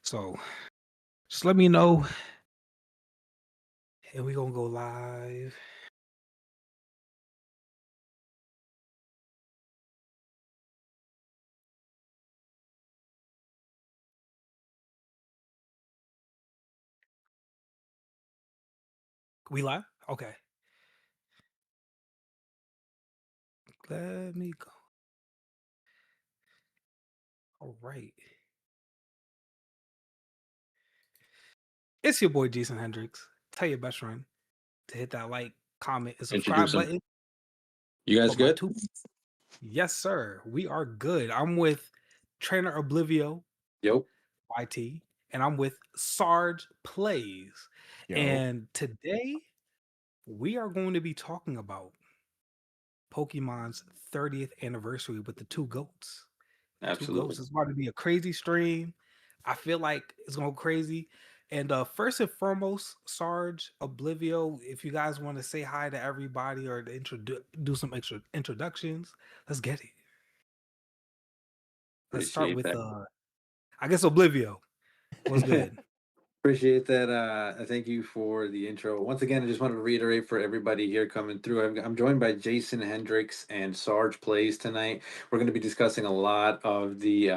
So just let me know and we gonna go live. We live? Okay. Let me go. All right. It's your boy Jason Hendricks. Tell your best friend to hit that like, comment, and subscribe Introduce him. button You guys for my good? two. Yes, sir. We are good. I'm with Trainer Oblivio Yo. YT, and I'm with SargePlayz. Yo, And today we are going to be talking about Pokemon's 30th anniversary with the two goats. Two Absolutely. goats. It's about to be a crazy stream. I feel like it's going crazy. And first and foremost, Sarge, Oblivio, if you guys want to say hi to everybody or to do some extra introductions, let's get it. Let's start Appreciate with that. I guess Oblivio. What's good? Appreciate that. Thank you for the intro. Once again, I just wanted to reiterate for everybody here coming through. I'm joined by Jason Hendricks and Sarge Plays tonight. We're going to be discussing a lot of the.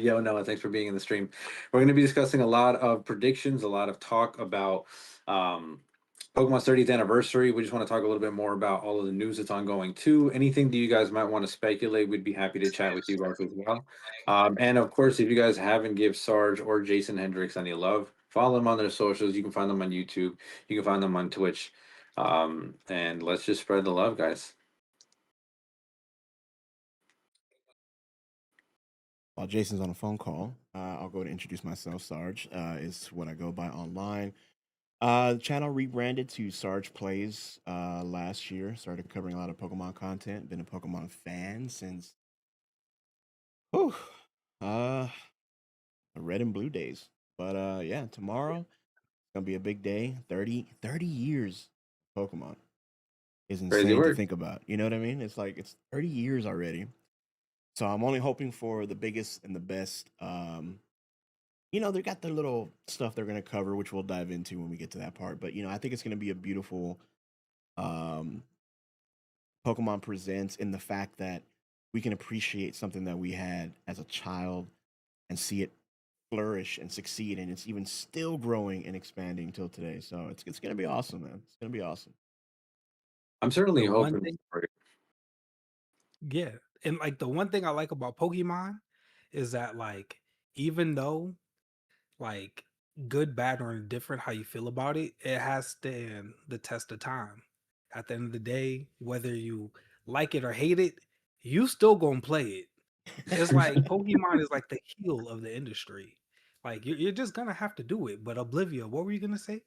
Yo, Noah, thanks for being in the stream. We're going to be discussing a lot of predictions, a lot of talk about um, Pokemon's 30th anniversary. We just want to talk a little bit more about all of the news that's ongoing too. Anything that you guys might want to speculate, we'd be happy to chat with you guys as well. And of course, if you guys haven't give Sarge or Jason Hendricks any love, follow them on their socials. You can find them on YouTube. You can find them on Twitch. And let's just spread the love, guys. while Jason's on a phone call, I'll go to introduce myself. Sarge is what I go by online. The channel rebranded to Sarge Plays last year. Started covering a lot of Pokemon content. Been a Pokemon fan since whew, uh, the Red and Blue days. But yeah, tomorrow it's gonna be a big day. 30 years of Pokemon is Crazy insane to word. think about. You know what I mean? It's like it's 30 years already. So I'm only hoping for the biggest and the best. They got their little stuff they're going to cover, which we'll dive into when we get to that part. But I think it's going to be a beautiful um, Pokemon Presents in the fact that we can appreciate something that we had as a child and see it flourish and succeed, and it's even still growing and expanding till today. So it's going to be awesome, man. It's going to be awesome. I'm certainly The one hoping thing, for it. yeah, and like the one thing I like about Pokemon is that like even though like good, bad, or indifferent how you feel about it, it has stand the test of time. At the end of the day, whether you like it or hate it, you still gonna play it. It's like Pokemon is like the heel of the industry. Like you're just gonna have to do it. But Oblivia, what were you gonna say?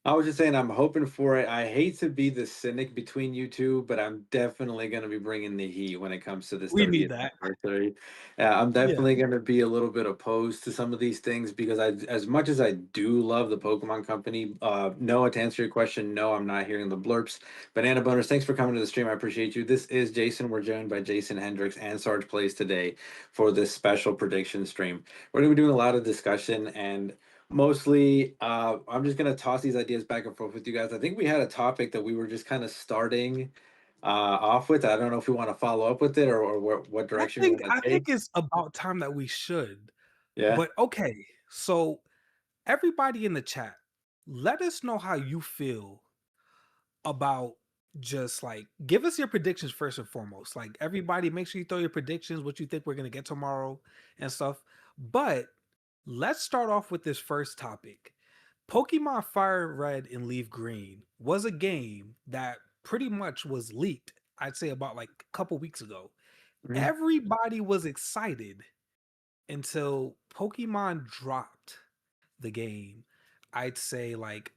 I was just saying, I'm hoping for it. I hate to be the cynic between you two, but I'm definitely going to be bringing the heat when it comes to this We need 30th that. anniversary. I'm Yeah. definitely going to be a little bit opposed to some of these things because as much as I do love the Pokemon Company, Noah, to answer your question, no, I'm not hearing the blurps. Banana Boners, thanks for coming to the stream. I appreciate you. This is Jason. We're joined by Jason Hendricks and Sarge Plays today for this special prediction stream. We're going to be doing a lot of discussion and mostly, I'm just gonna toss these ideas back and forth with you guys. I think we had a topic that we were just kind of starting off with. I don't know if we want to follow up with it or what I direction we think want I to take. think it's about time that we should. Yeah. But okay, so everybody in the chat, let us know how you feel about just like give us your predictions first and foremost. Like everybody, make sure you throw your predictions, what you think we're gonna get tomorrow and stuff. But let's start off with this first topic. Pokemon Fire Red and Leaf Green was a game that pretty much was leaked, I'd say about like a couple weeks ago. Mhm. Everybody was excited until Pokemon dropped the game. I'd say like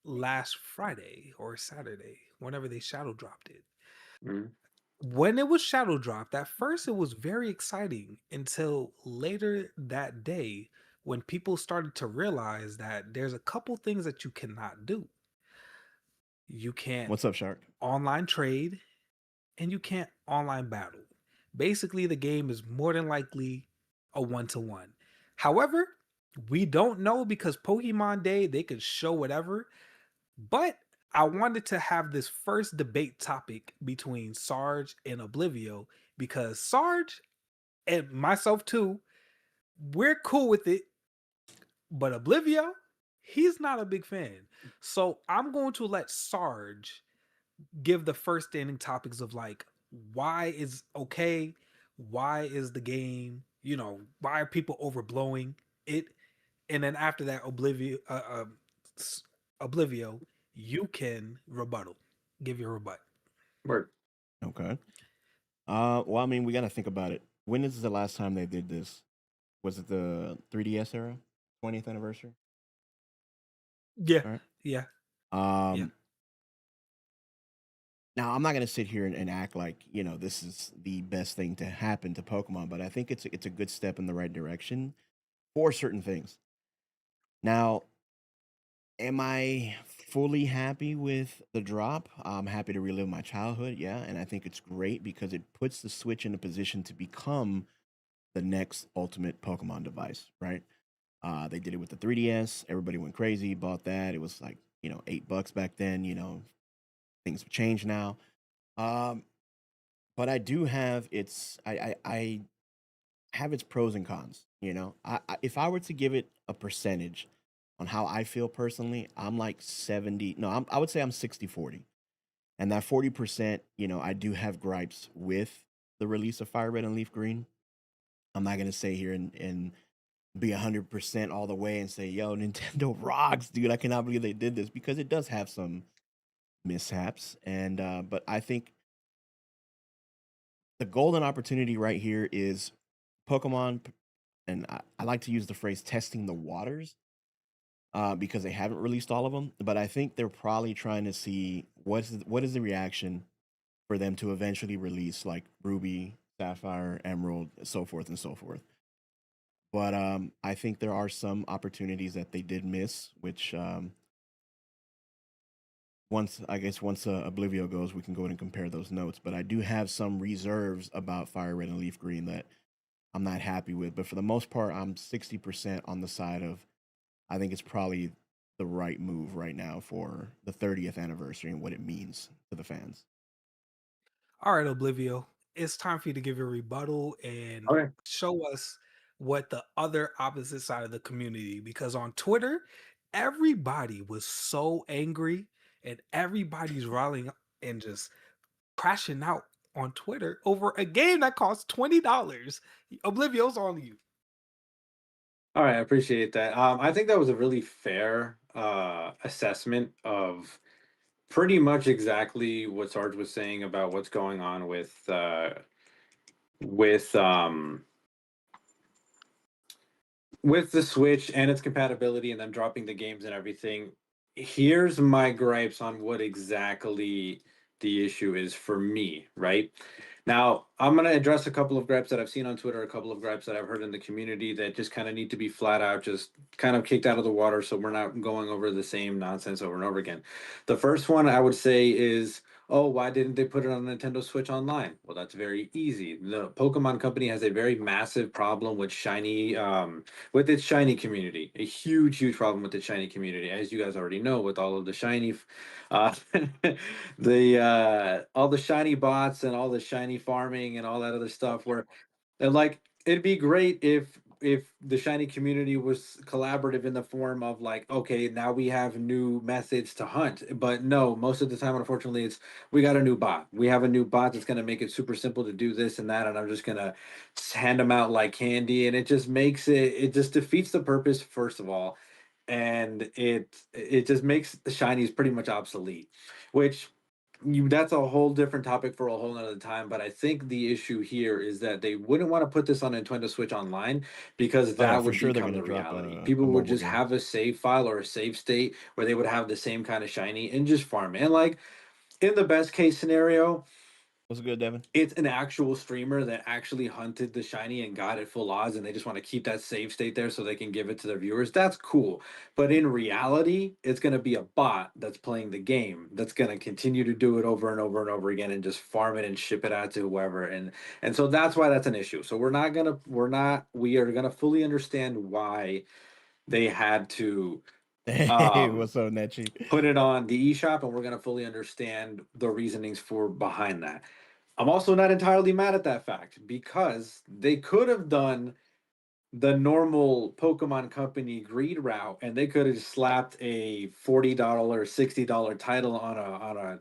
last Friday or Saturday, whenever they shadow dropped it. Mhm. When it was shadow dropped, at first it was very exciting until later that day when people started to realize that there's a couple things that you cannot do. You can't What's up, Shark? online trade and you can't online battle. Basically, the game is more than likely a one to one. However, We don't know because Pokemon Day, they could show whatever, but I wanted to have this first debate topic between Sarge and Oblivio because Sarge and myself too, we're cool with it, but Oblivio, he's not a big fan. So I'm going to let Sarge give the first standing topics of like why is okay, why is the game, why are people overblowing it, and then after that, s- Oblivio, you can rebuttal, give your rebut. Word. Okay. Well, I mean, we got to think about it. When is the last time they did this? Was it the 3DS era, 20th anniversary? Yeah, All right. yeah, yeah. Um, Now, I'm not gonna sit here and act like this is the best thing to happen to Pokemon, but I think it's a good step in the right direction for certain things. Now, am I fully happy with the drop? I'm happy to relive my childhood, yeah, and I think it's great because it puts the Switch in a position to become the next ultimate Pokemon device, right? They did it with the 3DS. Everybody went crazy, bought that. It was like $8 back then. Things have changed now. Um, but I do have I have its pros and cons. If I were to give it a percentage on how I feel personally, I'm like 70. No, I would say I'm 60-40, and that 40%, I do have gripes with the release of Fire Red and Leaf Green. I'm not gonna say here and be 100% all the way and say, yo, Nintendo rocks, dude. I cannot believe they did this because it does have some mishaps, and but I think the golden opportunity right here is Pokemon, and I like to use the phrase testing the waters because they haven't released all of them. But I think they're probably trying to see what is the reaction for them to eventually release like Ruby, Sapphire, Emerald, so forth and so forth. But I think there are some opportunities that they did miss, which once Oblivio goes, we can go ahead and compare those notes. But I do have some reserves about Fire Red and Leaf Green that I'm not happy with. But for the most part, I'm 60% on the side of I think it's probably the right move right now for the 30th anniversary and what it means to the fans. All right, Oblivio, it's time for you to give your rebuttal and Okay. show us what the other opposite side of the community, because on Twitter, everybody was so angry and everybody's rallying up and just crashing out on Twitter over a game that costs $20. Oblivio's on you. All right, I appreciate that. I think that was a really fair assessment of pretty much exactly what Sarge was saying about what's going on with with the Switch and its compatibility and them dropping the games and everything. Here's my gripes on what exactly the issue is for me, right? Now, I'm going to address a couple of gripes that I've seen on Twitter, a couple of gripes that I've heard in the community that just kind of need to be flat out just kind of kicked out of the water so we're not going over the same nonsense over and over again. The first one I would say is, oh, why didn't they put it on Nintendo Switch Online? Well, that's very easy. The Pokemon Company has a very massive problem with its shiny community, a huge problem with the shiny community, as you guys already know, with all of the shiny uh the all the shiny bots and all the shiny farming and all that other stuff where and like it'd be great if the shiny community was collaborative in the form of like, okay, now we have new methods to hunt. But no, most of the time, unfortunately, it's we got a new bot. We have a new bot that's gonna make it super simple to do this and that, and I'm just gonna hand them out like candy, and it just makes it just defeats the purpose, first of all, and it just makes the shinies pretty much obsolete, which that's a whole different topic for a whole nother time. But I think the issue here is that they wouldn't want to put this on Nintendo Switch Online because Oh yeah, that for would sure they're become gonna the drop reality. a People would mobile just game. have a save file or a save state where they would have the same kind of shiny and just farm it. And like in the best case scenario, What's good, Devin? it's an actual streamer that actually hunted the shiny and got it full odds, and they just want to keep that save state there so they can give it to their viewers. That's cool. But in reality, it's going to be a bot that's playing the game that's going to continue to do it over and over and over again and just farm it and ship it out to whoever. And so that's why that's an issue. So we are going to fully understand why they had to Hey, um what's up, Nechi? put it on the eShop, and we're gonna fully understand the reasonings for behind that. I'm also not entirely mad at that fact because they could have done the normal Pokemon Company greed route, and they could have slapped a $40, $60 title on a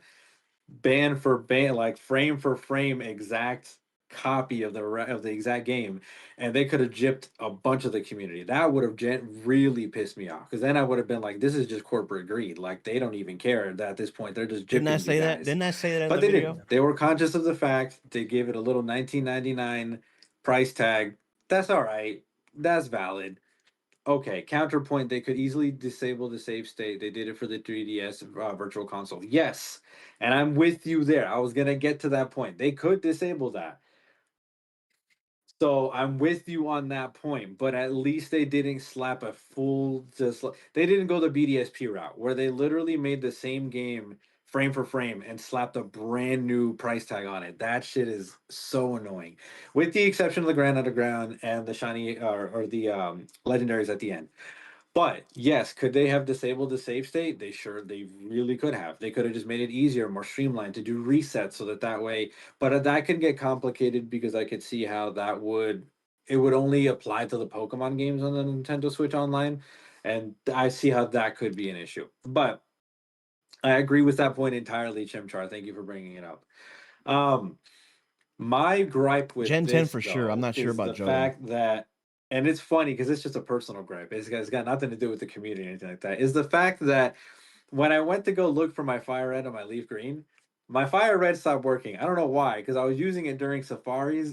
band for band, like frame for frame exact copy of of the exact game, and they could have gypped a bunch of the community. That would have really pissed me off because then I would have been like, this is just corporate greed. Like they don't even care that at this point. They're just Didn't I gypping you say that? guys. Didn't I say that in But the they video? didn't. They were conscious of the fact. They gave it a little 1999 price tag. That's all right. That's valid. Okay, counterpoint, they could easily disable the save state. They did it for the 3DS Virtual Console. Yes, and I'm with you there. I was going to get to that point. They could disable that. So I'm with you on that point, but at least they didn't slap a full they didn't go the BDSP route where they literally made the same game frame for frame and slapped a brand new price tag on it. That shit is so annoying. With the exception of the Grand Underground and the shiny or the legendaries at the end. But yes, could they have disabled the save state? They really could have. They could have just made it easier, more streamlined to do resets so that way. But that could get complicated because I could see how it would only apply to the Pokemon games on the Nintendo Switch Online, and I see how that could be an issue. But I agree with that point entirely, Chimchar. Thank you for bringing it up. Um, my gripe with Gen 10 this for sure. I'm though not sure is about the Johto. fact that, and it's funny because it's just a personal gripe. It's got nothing to do with the community or anything like that. Is the fact that when I went to go look for my Fire Red and my Leaf Green, my Fire Red stopped working. I don't know why, because I was using it during Safari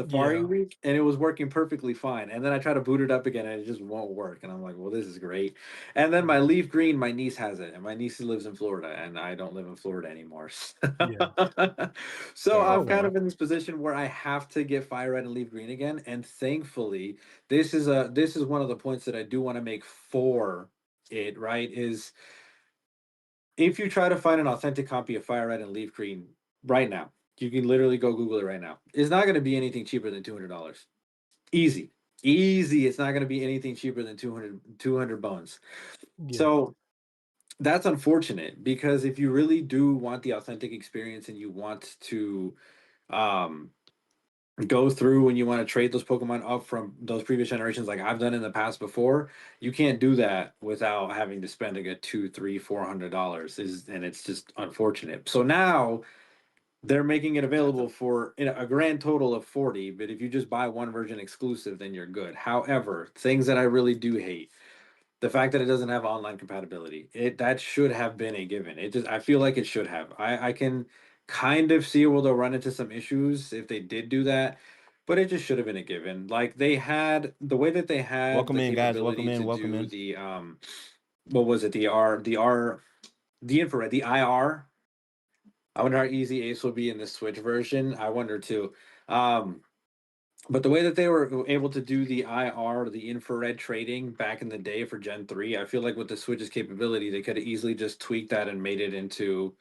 Yeah. week, and it was working perfectly fine. And then I try to boot it up again, and it just won't work. And I'm like, well, this is great. And then my Yeah. Leaf Green, my niece has it, and my niece lives in Florida, and I don't live in Florida anymore. Yeah. So Fair, I'm Oh kind fair. of in this position where I have to get Fire Red and Leaf Green again. And thankfully, this is one of the points that I do want to make for it, right? Is if you try to find an authentic copy of Fire Red and Leaf Green right now, you can literally go Google it right now. It's not going to be anything cheaper than $200. Easy. Easy. It's not going to be anything cheaper than 200 bones. yeah. So that's unfortunate because if you really do want the authentic experience and you want to um, go through and you want to trade those Pokemon up from those previous generations, like I've done in the past before, you can't do that without having to spend a good $2, $3, $400. And it's just unfortunate. So now they're making it available for a grand total of 40, but if you just buy one version exclusive, then you're good. However, things that I really do hate, the fact that it doesn't have online compatibility, that should have been a given. I feel like it should have. I can kind of see where they'll run into some issues if they did do that, but it just should have been a given. Like they had the way that they had Welcome the in, guys. Welcome capability in. to Welcome do in. the what was it, the infrared, the IR. I wonder how easy Ace will be in the Switch version. I wonder too. Um, but the way that they were able to do the IR, the infrared trading back in the day for Gen 3, I feel like with the Switch's capability, they could have easily just tweaked that and made it into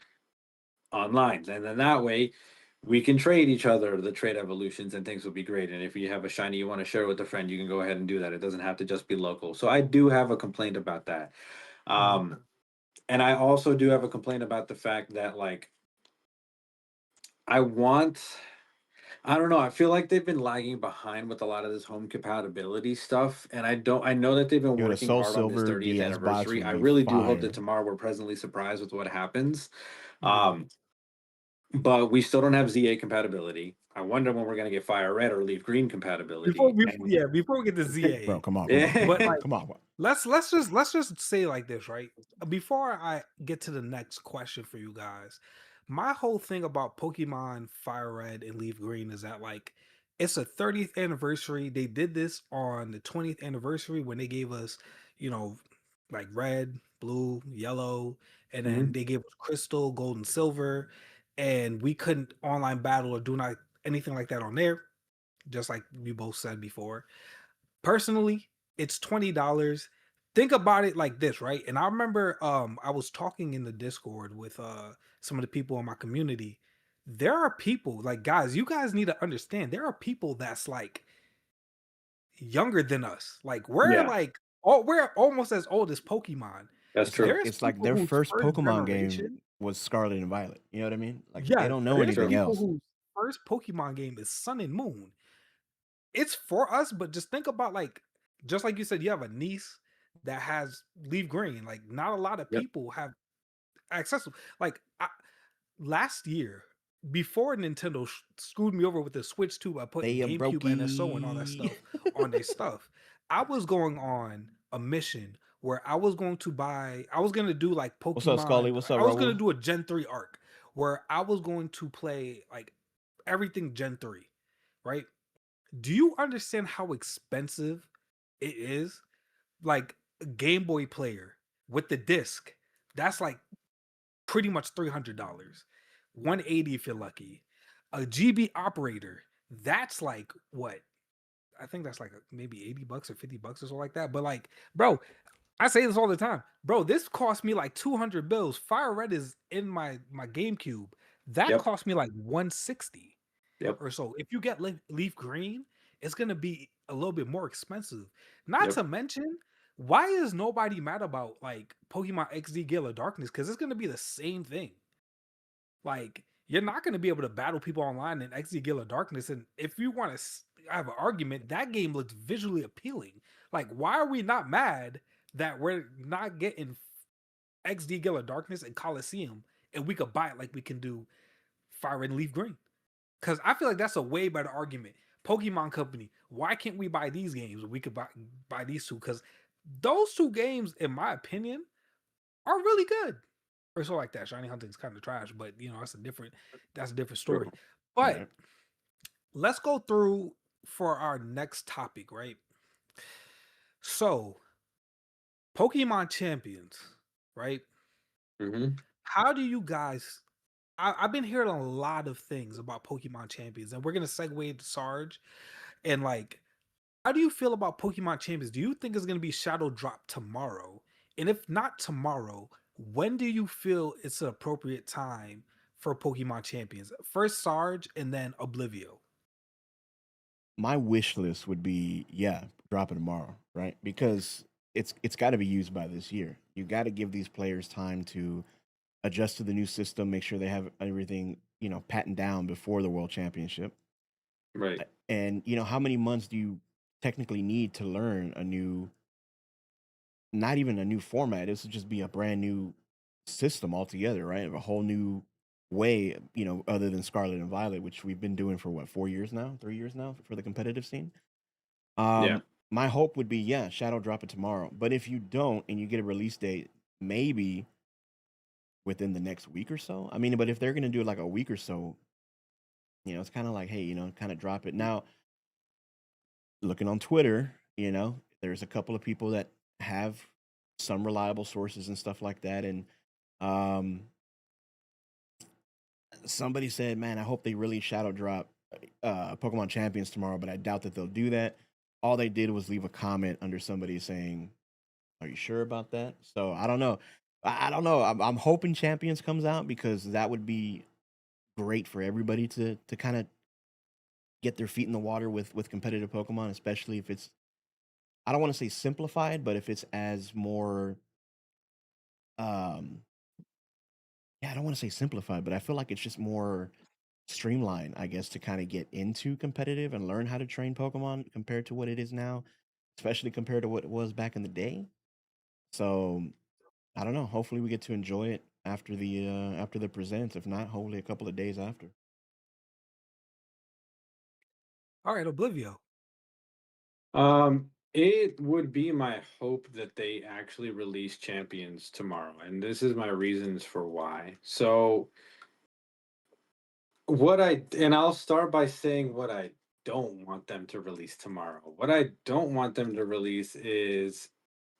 online. And then that way, we can trade each other the trade evolutions and things would be great. And if you have a shiny you want to share with a friend, you can go ahead and do that. It doesn't have to just be local. So I do have a complaint about that. Mhm. And I also do have a complaint about the fact that, like, I want I don't know. I feel like they've been lagging behind with a lot of this home compatibility stuff, and I know that they've been Yo, the working Soul hard on this Silver 30th DS box anniversary. would I be really do hope that fire. tomorrow we're pleasantly surprised with what happens. Yeah. Um, but we still don't have ZA compatibility. I wonder when we're gonna get Fire Red or Leaf Green compatibility. And Before we get to Bro, ZA, come on, come on, come on. but yeah, like Come on. let's just say it like this, right? Before I get to the next question for you guys, my whole thing about Pokemon Fire Red and Leaf Green is that like it's a 30th anniversary. They did this on the 20th anniversary when they gave us, you know, like red, blue, yellow, and then Mhm. they gave us crystal, gold, and silver, and we couldn't online battle or do not anything like that on there, just like we both said before. Personally, it's $20. Think about it like this, right? And I remember I was talking in the Discord with some of the people in my community. There are people, like, guys, you guys need to understand there are people that's like younger than us. Like we're Yeah, like oh, we're almost as old as Pokemon. that's true. There's It's like people their whose first first Pokemon game generation, was Scarlet and Violet. You know what I mean? Like they yeah, don't know Very there's anything true. people else. whose first Pokemon game is Sun and Moon. It's for us, but just think about like just like you said, you have a niece that has Leaf Green. Like not a lot of Yep. people have accessible. Like last year, before Nintendo screwed me over with the Switch 2 by putting They a GameCube NSO and all that brokey. stuff on their stuff, I was going on a mission where I was going to buy, I was going to do like What's up, Scully? Pokemon, What's up, I was going to Raul? do a Gen 3 arc where I was going to play like everything Gen 3, right? Do you understand how expensive it is? Like a Game Boy player with the disc, that's like pretty much $300. 180 if you're lucky. A GB operator, that's like what? I think that's like maybe 80 bucks or 50 bucks or something like that. But like, bro, I say this all the time. Bro, this cost me like 200 bills. Fire Red is in my GameCube. That Yep. cost me like 160 Yep. or so. If you get Leaf Green, it's gonna be a little bit more expensive. Not Yep. to mention, why is nobody mad about like Pokemon XD Gale of Darkness? Because it's gonna be the same thing. Like you're not gonna be able to battle people online in XD Gale of Darkness. And if you want to have an argument, that game looks visually appealing. Like, why are we not mad that we're not getting XD Gale of Darkness and Coliseum and we could buy it like we can do Fire Red and Leaf Green? Because I feel like that's a way better argument. Pokemon Company, why can't we buy these games? We could buy these two because those two games, in my opinion, are really good. Or so like that. Shiny Hunting's kind of trash, but you know that's a different story. True. But Right. let's go through for our next topic, right? So Pokemon Champions, right? Hmm. How do you guys? I've been hearing a lot of things about Pokemon Champions, and we're gonna segue into Sarge. And like, how do you feel about Pokemon Champions? Do you think it's going to be Shadow Drop tomorrow? And if not tomorrow, when do you feel it's an appropriate time for Pokemon Champions? First Sarge and then Oblivio. My wish list would be, yeah, drop it tomorrow, right? Because it's got to be used by this year. You got to give these players time to adjust to the new system, make sure they have everything, patted down before the World Championship. Right. And how many months do you technically need to learn a new, not even a new format? This would just be a brand new system altogether, right? A whole new way, other than Scarlet and Violet, which we've been doing for what, 4 years now, 3 years now for the competitive scene. Yeah. My hope would be, yeah, Shadow drop it tomorrow. But if you don't and you get a release date, maybe within the next week or so. I mean, but if they're gonna do it like a week or so, it's kind of like, hey, kind of drop it. Now, looking on Twitter, there's a couple of people that have some reliable sources and stuff like that, and um, somebody said, man, I hope they really shadow drop Pokemon Champions tomorrow, but I doubt that they'll do that. All they did was leave a comment under somebody saying, are you sure about that? So I don't know. I don't know. I'm hoping Champions comes out because that would be great for everybody to kind of get their feet in the water with competitive Pokemon, especially if it's, I don't want to say simplified, but if it's as more um yeah, I don't want to say simplified, but I feel like it's just more streamlined, I guess, to kind of get into competitive and learn how to train Pokemon compared to what it is now, especially compared to what it was back in the day. So I don't know. Hopefully, we get to enjoy it after the presents. If not, hopefully a couple of days after. All right, Oblivio. It would be my hope that they actually release Champions tomorrow, and this is my reasons for why. So, I'll start by saying what I don't want them to release tomorrow. What I don't want them to release is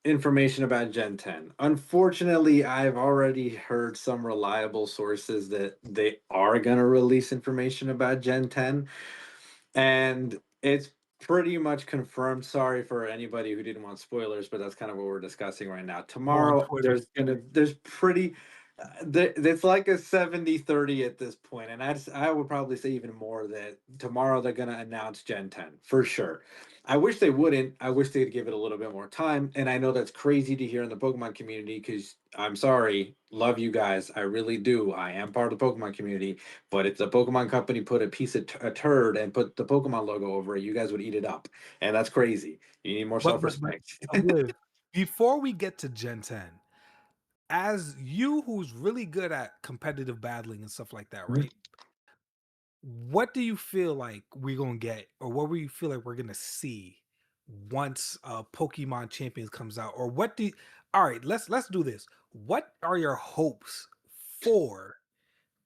information about Gen 10. Unfortunately, I've already heard some reliable sources that they are going to release information about Gen 10, and it's pretty much confirmed. Sorry for anybody who didn't want spoilers, but that's kind of what we're discussing right now. Go on Tomorrow, Twitter. there's pretty It's like a 70-30 at this point, and I would probably say even more that tomorrow they're going to announce Gen 10 for sure. I wish they wouldn't. I wish they'd give it a little bit more time. And I know that's crazy to hear in the Pokemon community because I'm sorry, love you guys. I really do. I am part of the Pokemon community, but if the Pokemon company put a piece of a turd and put the Pokemon logo over it, you guys would eat it up. And that's crazy. You need more But self-respect. Bliv, before we get to Gen 10, as you who's really good at competitive battling and stuff like that, right? What do you feel like we're gonna get, or what do you feel like we're gonna see once Pokemon Champions comes out? Or what do you, all right, let's do this. What are your hopes for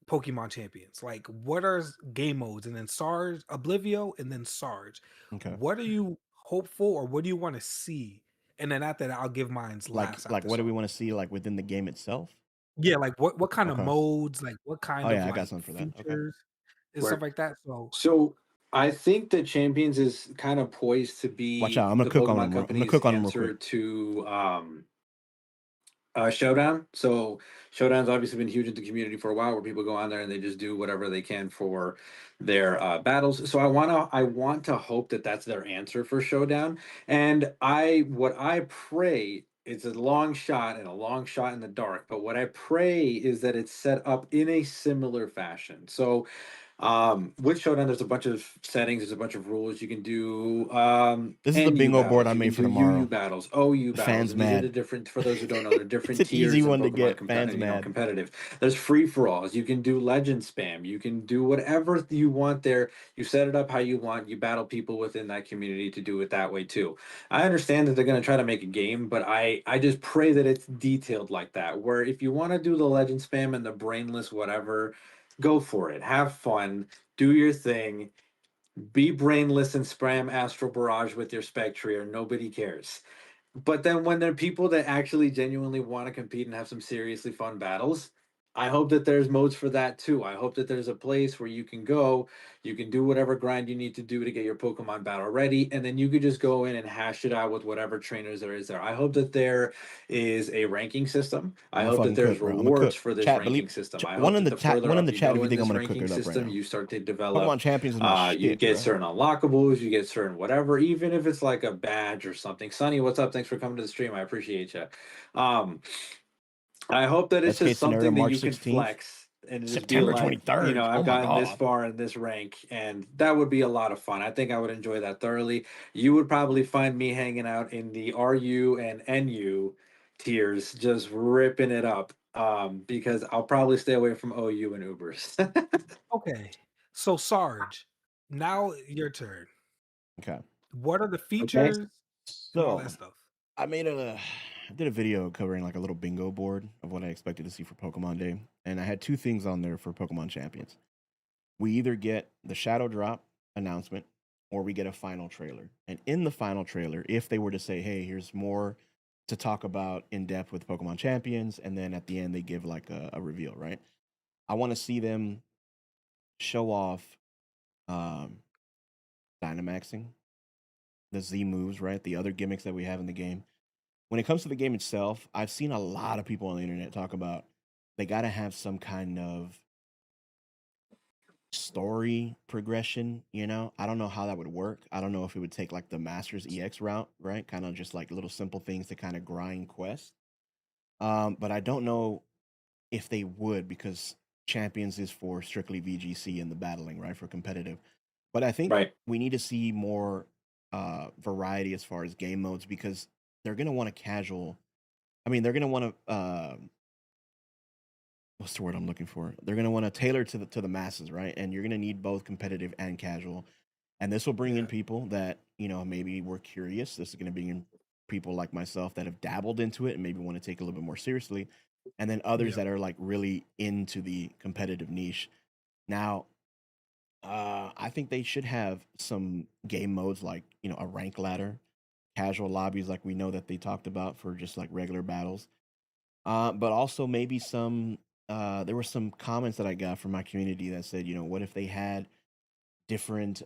Pokemon Champions? Like what are game modes and then Sarge, Oblivio, and then Sarge? Okay. What are you hopeful or what do you want to see? And then after that, I'll give mine's last Like after what do we Sarge. want to see like within the game itself? Yeah, like what kind of Okay. modes, like what Oh kind of yeah, I got like something for that. Okay. features and Right. stuff like that. So So I think that Champions is kind of poised to Watch be out. I'm gonna the cook on Pokemon him. I'm gonna company's cook on him real answer quick. to Showdown. So Showdown's obviously been huge in the community for a while, where people go on there and they just do whatever they can for their battles. So I want to hope that that's their answer for Showdown. And what I pray. It's a long shot and a long shot in the dark, but what I pray is that it's set up in a similar fashion. So with Showdown, there's a bunch of settings, there's a bunch of rules. You can do This is the NU bingo board I battles, you made can for do UU tomorrow. battles, OU The battles, fans and these are the mad. different, for those who don't know, they're It's different an easy tiers in one to Pokemon get. Fans mad. competitive. There's free for alls. You can do legend spam. You can do whatever you want there. You set it up how you want. You battle people within that community to do it that way too. I understand that they're going to try to make a game, but I just pray that it's detailed like that. Where if you want to do the legend spam and the brainless whatever, go for it. Have fun, do your thing, be brainless and spam Astral Barrage with your Spectrier. Nobody cares. But then when there are people that actually genuinely want to compete and have some seriously fun battles, I hope that there's modes for that too. I hope that there's a place where you can go, you can do whatever grind you need to do to get your Pokemon battle ready, and then you could just go in and hash it out with whatever trainers there is there. I hope that there is a ranking system. I'm I gonna hope that fucking there's cook, bro. I'm gonna rewards cook. for this Chat, believe. ranking system. I hope that the further One in up the you chat if go you in think I'm this gonna cook ranking it up right system, now. you start to develop Pokemon Champions is my you shit, get bro. certain unlockables, you get certain whatever, even if it's like a badge or something. Sonny, what's up? Thanks for coming to the stream. I appreciate you. Um, I hope that it's Best case just scenario, something that March you can 16th, flex and just be September like, 23rd. Oh I've my gotten this god. far in this rank, and that would be a lot of fun. I think I would enjoy that thoroughly. You would probably find me hanging out in the RU and NU tiers, just ripping it up. Because I'll probably stay away from OU and Ubers. okay. So Sarge, now your turn. Okay. What are the Okay. features and all that So stuff? I made I did a video covering like a little bingo board of what I expected to see for Pokemon Day, and I had two things on there for Pokemon Champions. We either get the Shadow Drop announcement or we get a final trailer. And in the final trailer, if they were to say, "Hey, here's more to talk about in depth with Pokemon Champions," and then at the end they give like a reveal, right? I want to see them show off um, Dynamaxing, the Z moves, right? The other gimmicks that we have in the game. When it comes to the game itself, I've seen a lot of people on the internet talk about they got to have some kind of story progression, you know? I don't know how that would work. I don't know if it would take like the Masters EX route, right? Kind of just like little simple things to kind of grind quests. But I don't know if they would because Champions is for strictly VGC and the battling, right? For competitive. But I think Right. we need to see more variety as far as game modes because they're going to want a casual. I mean, they're going to want to what's the word I'm looking for? They're going to want to tailor to the masses, right? And you're going to need both competitive and casual. And this will bring in Yeah. people that, you know, maybe were curious. This is going to bring in people like myself that have dabbled into it and maybe want to take it a little bit more seriously. And then others Yeah. that are like really into the competitive niche. Now, I think they should have some game modes like, you know, a rank ladder, casual lobbies like we know that they talked about for just like regular battles. But also maybe some there were some comments that I got from my community that said, you know, what if they had different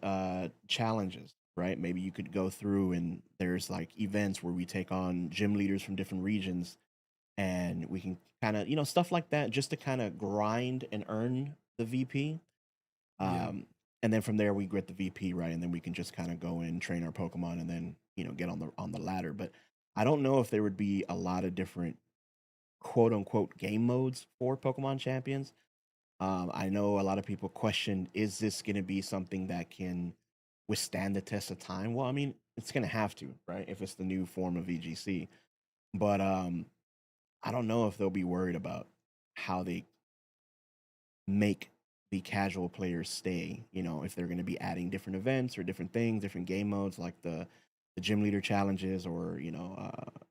challenges, right? Maybe you could go through and there's like events where we take on gym leaders from different regions and we can kind of, stuff like that, just to kind of grind and earn the VP. Yeah. And then from there we get the VP, right, and then we can just kind of go and train our Pokemon, and then get on the ladder. But I don't know if there would be a lot of different quote unquote game modes for Pokemon Champions. I know a lot of people question, is this going to be something that can withstand the test of time? Well, I mean, it's going to have to, right? If it's the new form of VGC. But I don't know if they'll be worried about how they make the casual players stay. If they're going to be adding different events or different things, different game modes like the gym leader challenges, or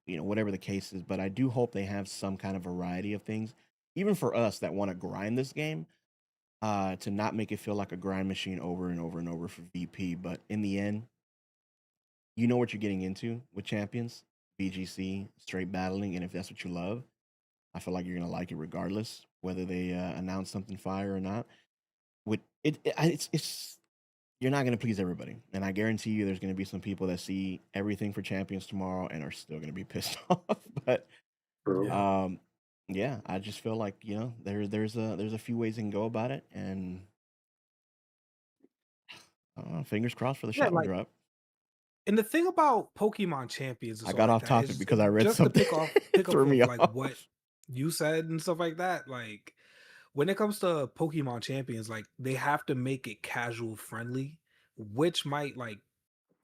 whatever the case is. But I do hope they have some kind of variety of things, even for us that want to grind this game, to not make it feel like a grind machine over and over and over for VP. But in the end, you know what you're getting into with champions, VGC, straight battling, and if that's what you love, I feel like you're gonna like it regardless whether they announce something fire or not. With it's you're not gonna please everybody, and I guarantee you, there's gonna be some people that see everything for champions tomorrow and are still gonna be pissed off. But True. Yeah. um, yeah, I just feel like there's a few ways you can go about it, and I don't know, fingers crossed for the Yeah, shadow like, drop. and the thing about Pokemon Champions and I stuff got like off that topic is because I read just to something pick up threw me of like what off. you said and stuff like that. Like when it comes to Pokemon Champions, like they have to make it casual friendly, which might like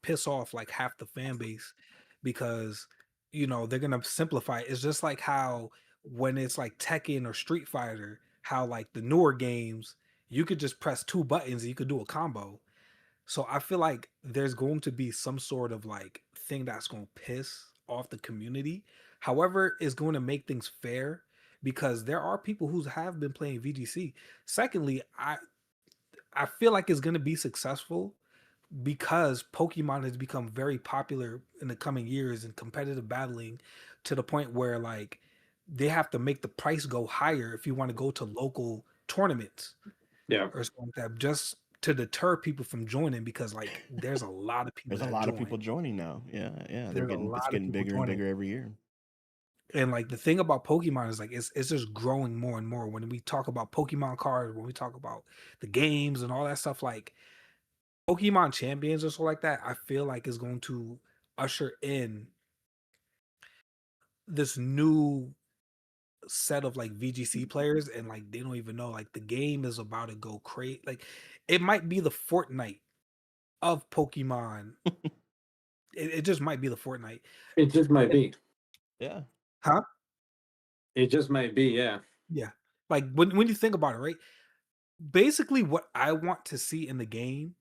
piss off like half the fan base because they're gonna simplify it. It's just like how when it's like Tekken or Street Fighter, how like the newer games, you could just press two buttons and you could do a combo. So I feel like there's going to be some sort of like thing that's going to piss off the community. However, it's going to make things fair because there are people who have been playing VGC. Secondly, I feel like it's going to be successful because Pokemon has become very popular in the coming years in competitive battling to the point where like they have to make the price go higher if you want to go to local tournaments Yeah. or something like that, just to deter people from joining because like there's a lot of people There's a that lot of join. people joining now. Yeah, yeah, There's a it's lot of getting people bigger and joining. bigger every year. And like the thing about Pokemon is like it's just growing more and more. When we talk about Pokemon cards, when we talk about the games and all that stuff, like Pokemon Champions or so like that, I feel like is going to usher in this new set of like VGC players, and like they don't even know like the game is about to go crazy. Like it might be the Fortnite of Pokemon. It just might be the Fortnite. It just might It be. Yeah. Huh? It just might be. Yeah. Yeah. Like when you think about it, right? Basically what I want to see in the game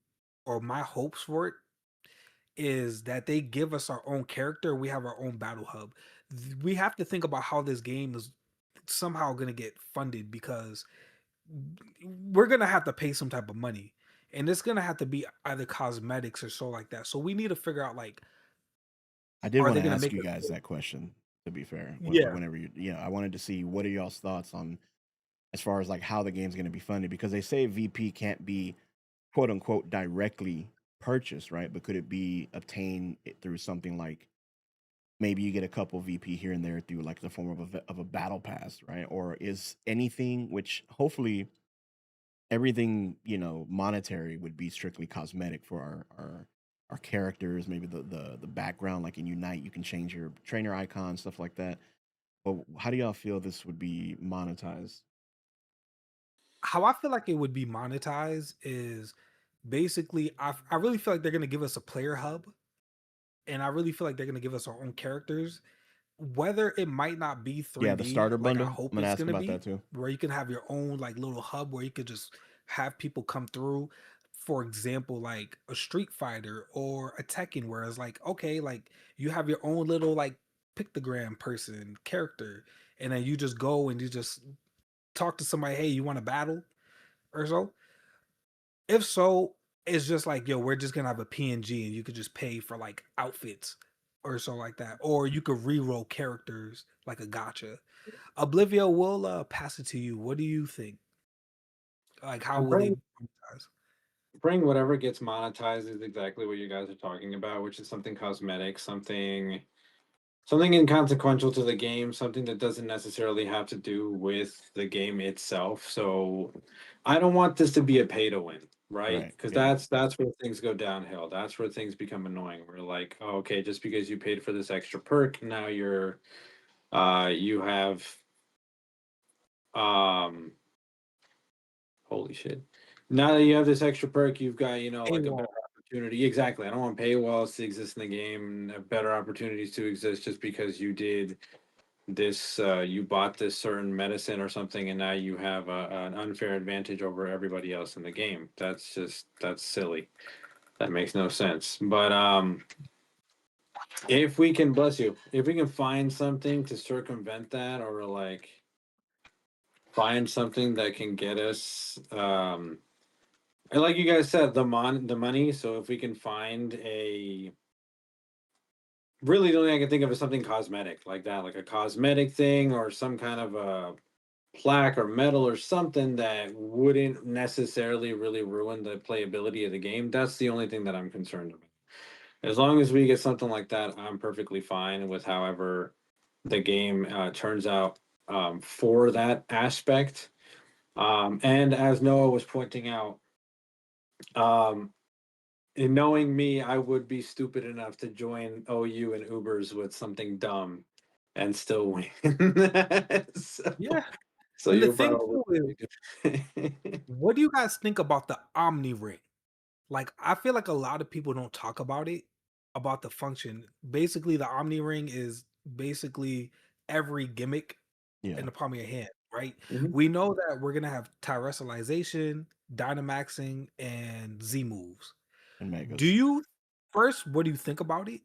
or my hopes for it is that they give us our own character, we have our own battle hub. We have to think about how this game is somehow going to get funded because we're going to have to pay some type of money. And it's going to have to be either cosmetics or so like that. So we need to figure out like, I did are want they to going to ask make you it? guys that question, to be fair. Yeah. Whenever I wanted to see what are y'all's thoughts on, as far as like how the game's going to be funded, because they say VP can't be quote unquote directly purchased, right? But could it be obtained through something like, maybe you get a couple VP here and there through like the form of a battle pass, right? Or is anything, which hopefully everything, monetary, would be strictly cosmetic for our characters, maybe the background, like in Unite you can change your trainer icon, stuff like that. But how do y'all feel this would be monetized? How I feel like it would be monetized is basically I really feel like they're going to give us a player hub, and I really feel like they're going to give us our own characters. Whether it might not be Yeah, the 3D, starter like I bundle, I'm hope gonna it's ask gonna about be, that too. where you can have your own like little hub where you could just have people come through. For example, like a Street Fighter or a Tekken, where it's like, okay, like you have your own little like pictogram person character, and then you just go and you just talk to somebody, hey, you want to battle or so? If so, it's just like, yo, we're just gonna have a PNG and you could just pay for like outfits or so like that. Or you could reroll characters like a gotcha. Oblivia, will pass it to you. What do you think? Like how I'm will they praying monetize? bring whatever gets monetized is exactly what you guys are talking about, which is something cosmetic, something something inconsequential to the game, something that doesn't necessarily have to do with the game itself. So I don't want this to be a pay to win, right? Right. Because Yeah. that's where things go downhill. That's where things become annoying. We're like, oh, okay, just because you paid for this extra perk, now you have um holy shit. Now that you have this extra perk, you've got, like a better Paywall. opportunity. Exactly. I don't want paywalls to exist in the game, better opportunities to exist just because you did this you bought this certain medicine or something and now you have an unfair advantage over everybody else in the game. That's silly. That makes no sense. But if we can, bless you, if we can find something to circumvent that, or like find something that can get us and like you guys said, the money. So if we can find a, really the only thing I can think of is something cosmetic like that, like a cosmetic thing or some kind of a plaque or medal or something that wouldn't necessarily really ruin the playability of the game. That's the only thing that I'm concerned about. As long as we get something like that, I'm perfectly fine with however the game turns out for that aspect. And as Noah was pointing out, um, in knowing me, I would be stupid enough to join OU and Ubers with something dumb and still win. so, Yeah. so And the you'll thing probably too is, what do you guys think about the Omni Ring? Like, I feel like a lot of people don't talk about it, about the function. Basically, the Omni Ring is basically every gimmick in Yeah. the palm of your hand, right? Mhm. We know that we're gonna have Terrestrialization, Dynamaxing, and Z moves. And Do Megas. you first, what do you think about it?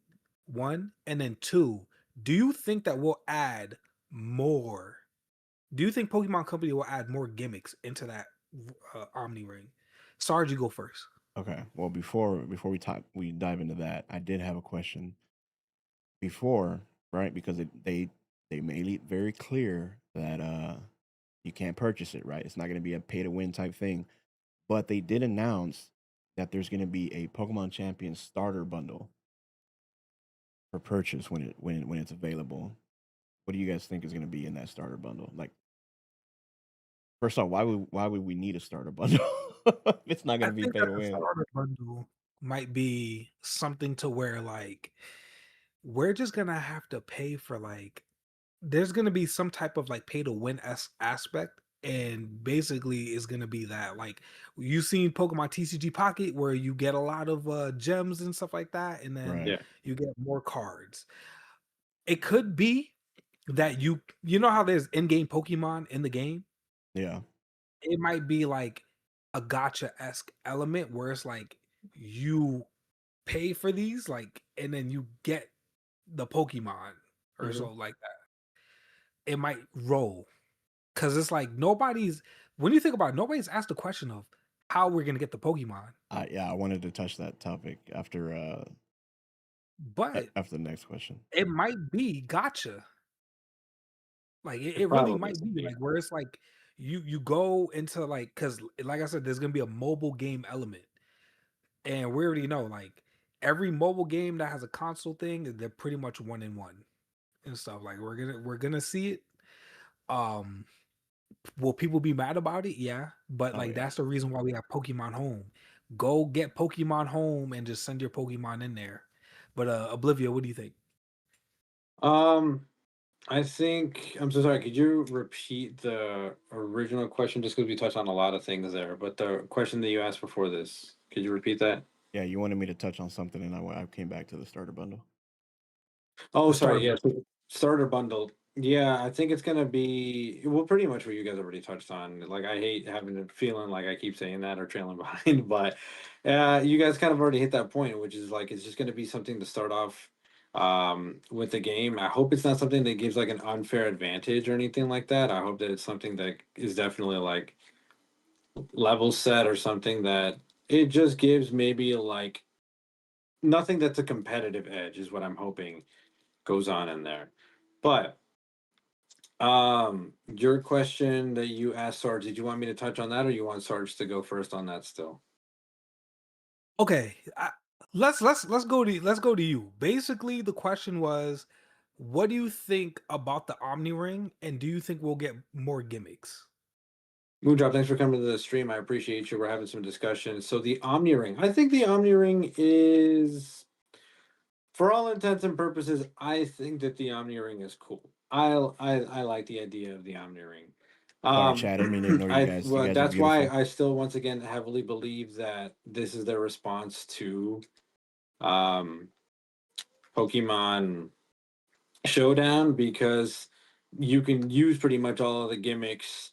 One, and then two, do you think that we'll add more? Do you think Pokemon Company will add more gimmicks into that Omni Ring? Sarge, you go first. Okay. Well, before we dive into that, I did have a question before, right? Because they made it very clear that you can't purchase it, right? It's not going to be a pay to win type thing. But they did announce that there's going to be a Pokemon Champion starter bundle for purchase when it's available. What do you guys think is going to be in that starter bundle? Like, first off, why would we need a starter bundle if it's not going I to be think pay that to the win? starter bundle might be something to where like we're just gonna have to pay for like there's gonna be some type of like pay to win aspect, and basically it's gonna be that like you seen Pokemon TCG Pocket where you get a lot of gems and stuff like that, and then Right. Yeah. you get more cards. It could be that you know how there's in-game Pokemon in the game. Yeah. It might be like a gotcha-esque element where it's like you pay for these, like, and then you get the Pokemon or Mhm. so like that. It might roll because it's like nobody's when you think about it, nobody's asked the question of how we're gonna get the Pokemon, I wanted to touch that topic but after the next question. it might be gotcha. Like It it really probably might should be be. like where it's like you go into like because like I said, there's gonna be a mobile game element. And we already know, like every mobile game that has a console thing, they're pretty much one in one and stuff. Like we're gonna see it. Um, will people be mad about it? Yeah, but Oh like yeah. that's the reason why we have Pokemon Home. Go get Pokemon Home and just send your Pokemon in there. But Oblivia, what do you think? Um, I think I'm so sorry. Could you repeat the original question just because we touched on a lot of things there? But the question that you asked before this, could you repeat that? Yeah, you wanted me to touch on something, and I came back to the starter bundle. Oh, The starter sorry. bundle. Yes, starter bundle. Yeah, I think it's gonna be well, pretty much what you guys already touched on. Like, I hate having a feeling like I keep saying that or trailing behind, but you guys kind of already hit that point, which is like it's just gonna be something to start off with the game. I hope it's not something that gives like an unfair advantage or anything like that. I hope that it's something that is definitely like level set or something that it just gives maybe like nothing that's a competitive edge is what I'm hoping goes on in there. But your question that you asked Sarge, did you want me to touch on that or you want Sarge to go first on that still? Okay, let's go to you. Basically, the question was, What do you think about the Omni Ring, and do you think we'll get more gimmicks? Moondrop, thanks for coming to the stream. I appreciate you. We're having some discussion. So the Omni Ring, I think the Omni Ring is, for all intents and purposes, I think that the Omni Ring is cool. I like the idea of the Omni Ring. Sorry, Chad. I didn't mean to ignore you guys. You Well, guys are that's why beautiful. I still once again heavily believe that this is their response to um Pokemon Showdown, because you can use pretty much all of the gimmicks.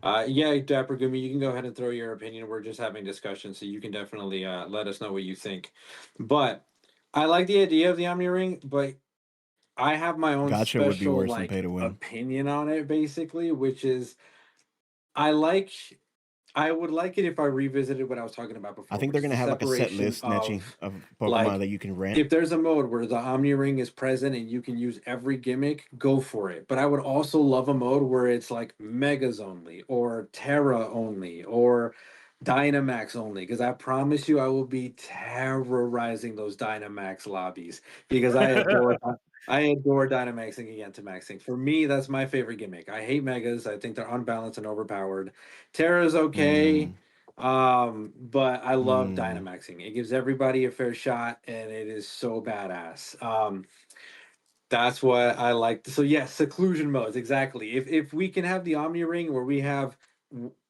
Yeah, Dapper Gumi, you can go ahead and throw your opinion. We're just having discussion, so you can definitely let us know what you think. But I like the idea of the Omni Ring, but I have my own Gotcha would be special worse than pay like to win. opinion on it, basically, which is I like I would like it if I revisited what I was talking about I before, think which they're is gonna the have like a set separation list, Netchy, of of Pokemon like that you can rent. if there's a mode where the Omni Ring is present and you can use every gimmick, go for it. But I would also love a mode where it's like Megas only, or Terra only, or Dynamax only, because I promise you I will be terrorizing those Dynamax lobbies because I adore Dynamaxing and Gigantamaxing. For me, that's my favorite gimmick. I hate Megas. I think they're unbalanced and overpowered. Terra's okay. Mm, But I love mm. Dynamaxing. It gives everybody a fair shot, and it is so badass. That's what I like. So yes, seclusion modes, exactly. If we can have the Omni Ring where we have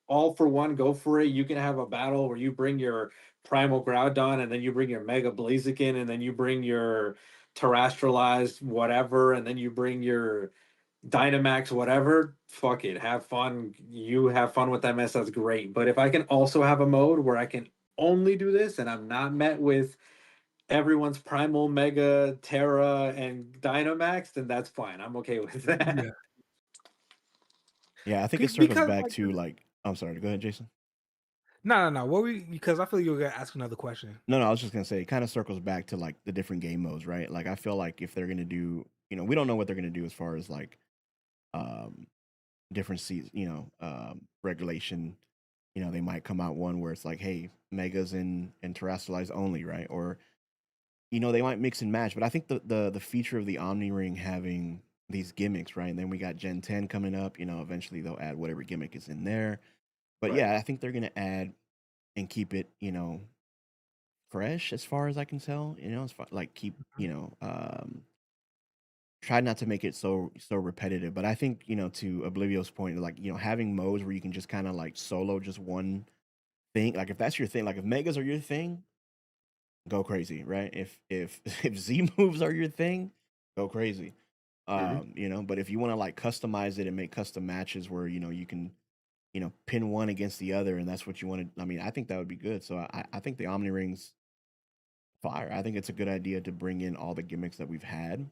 all for one, go for it. You can have a battle where you bring your Primal Groudon, and then you bring your Mega Blaziken, and then you bring your Terrestrialized whatever, and then you bring your Dynamax, whatever, fuck it, have fun. You have fun with that mess. That's great. But if I can also have a mode where I can only do this and I'm not met with everyone's Primal, Mega, Terra, and Dynamax, then that's fine. I'm okay with that. Yeah, Yeah, I think it circles because back like, to like. I'm sorry. Go ahead, Jason. no. What we because I feel you were gonna ask another question. No, no, I was just gonna say it kind of circles back to like the different game modes, right? Like I feel like if they're gonna do, we don't know what they're gonna do as far as like um different seasons, regulation. They might come out one where it's like, hey, megas and terrestrialized only, right? Or they might mix and match. But I think the feature of the Omni Ring having these gimmicks, right? And then we got Gen 10 coming up. Eventually they'll add whatever gimmick is in there. But Right. yeah, I think they're gonna add and keep it, fresh as far as I can tell. As far like keep, try not to make it so repetitive. But I think, to Oblivio's point, like, having modes where you can just kind of like solo just one thing. Like if that's your thing, like if megas are your thing, go crazy, right? If if Z moves are your thing, go crazy. Hmm. But if you want to like customize it and make custom matches where, you can, pin one against the other and that's what you want to, I mean, I think that would be good. So I think the Omni Rings fire. I think it's a good idea to bring in all the gimmicks that we've had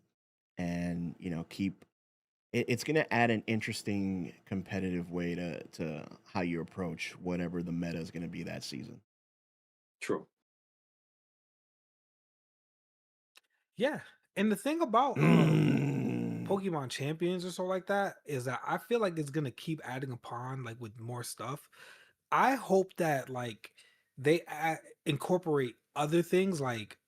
and, keep it's going to add an interesting competitive way to how you approach whatever the meta is going to be that season. True. Yeah, and the thing about Mm. Pokemon Champions or so like that is that I feel like it's gonna keep adding upon like with more stuff. I hope that like incorporate other things like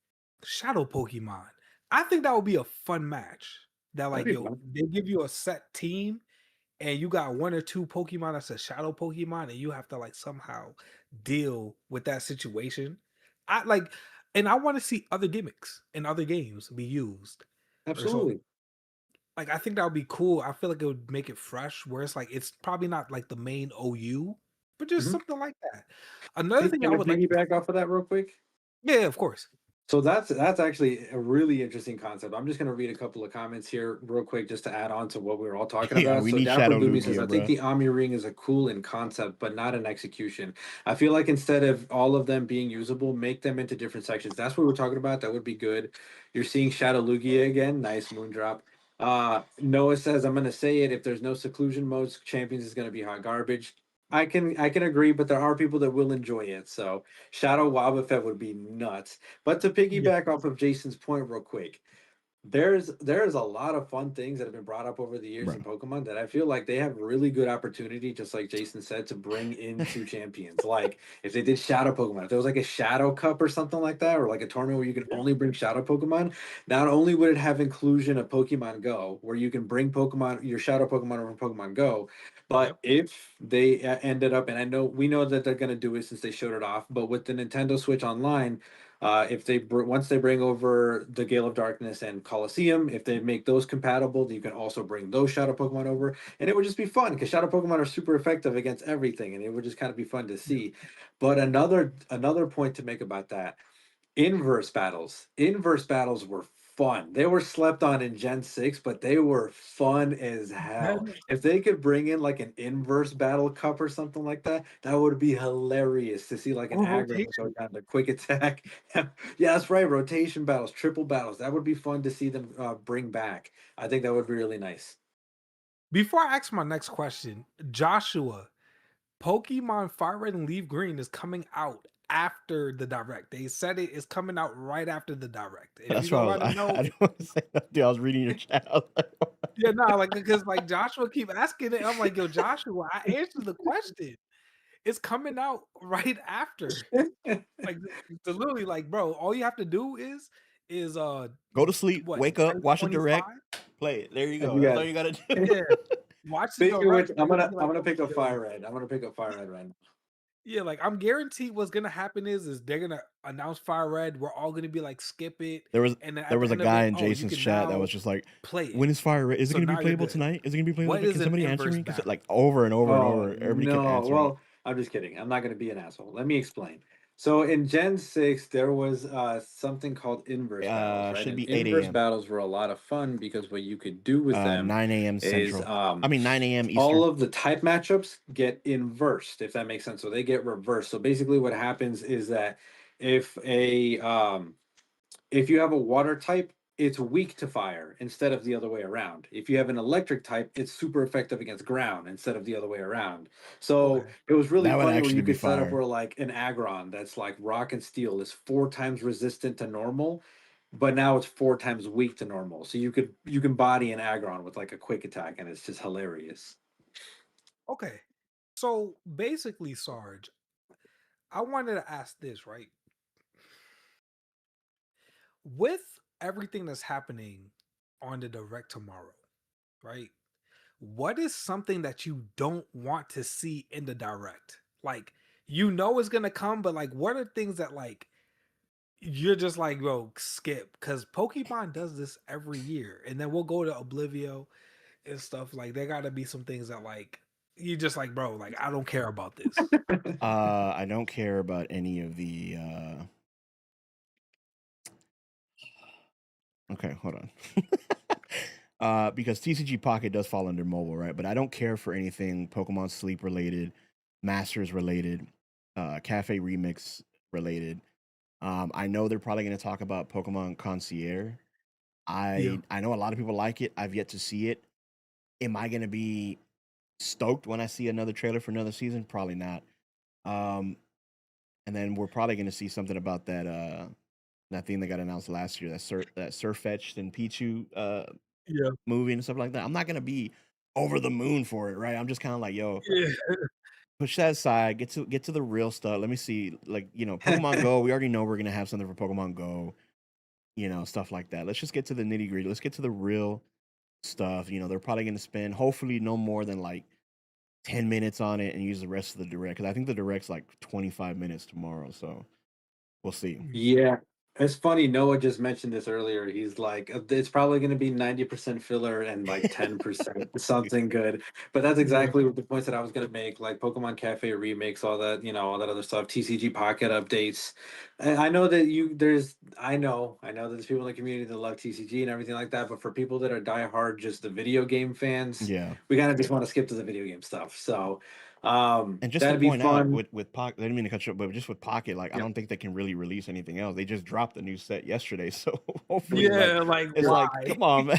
Shadow Pokemon. I think that would be a fun match. That That'd like be yo, fun. they give you a set team and you got one or two Pokemon that's a Shadow Pokemon, and you have to like somehow deal with that situation. I like, and I want to see other gimmicks in other games be used, or so Absolutely. like, I think that would be cool. I feel like it would make it fresh, where it's like it's probably not like the main OU, but just Hmm. something like that. Another thing Can I I would like to piggyback off of that real quick? yeah, of course. So that's actually a really interesting concept. I'm just going to read a couple of comments here real quick just to add on to what we were all talking Yeah, about. we So need Dapper Shadow Gumi says, Lugia, I think bro. the Omni Ring is a cool in concept, but not in execution. I feel like instead of all of them being usable, make them into different sections. That's what we're talking about. That would be good. You're seeing Shadow Lugia again. Nice moon drop. Noah says, I'm going to say it. If there's no seclusion modes, Champions is going to be hot garbage. I can agree, but there are people that will enjoy it. So Shadow Wobbuffet would be nuts. But to Yeah. piggyback off of Jason's point real quick, there's a lot of fun things that have been brought up over the years in Right. Pokemon that I feel like they have really good opportunity, just like Jason said, to bring into champions. Like if they did Shadow Pokemon, if there was like a Shadow Cup or something like that, or like a tournament where you can only bring Shadow Pokemon, not only would it have inclusion of Pokemon Go, where you can bring Pokemon your Shadow Pokemon over Pokemon Go, but Yep. if they ended up, and I know we know that they're going to do it since they showed it off, but with the Nintendo Switch Online, if they once they bring over the Gale of Darkness and Colosseum, if they make those compatible, you can also bring those Shadow Pokemon over, and it would just be fun because Shadow Pokemon are super effective against everything, and it would just kind of be fun to Yep. see. But another point to make about that, inverse battles were fun. They were slept on in Gen 6, but they were fun as hell. Then If they could bring in like an inverse battle cup or something like that, that would be hilarious to see like an or aggro go rotation. down to quick attack. Yeah, that's right. Rotation battles, triple battles. That would be fun to see them bring back. I think that would be really nice. Before I ask my next question, Joshua, Pokemon Fire Red and Leaf Green is coming out after the direct. They said it is coming out right after the direct. If you That's why go out and I know, didn't want to say that, dude. I was reading your chat. I was like, yeah, no, like because like Joshua keep asking it. I'm like, yo, Joshua, I answered the question. It's coming out right after. Like literally, like, bro, all you have to do is go to sleep, what wake up, watch a 2025? direct, play it. There you And go. you That's all got you gotta do. Yeah. Watch the speaking of which, direct, and you're gonna be I'm like, gonna pick okay, up yo, Fire Red. I'm gonna pick up Fire Red right now. yeah, like I'm guaranteed what's gonna happen is they're gonna announce Fire Red. We're all gonna be like, skip it, There was and then there at the was a end of guy it, in oh, you Jason's can chat that now was just like, play it. "When is Fire Red? Is it So gonna be now you're playable good. tonight? Is it gonna be playable? What is Can an somebody answer inverse me?" Because battle? like over and over and Oh over, everybody kept no. answering. Well, I'm just kidding. I'm not going to be an asshole. Let me explain. So in Gen 6, there was something called inverse battles, right? Should And be 8 inverse a.m. battles were a lot of fun because what you could do with them 9 a.m. is Central. I mean 9 a.m. all Eastern. of the type matchups get inversed, if that makes sense. So they get reversed. So basically what happens is that if a if you have a water type, it's weak to fire instead of the other way around. If you have an electric type, it's super effective against ground instead of the other way around. So Okay, it was really That would funny where actually you be could set up fire. where like an Aggron that's like rock and steel is 4 times resistant to normal, but now it's 4 times weak to normal. So you can body an Aggron with like a quick attack, and it's just hilarious. okay. So basically, Sarge, I wanted to ask this, right? With everything that's happening on the direct tomorrow, right? What is something that you don't want to see in the direct? Like, you know it's gonna come, but like, what are things that like you're just like, bro, skip? Because Pokemon does this every year, and then we'll go to Oblivio and stuff. Like, there gotta be some things that like you just like, bro, like I don't care about this. I don't care about any of the okay, hold on. Because TCG Pocket does fall under mobile, right? But I don't care for anything Pokemon Sleep related, Masters related, Cafe Remix related. I know they're probably going to talk about Pokemon Concierge. Yeah. I know a lot of people like it. I've yet to see it. Am I going to be stoked when I see another trailer for another season? Probably not. Um, and then we're probably going to see something about that thing that got announced last year, that Surfetched and Pichu Yeah. movie and stuff like that. I'm not gonna be over the moon for it, right? I'm just kind of like, yo, Yeah. push that aside, get to the real stuff. Let me see, like, Pokemon Go. We already know we're gonna have something for Pokemon Go, stuff like that. Let's just get to the nitty gritty. Let's get to the real stuff. They're probably gonna spend hopefully no more than like 10 minutes on it and use the rest of the direct because I think the direct's like 25 minutes tomorrow. So we'll see. Yeah. It's funny, Noah just mentioned this earlier. He's like, it's probably going to be 90% filler and like 10% something good. But that's Yeah. exactly what the points that I was going to make, like Pokemon Cafe remakes, all that, all that other stuff, TCG Pocket updates. And I know that I know that there's people in the community that love TCG and everything like that. But for people that are diehard, just the video game fans, Yeah. we kind of just want to skip to the video game stuff. So, And just to that'd be point out fun. with Pocket, I didn't mean to cut you up, but just with Pocket, like I don't think they can really release anything else. They just dropped the new set yesterday, so hopefully, like Yeah, like it's why? like, come on, man.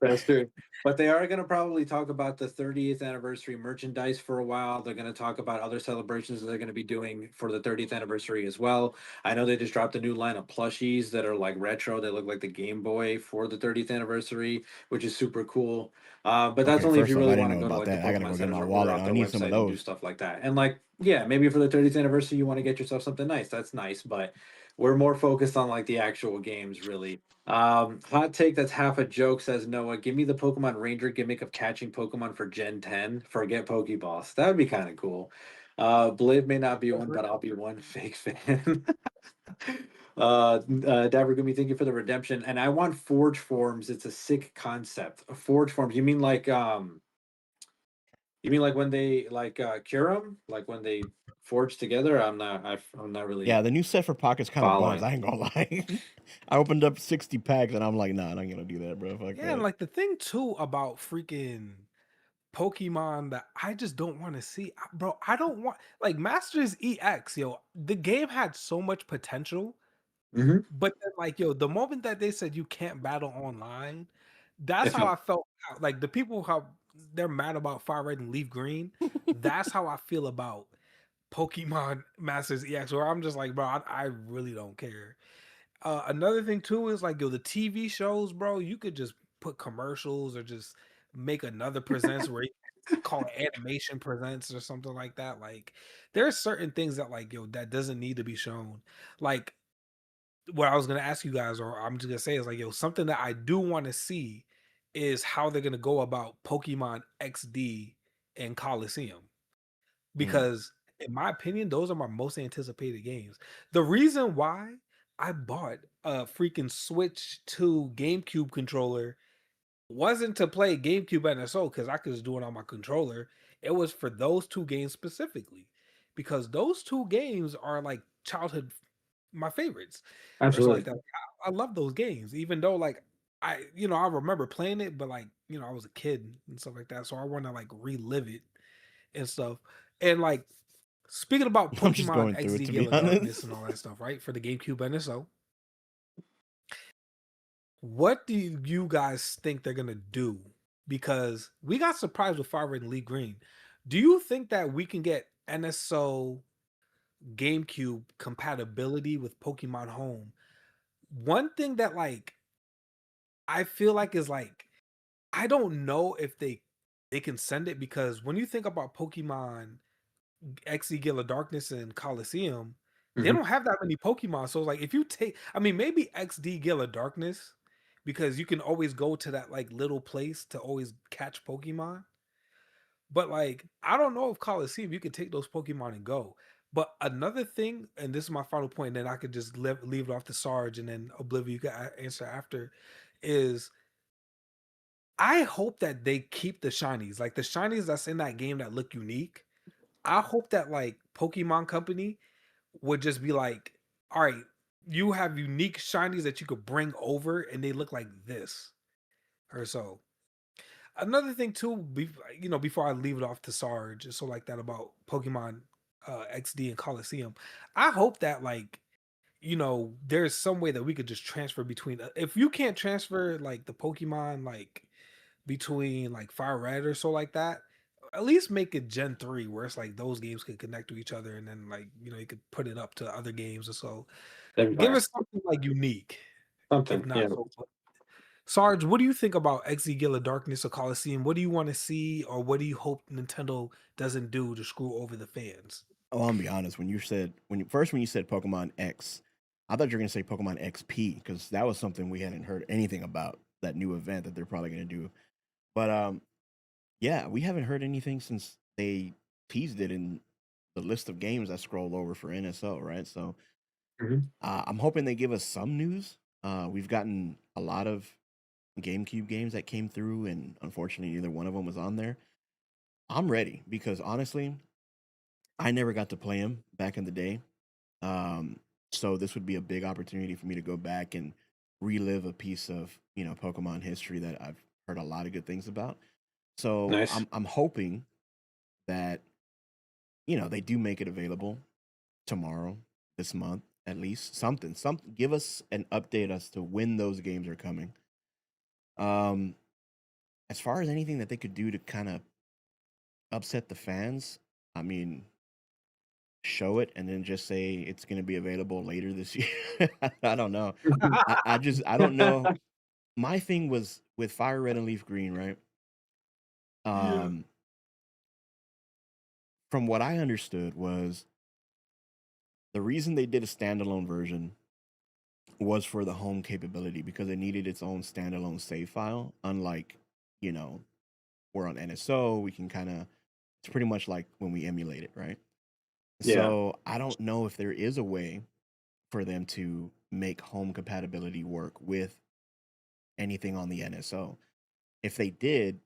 That's true. But they are going to probably talk about the 30th anniversary merchandise for a while. They're going to talk about other celebrations that they're going to be doing for the 30th anniversary as well. I know they just dropped a new line of plushies that are like retro. They look like the Game Boy for the 30th anniversary, which is super cool. But that's Okay, only if first you off, I really didn't want to know go to about like the that. I gotta go Pokemon get centers my or order wallet. off I their need some of website and do those. stuff like that. And like, yeah, maybe for the 30th anniversary, you want to get yourself something nice. That's nice. But we're more focused on like the actual games, really. Hot take that's half a joke, says Noah. Give me the Pokemon Ranger gimmick of catching Pokemon for Gen 10. Forget Pokeballs. That would be kind of cool. Bliv may not be one, but I'll be one fake fan. Davragumi, thank you for the redemption. And I want Forge Forms. It's a sick concept. Forge Forms. You mean like when they like cure them? Like when they forge together? I'm not really Yeah, the new set for Pocket's kind of bums. following. I ain't gonna lie. I opened up 60 packs and I'm like, nah, I'm not gonna do that, bro. Fuck Yeah, and that. like the thing too about freaking Pokemon that I just don't want to see, bro. I don't want like Masters EX, yo. The game had so much potential, Hmm. but then like, yo, the moment that they said you can't battle online, that's If how I'm I felt. Like the people how they're mad about Fire Red and Leaf Green. That's how I feel about Pokemon Masters EX, where I'm just like, bro, I really don't care. Another thing too is like, yo, the TV shows, bro. You could just put commercials or just make another presents where you call it animation presents or something like that. Like, there's certain things that like, yo, that doesn't need to be shown. Like, what I was gonna ask you guys, or I'm just gonna say is like, yo, something that I do want to see is how they're gonna go about Pokemon XD and Coliseum Mm, because in my opinion, those are my most anticipated games. The reason why I bought a freaking Switch 2 GameCube controller wasn't to play GameCube NSO because I could just do it on my controller. It was for those two games specifically because those two games are like childhood my favorites or so like absolutely. that. I love those games, even though like I remember playing it, but like I was a kid and stuff like that, so I want to like relive it and stuff. And like speaking about I'm just Pokemon going through it XD to be Gala Darkness honest. and all that stuff, right? For the GameCube NSO, what do you guys think they're gonna do? Because we got surprised with Fire Red and Leaf Green. Do you think that we can get NSO GameCube compatibility with Pokemon Home? One thing that like I feel like is like I don't know if they can send it because when you think about Pokemon XE Gala Darkness and Coliseum, they Hmm. don't have that many Pokemon. So like if you take I mean maybe XD Gala Darkness because you can always go to that like little place to always catch Pokemon. But like I don't know if Coliseum you could take those Pokemon and go. But another thing, and this is my final point, then I could just leave it off to Sarge and then Oblivion you can answer after, is I hope that they keep the shinies. Like the shinies that's in that game that look unique. I hope that like Pokemon Company would just be like, all right, you have unique shinies that you could bring over and they look like this or so. Another thing too, before I leave it off to Sarge, so like that about Pokemon XD and Coliseum, I hope that like there's some way that we could just transfer between. If you can't transfer like the Pokemon like between like Fire Red or so like that, at least make it Gen 3 where it's like those games could connect to each other and then like you could put it up to other games or so. That'd be Give nice. us something like unique, if Something, not yeah. so. Sarge, what do you think about XE Gila Darkness or Coliseum? What do you want to see, or what do you hope Nintendo doesn't do to screw over the fans? Oh, I'm gonna be honest. When you said Pokemon X, I thought you were gonna say Pokemon XP because that was something we hadn't heard anything about that new event that they're probably gonna do. But yeah, we haven't heard anything since they teased it in the list of games I scrolled over for NSO, right? So Hmm. I'm hoping they give us some news. We've gotten a lot of GameCube games that came through, and unfortunately, neither one of them was on there. I'm ready because honestly, I never got to play them back in the day. Um, so this would be a big opportunity for me to go back and relive a piece of Pokemon history that I've heard a lot of good things about. So Nice. I'm hoping that they do make it available tomorrow, this month at least. Something. Give us an update as to when those games are coming. Um, as far as anything that they could do to kind of upset the fans, I mean, show it and then just say it's going to be available later this year. I don't know. I don't know. My thing was with Fire Red and Leaf Green, right? Yeah. Um, from what I understood was the reason they did a standalone version was for the home capability because it needed its own standalone save file. Unlike, you know, we're on NSO, we can kind of, it's pretty much like when we emulate it, right? Yeah. So I don't know if there is a way for them to make home compatibility work with anything on the NSO. If they did,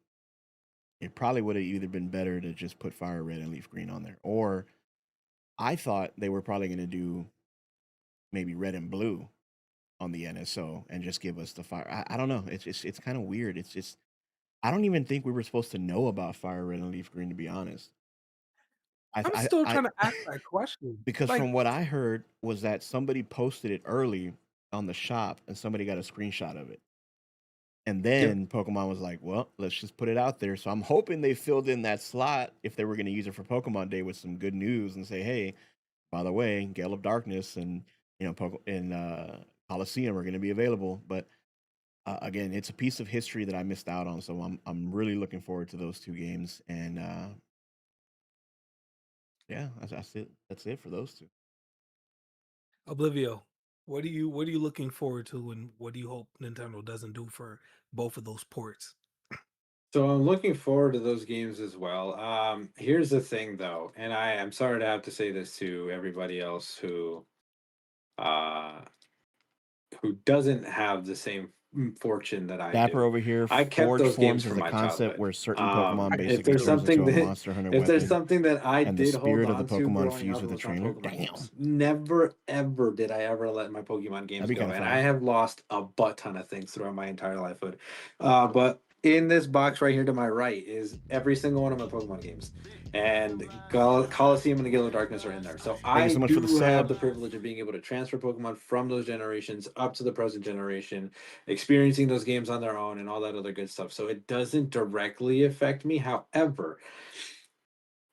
it probably would have either been better to just put Fire Red and Leaf Green on there, or I thought they were probably going to do maybe Red and Blue on the NSO and just give us the Fire. I don't know. It's kind of weird. It's just I don't even think we were supposed to know about Fire Red and Leaf Green, to be honest. I'm still I trying to ask that question. because Like, from what I heard was that somebody posted it early on the shop and somebody got a screenshot of it. And Yep. then Pokemon was like, well, let's just put it out there. So I'm hoping they filled in that slot if they were going to use it for Pokemon Day with some good news and say, hey, by the way, Gale of Darkness and, Coliseum are going to be available. But again, it's a piece of history that I missed out on. So I'm really looking forward to those two games. And yeah, that's it. That's it for those two. Oblivio, what are you looking forward to, and what do you hope Nintendo doesn't do for both of those ports? So I'm looking forward to those games as well. Here's the thing though, and I'm sorry to have to say this to everybody else uh who doesn't have the same fortune that I Dapper do. over here, I kept Forge those games Forms is from a my concept childhood. where certain Pokemon If basically there's turns into something a that Monster Hunter if there's weapon, something that I and the did hold spirit of the on to Pokemon growing fused up, it with a was my trainer. Pokemon Damn, games. Never ever did I ever let my Pokemon that'd games be kind go, of and I fire. have lost a butt ton of things throughout my entire lifehood. But in this box right here to my right is every single one of my Pokemon games, and Coliseum and the Gale of Darkness are in there. So Thank you I so much for the do have sub. the privilege of being able to transfer Pokemon from those generations up to the present generation, experiencing those games on their own and all that other good stuff. So it doesn't directly affect me. However,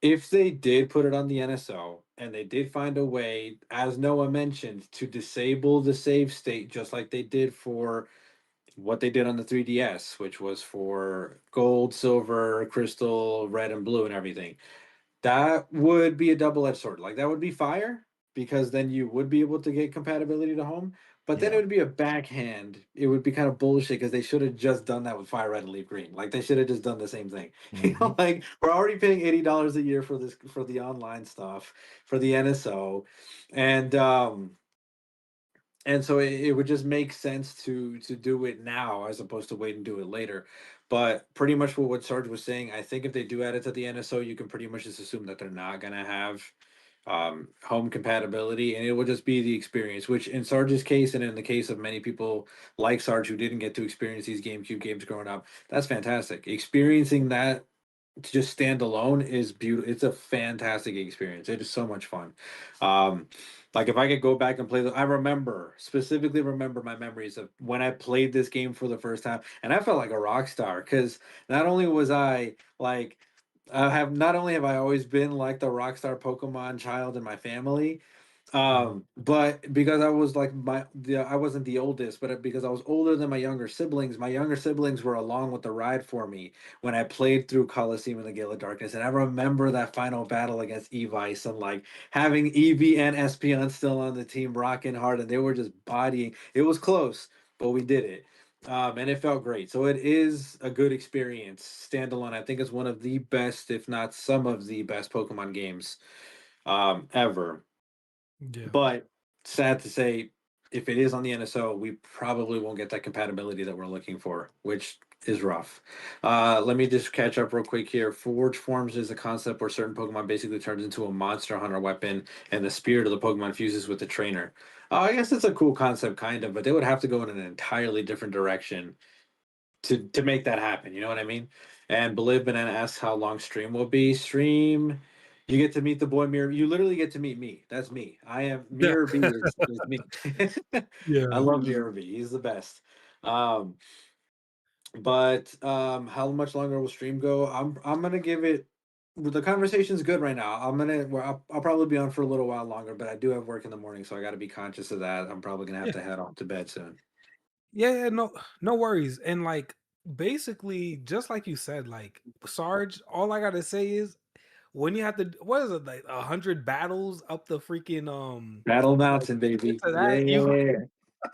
if they did put it on the NSO and they did find a way, as Noah mentioned, to disable the save state just like they did for what they did on the 3DS, which was for gold, silver, crystal, red, and blue, and everything, that would be a double-edged sword. Like that would be fire because then you would be able to get compatibility to home. But then it Yeah. would be a backhand. It would be kind of bullshit because they should have just done that with Fire Red and Leaf Green. Like they should have just done the same thing. Hmm. Like we're already paying $80 a year for this for the online stuff for the NSO, and so it would just make sense to do it now as opposed to wait and do it later. But pretty much what Sarge was saying, I think if they do add it to the NSO, you can pretty much just assume that they're not gonna have home compatibility, and it will just be the experience. Which in Sarge's case, and in the case of many people like Sarge who didn't get to experience these GameCube games growing up, that's fantastic. Experiencing that to just stand alone is beautiful. It's a fantastic experience. It is so much fun. Um, like if I could go back and play I remember specifically remember my memories of when I played this game for the first time, and I felt like a rock star because not only was I like have not only have I always been like the rock star Pokemon child in my family, Mhm. but because I was like I wasn't the oldest, but because I was older than my younger siblings were along with the ride for me when I played through Coliseum and the Gale of Darkness. And I remember that final battle against Evice and like having Eevee and Espeon still on the team rocking hard, and they were just bodying. It was close, but we did it. And it felt great. So it is a good experience standalone. I think it's one of the best, if not some of the best Pokemon games ever. Yeah. But sad to say, if it is on the NSO, we probably won't get that compatibility that we're looking for, which is rough. Let me just catch up real quick here. Forge Forms is a concept where certain Pokemon basically turns into a monster hunter weapon, and the spirit of the Pokemon fuses with the trainer. I guess it's a cool concept, kind of, but they would have to go in an entirely different direction to make that happen. You know what I mean? And Believe Banana asks how long stream will be. Stream, you get to meet the boy Mirror. You literally get to meet me. That's me. I am Yeah. Mirror B is me. I Yeah. love Mirror B. He's the best. Um, But how much longer will stream go? I'm gonna give it. The conversation's good right now. I'll probably be on for a little while longer, but I do have work in the morning, so I got to be conscious of that. I'm probably gonna have Yeah. to head off to bed soon. Yeah, no worries. And like basically, just like you said, like Sarge, all I gotta say is when you have to what is it, like 100 battles up the freaking Battle like Mountain, get baby. to that, you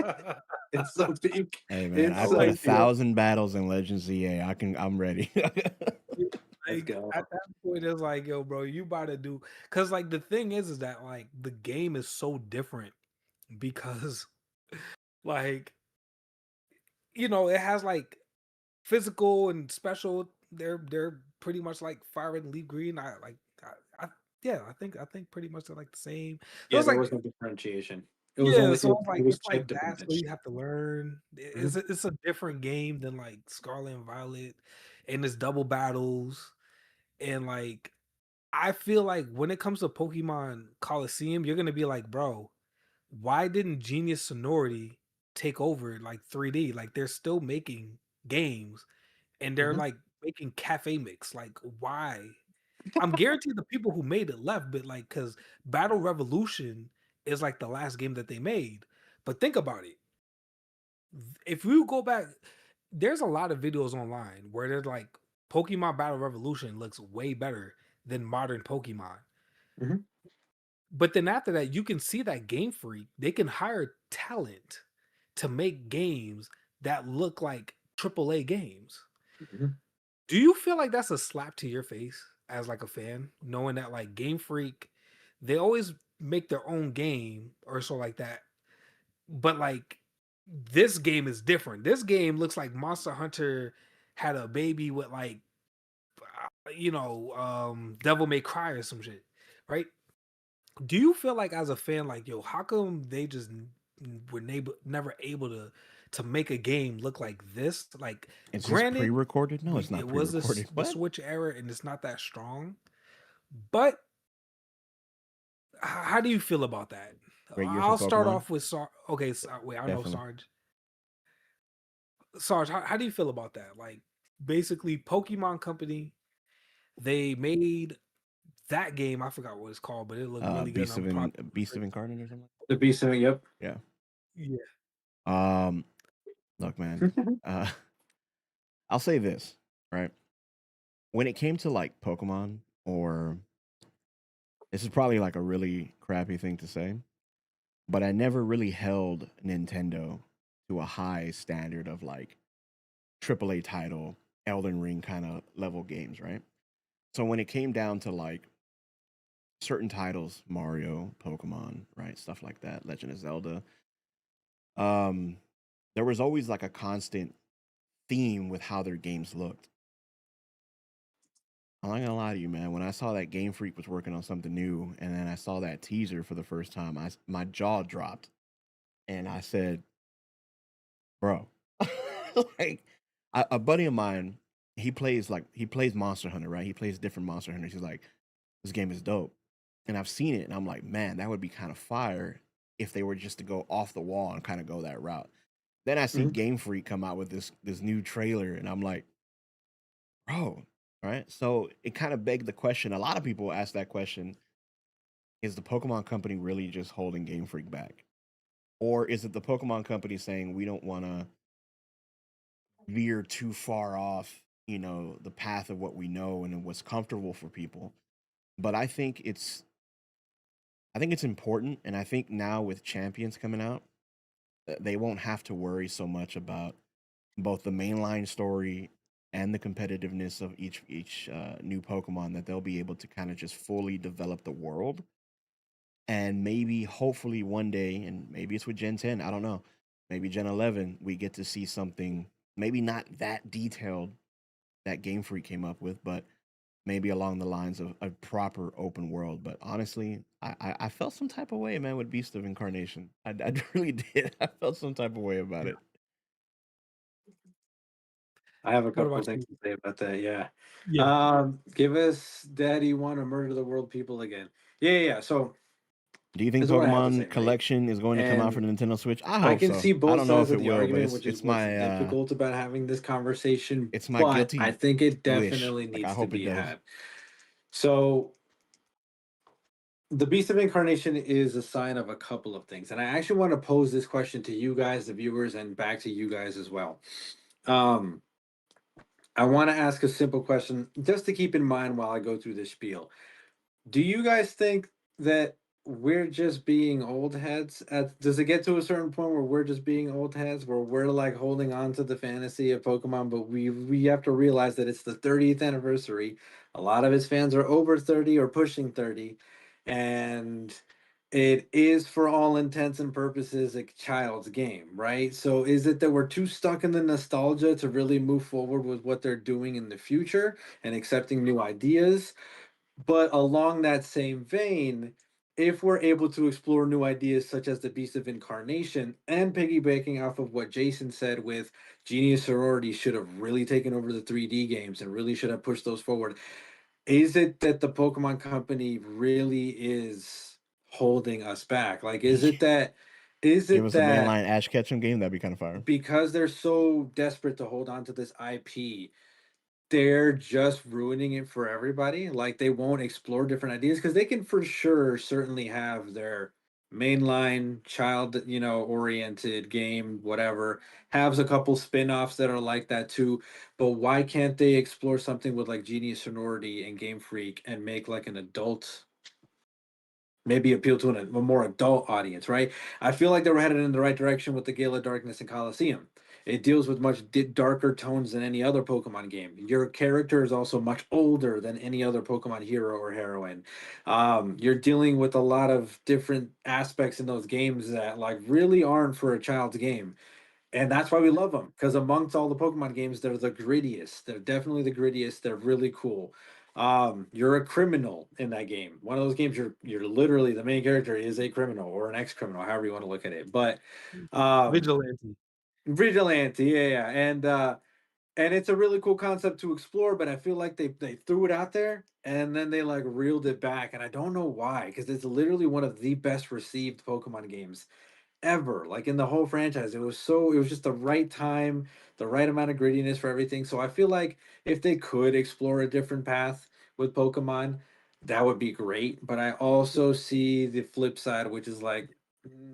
Yeah, it's so peak. Hey man, It's I I'm so put like, a peak. thousand battles in Legends ZA. I'm ready. yeah, Let's like go. at that point it's like, yo, bro, you about to do because like the thing is that like the game is so different because like it has like physical and special. They're pretty much like fire red and leaf green. I yeah, I think pretty much they're like the same. So Yeah, it's there like was no differentiation. It was yeah, only so it's it like was it's like chip that. So dependent. you have to learn. Mhm. It's a different game than like Scarlet and Violet, and it's double battles and like I feel like when it comes to Pokemon Coliseum, you're gonna be like, bro, why didn't Genius Sonority take over like 3D? Like they're still making games and they're Mhm. like making cafe mix. Like why? I'm guaranteed the people who made it left, but like because Battle Revolution is like the last game that they made. But think about it. If you go back, there's a lot of videos online where they're like Pokemon Battle Revolution looks way better than modern Pokemon. Mhm. But then after that, you can see that Game Freak, they can hire talent to make games that look like AAA games. Mhm. Do you feel like that's a slap to your face as like a fan, knowing that like Game Freak, they always make their own game or so like that, but like this game is different. This game looks like Monster Hunter had a baby with like Devil May Cry or some shit, right? Do you feel like as a fan, like yo, how come they just were never able to make a game look like this? Like, Is this granted, pre-recorded? No, it's it not was pre-recorded. the What? Switch era, and it's not that strong. But how do you feel about that? Great year for I'll start Pokemon. off with Okay, wait, I know Definitely. Sarge. Sarge, how do you feel about that? Like, basically, Pokemon Company, they made that game. I forgot what it's called, but it looked really good. And I'm probably Beast of Incarnate or something. The B7, yep. Yeah. yeah. Um. Look, man. Uh, I'll say this, right? When it came to like Pokemon, or this is probably like a really crappy thing to say, but I never really held Nintendo to a high standard of like AAA title, Elden Ring kind of level games, right? So when it came down to like certain titles, Mario, Pokemon, right, stuff like that, Legend of Zelda, um, there was always like a constant theme with how their games looked. I'm not gonna lie to you, man. When I saw that Game Freak was working on something new, and then I saw that teaser for the first time, my jaw dropped, and I said, "Bro," like a buddy of mine, he plays Monster Hunter, right? He plays different Monster Hunters. He's like, "This game is dope," and I've seen it, and I'm like, "Man, that would be kind of fire if they were just to go off the wall and kind of go that route." Then I see Mhm. Game Freak come out with this new trailer, and I'm like, "Bro." Right? So it kind of begged the question. A lot of people ask that question: is the Pokemon Company really just holding Game Freak back? Or is it the Pokemon Company saying we don't want to veer too far off, the path of what we know and what's comfortable for people? But I think it's important, and I think now with Champions coming out, they won't have to worry so much about both the mainline story and the competitiveness of each new Pokemon, that they'll be able to kind of just fully develop the world. And maybe, hopefully, one day, and maybe it's with Gen 10, I don't know. Maybe Gen 11, we get to see something, maybe not that detailed that Game Freak came up with, but maybe along the lines of a proper open world. But honestly, I felt some type of way, man, with Beast of Incarnation. I really did. I felt some type of way about it. I have a What couple about of things you? to say about that. Yeah. Yeah. Give us Daddy Want to Murder the World People again. Yeah, yeah. So Do you think is what I have to say, Pokemon right? Collection is going to come out for And the Nintendo Switch? I I hope can so. see I both don't know sides if of it the will, but argument, it's which is it's what's my difficult about having this conversation, it's my but I guilty think it wish. definitely Like I needs to hope it be does. had. So the Beast of Incarnation is a sign of a couple of things. And I actually want to pose this question to you guys, the viewers, and back to you guys as well. Um, I want to ask a simple question just to keep in mind while I go through this spiel. Do you guys think that we're just being old heads? Does it get to a certain point where we're just being old heads, where we're like holding on to the fantasy of Pokemon, but we have to realize that it's the 30th anniversary. A lot of its fans are over 30 or pushing 30, and it is for all intents and purposes a child's game, right? So is it that we're too stuck in the nostalgia to really move forward with what they're doing in the future and accepting new ideas? But along that same vein, if we're able to explore new ideas such as the Beast of Incarnation and piggybacking off of what Jason said with Genius Sorority should have really taken over the 3D games and really should have pushed those forward, is it that the Pokemon Company really is holding us back? Like, is Give it us a that mainline Ash Ketchum game, that'd be kind of fire. because they're so desperate to hold on to this IP, they're just ruining it for everybody? Like they won't explore different ideas because they can for sure certainly have their mainline child, oriented game, whatever, has a couple spin-offs that are like that too. But why can't they explore something with like Genius Sonority and Game Freak and make like an adult, maybe appeal to a more adult audience, right? I feel like they were headed in the right direction with the Gala Darkness and Coliseum. It deals with much darker tones than any other Pokemon game. Your character is also much older than any other Pokemon hero or heroine. You're dealing with a lot of different aspects in those games that like really aren't for a child's game, and that's why we love them, because amongst all the Pokemon games, they're the grittiest. They're definitely the grittiest. They're really cool. You're a criminal in that game. One of those games, you're literally the main character is a criminal or an ex-criminal, however you want to look at it. But um, Vigilante. vigilante, yeah, yeah, and it's a really cool concept to explore. But I feel like they threw it out there and then they like reeled it back, and I don't know why, because it's literally one of the best received Pokemon games ever, like in the whole franchise. It was just the right time, the right amount of grittiness for everything. So I feel like if they could explore a different path with Pokemon, that would be great. But I also see the flip side, which is like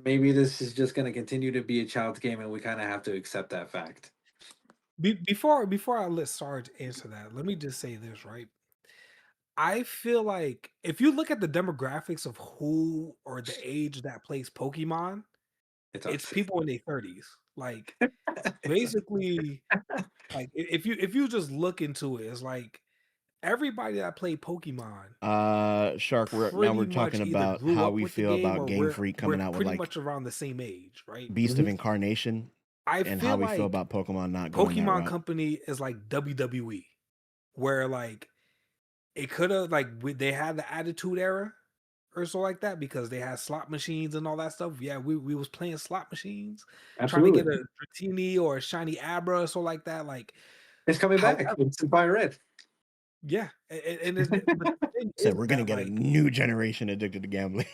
maybe this is just going to continue to be a child's game and we kind of have to accept that fact. Before I let Sarge answer that, let me just say this, right? I feel like if you look at the demographics of who or the age that plays Pokemon, It's it's us. people in their 30s. Like It's us. basically, like if you just look into it, it's like everybody that played Pokemon Shark, we're pretty much talking either about grew how up we with the feel game about or Game we're Freak we're coming out with pretty like much around the same age, right? Beast of Mhm. Incarnation I and how feel we feel like about Pokemon not going that Pokemon route. Company is like WWE, where like it could have like they had the Attitude Era or so like that because they had slot machines and all that stuff. Yeah, we was playing slot machines, trying to get Absolutely. a Dratini or a shiny Abra or so like that. Like, It's coming back. however, It's in Fire Red. yeah, and it's, but the thing Said is we're gonna that get a like, new generation addicted to gambling.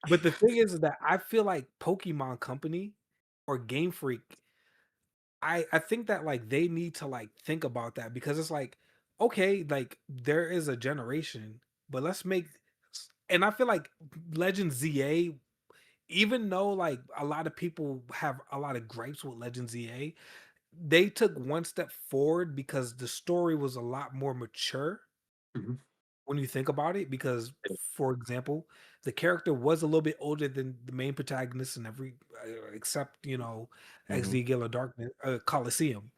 but the thing is that I feel like Pokemon Company or Game Freak, I think that like they need to like think about that because it's like, okay, like there is a generation, but let's make and I feel like Legend ZA, even though like a lot of people have a lot of gripes with Legend ZA, they took one step forward because the story was a lot more mature Mhm. when you think about it. Because, for example, the character was a little bit older than the main protagonist in every except Mhm. XD Gala Darkness Coliseum.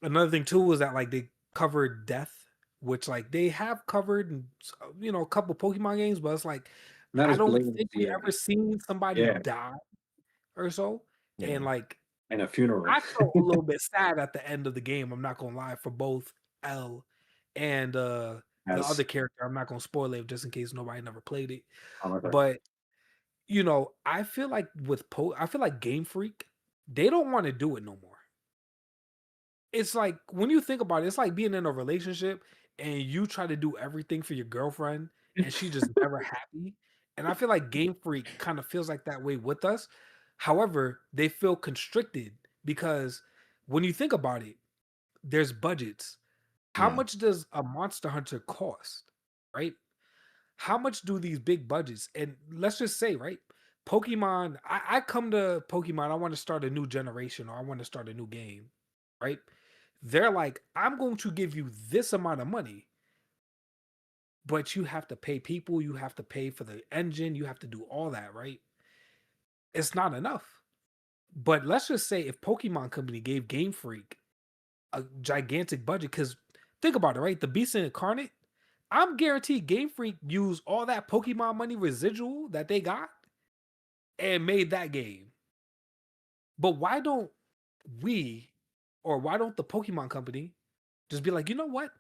Another thing too was that like they covered death, which like they have covered in a couple Pokemon games, but it's like Not I as don't blatant think as we the ever seen somebody yeah, die or so. Yeah. And like and a funeral. I felt a little bit sad at the end of the game. I'm not gonna lie for both L and the As other character. I'm not gonna spoil it just in case nobody never played it. oh, okay. But I feel like I feel like Game Freak, they don't want to do it no more. It's like when you think about it, it's like being in a relationship and you try to do everything for your girlfriend and she just never happy. And I feel like Game Freak kind of feels like that way with us. However, they feel constricted because when you think about it, there's budgets. How Yeah. much does a Monster Hunter cost? Right? How much do these big budgets, and let's just say, right? Pokemon, I come to Pokemon, I want to start a new generation or I want to start a new game, right? They're like, I'm going to give you this amount of money, but you have to pay people, you have to pay for the engine, you have to do all that, right? It's not enough. But let's just say if Pokemon Company gave Game Freak a gigantic budget, because think about it, right? The Beast Incarnate, I'm guaranteed Game Freak used all that Pokemon money residual that they got and made that game. But why don't we, or why don't the Pokemon Company just be like, you know what?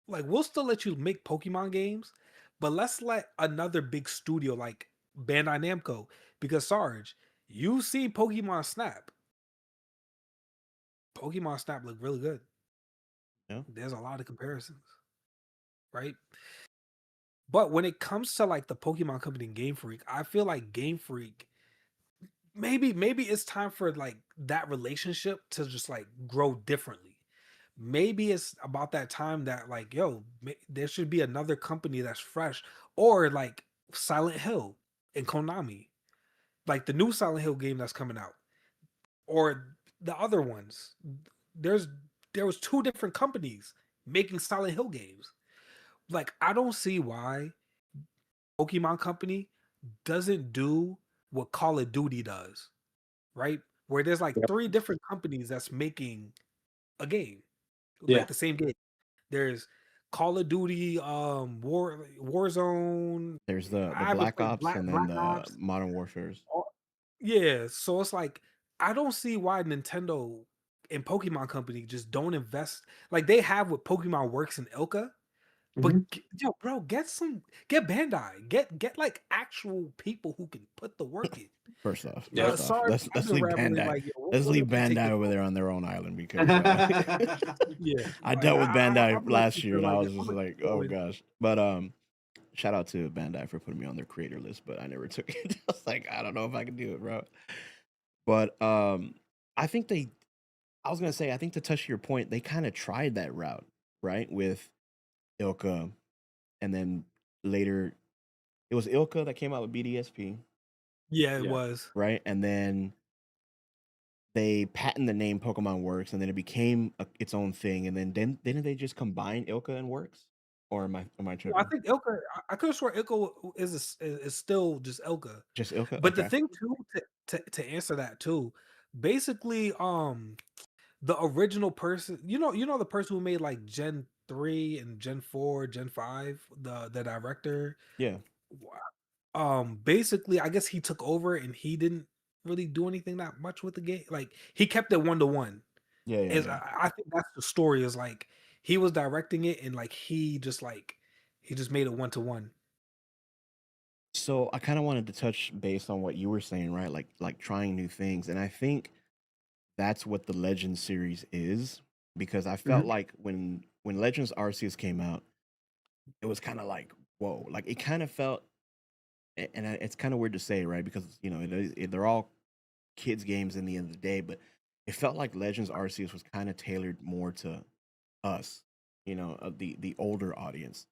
Like, we'll still let you make Pokemon games, but let's let another big studio like Bandai Namco, because Sarge, you've seen Pokemon Snap. Pokemon Snap look really good. Yeah. There's a lot of comparisons, right? But when it comes to like the Pokemon Company and Game Freak, I feel like Game Freak, maybe it's time for like that relationship to just like grow differently. Maybe it's about that time that like, yo, there should be another company that's fresh, or like Silent Hill and Konami, like the new Silent Hill game that's coming out, or the other ones. There's there was two different companies making Silent Hill games. Like, I don't see why Pokemon Company doesn't do what Call of Duty does, right? Where there's like Yep. three different companies that's making a game, Yeah. like the same game. There's Call of Duty, Warzone. There's the I haven't Black played Ops and then Black the Ops. Modern Warfares. Yeah, so it's like I don't see why Nintendo and Pokemon Company just don't invest like they have with Pokemon Works and Ilka. But Mhm. yo, bro, get Bandai, get like actual people who can put the work in. Yep. First off, Sorry, I've let's been leave rambling Bandai. like, yo, Let's we'll leave let you take Bandai this over one. there on their own island because Yeah, I like dealt with I'm Bandai gonna let last you year feel and I like was I'm just gonna keep like, oh going. gosh. But shout out to Bandai for putting me on their creator list, but I never took it. I was like, I don't know if I can do it, bro. But I think they I was gonna say, I think to touch your point, they kind of tried that route, right? With Ilka, and then later it was Ilka that came out with BDSP, Yeah, it Yeah. was. right? And then they patented the name Pokemon Works, and then it became its own thing. And then didn't they just combine Ilka and Works? Or am I Well, I tripping? think Ilka. I could have sworn Ilka is still just Ilka. Just Ilka? But the Okay. thing too, to answer that too, basically, the original person, you know the person who made like Gen 3 and Gen 4, Gen 5, the director. Yeah. Basically, I guess he took over and he didn't really do anything that much with the game. Like he kept it 1-to-1. Yeah. Yeah. Is Yeah. I think that's the story. Is like he was directing it and like he just made it 1-to-1. So I kind of wanted to touch based on what you were saying, right? Like trying new things, and I think that's what the Legends series is because I felt Mhm. like when Legends Arceus came out, it was kind of like whoa, like it kind of felt, it's kind of weird to say, right? Because they're all kids games in the end of the day, but it felt like Legends Arceus was kind of tailored more to us, the older audience.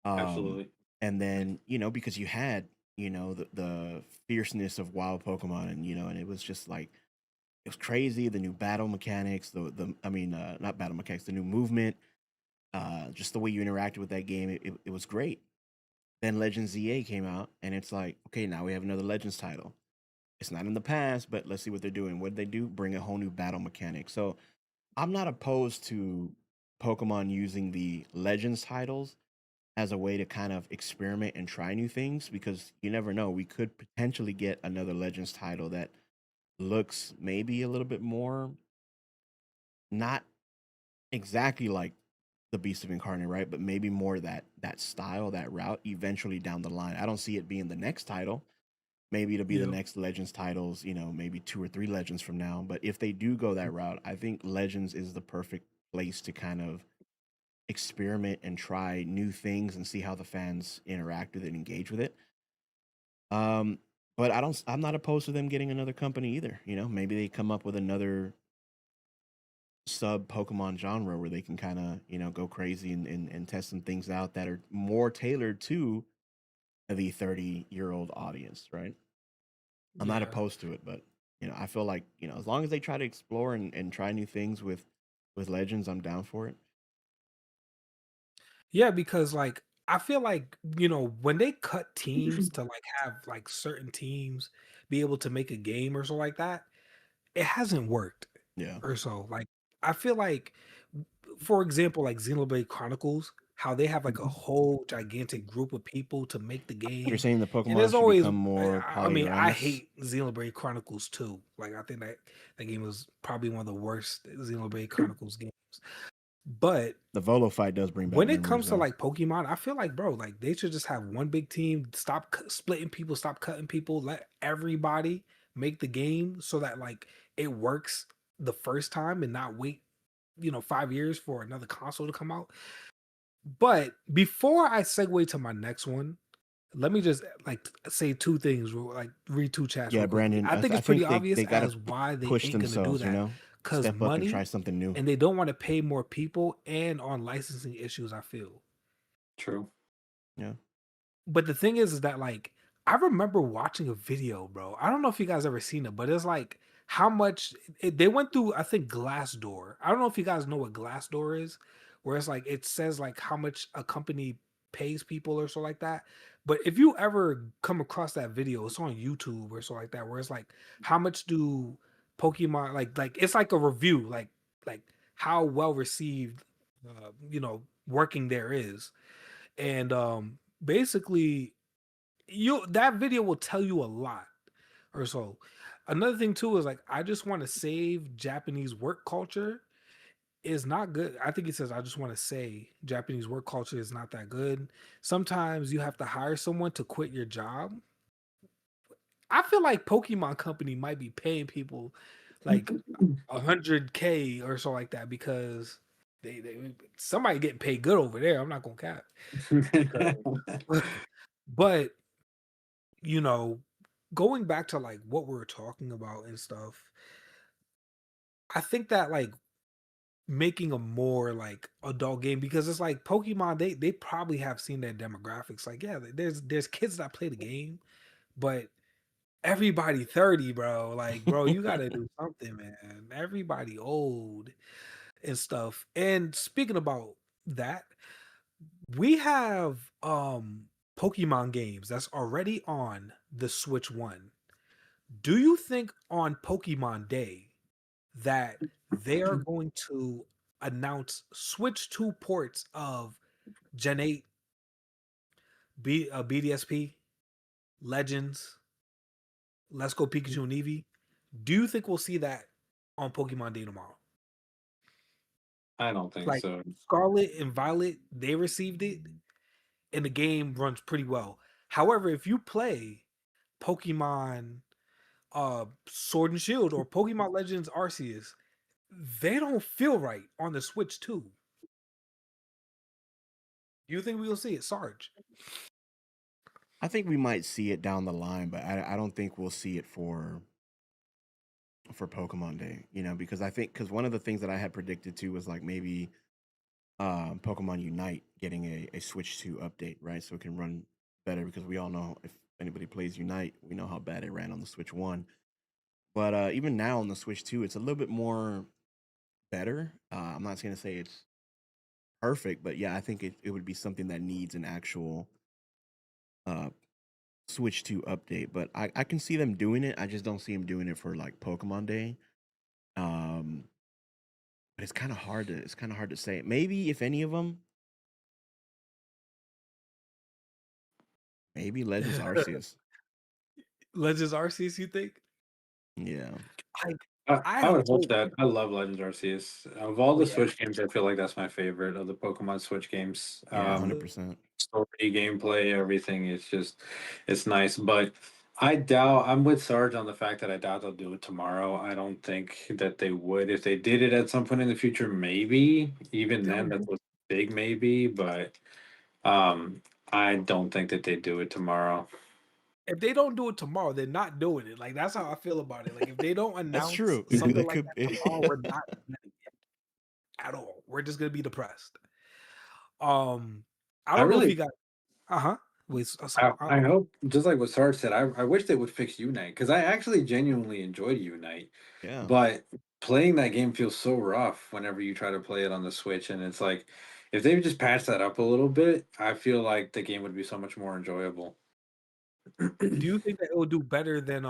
Um, Absolutely. and then because you had the fierceness of wild Pokemon, and it was just like it was crazy. The new battle mechanics, the I mean, not battle mechanics, the new movement, just the way you interacted with that game, it was great. Then Legends ZA came out, and it's like, okay, now we have another Legends title. It's not in the past, but let's see what they're doing. What did they do? Bring a whole new battle mechanic. So I'm not opposed to Pokemon using the Legends titles as a way to kind of experiment and try new things because you never know. We could potentially get another Legends title that looks maybe a little bit more not exactly like the Beast of Incarnate, right? But maybe more that style, that route eventually down the line. I don't see it being the next title. Maybe it'll be the Yeah. next Legends titles, maybe 2 or 3 Legends from now. But if they do go that route, I think Legends is the perfect place to kind of experiment and try new things and see how the fans interact with it and engage with it. Um, but I'm not opposed to them getting another company either. You know, maybe they come up with another sub Pokemon genre where they can kind of, you know, go crazy and test some things out that are more tailored to the 30-year-old audience, right? I'm not Yeah. opposed to it, but you know, I feel like, you know, as long as they try to explore and try new things with Legends, I'm down for it. Yeah, because like I feel like, when they cut teams to like have like certain teams be able to make a game or so like that, it hasn't worked Yeah. or so. Like I feel like for example, like Xenoblade Chronicles, how they have like a whole gigantic group of people to make the You're game. saying the And Pokemon there's should always become more I mean, I polyramous. hate Xenoblade Chronicles too. Like I think that game was probably one of the worst Xenoblade Chronicles games. But The Volo fight does bring back when it memories comes to though. like Pokemon, I feel like, bro, like they should just have one big team, stop splitting people, stop cutting people, let everybody make the game so that like it works the first time and not wait, 5 years for another console to come out. But before I segue to my next one, let me just like say two things, like read two chats Yeah, real quickly. Brandon, I think I it's pretty think obvious they got to as why they push ain't gonna do themselves, you that. know? Cause Step up and try money, something new. and they don't want to pay more people and on licensing issues, I feel. True. Yeah. But the thing is that like I remember watching a video, bro. I don't know if you guys ever seen it, but it's like how much they went through. I think Glassdoor. I don't know if you guys know what Glassdoor is, where it's like it says like how much a company pays people or so like that. But if you ever come across that video, it's on YouTube or so like that, where it's like how much do Pokemon like it's like a review, like how well received, working there is, and basically you that video will tell you a lot or so. Another thing too is like I just want to save Japanese work culture is not good. I think he says I just want to say Japanese work culture is not that good. Sometimes you have to hire someone to quit your job. I feel like Pokemon Company might be paying people like 100K or so like that because they somebody getting paid good over there. I'm not gonna cap because but you know, going back to like what we are talking about and stuff, I think that like making a more like adult game because it's like Pokemon, they probably have seen their demographics. Like, yeah, there's kids that play the game, but everybody 30, bro. Like, bro, you gotta do something, man. Everybody old and stuff. And speaking about that, we have Pokemon games that's already on the Switch One. Do you think on Pokemon Day that they are going to announce Switch 2 ports of Gen 8, BDSP, Legends, Let's Go Pikachu and Eevee? Do you think we'll see that on Pokemon Day tomorrow? I don't think Like so. Scarlet and Violet, they received it and the game runs pretty well. However, if you play Pokemon Sword and Shield or Pokemon Legends Arceus, they don't feel right on the Switch too. Do you think we will see it, Sarge? I think we might see it down the line, but I don't think we'll see it for Pokemon Day, you know, because I think because one of the things that I had predicted too was like maybe Pokemon Unite getting a Switch 2 update, right? So it can run better because we all know if anybody plays Unite, we know how bad it ran on the Switch 1. But even now on the Switch 2, it's a little bit more better. I'm not going to say it's perfect, but yeah, I think it would be something that needs an actual uh, Switch 2 update. But I can see them doing it. I just don't see them doing it for like Pokemon Day. Um, but it's kind of hard to say. Maybe if any of them, maybe Legends Arceus. Legends Arceus, you think? Yeah. I I I would hope hope. that. I love Legends Arceus. Of all Oh the yeah. Switch games, I feel like that's my favorite of the Pokemon Switch games. Yeah, Uh, 100%. Story, gameplay, everything. It's nice. But I doubt. I'm with Sarge on the fact that I doubt they'll do it tomorrow. I don't think that they would. If they did it at some point in the future, maybe. Even then, they'll that's what. big maybe, but um, I don't think that they do it tomorrow. If they don't do it tomorrow, they're not doing it. Like that's how I feel about it. Like if they don't That's announce true. something That like could that be. tomorrow, we're not getting it at all. We're just gonna be depressed. Um, I I don't know if you really got uh-huh. Wait, I hope, just like what Sarge said, I wish they would fix Unite because I actually genuinely enjoyed Unite, Yeah. but playing that game feels so rough whenever you try to play it on the Switch, and it's like if they would just patch that up a little bit, I feel like the game would be so much more enjoyable. do you think that it will do better than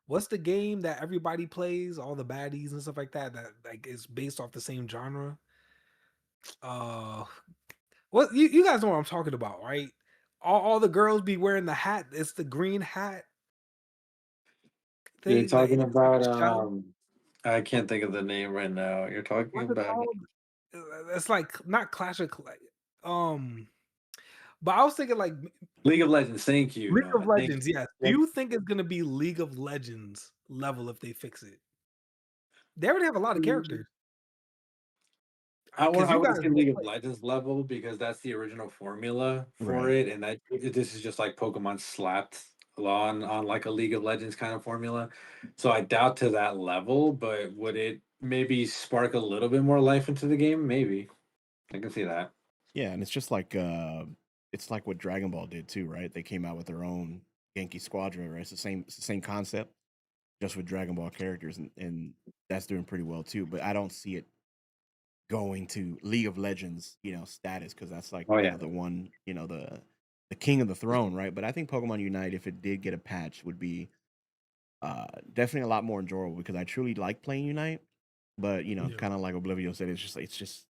what's the game that everybody plays, all the baddies and stuff like that, that like is based off the same genre? Uh what you guys know what I'm talking about, right? All the girls be wearing the hat. It's the green hat You're thing, talking and it's like about a shell. I can't think of the name right now. You're talking What's it about called? It's like not Clash of um, but I was thinking like League of Legends. Thank you, League of Noah. Thank Legends. you. Yes. Do Yep. you think it's gonna be League of Legends level if they fix it? They already have a lot of characters. Because I you would guys say both League of play. Legends level because that's the original formula for Right. it, and this is just like Pokemon slapped on like a League of Legends kind of formula. So I doubt to that level, but would it maybe spark a little bit more life into the game? Maybe. I can see that. Yeah, and it's like what Dragon Ball did too, right? They came out with their own Genki Squadron, right? It's the same concept, just with Dragon Ball characters, and that's doing pretty well too. But I don't see it going to League of Legends, status because that's like Oh yeah. the one, the king of the throne, right? But I think Pokemon Unite, if it did get a patch, would be definitely a lot more enjoyable because I truly like playing Unite. But Yeah. kind of like Oblivio said, it's just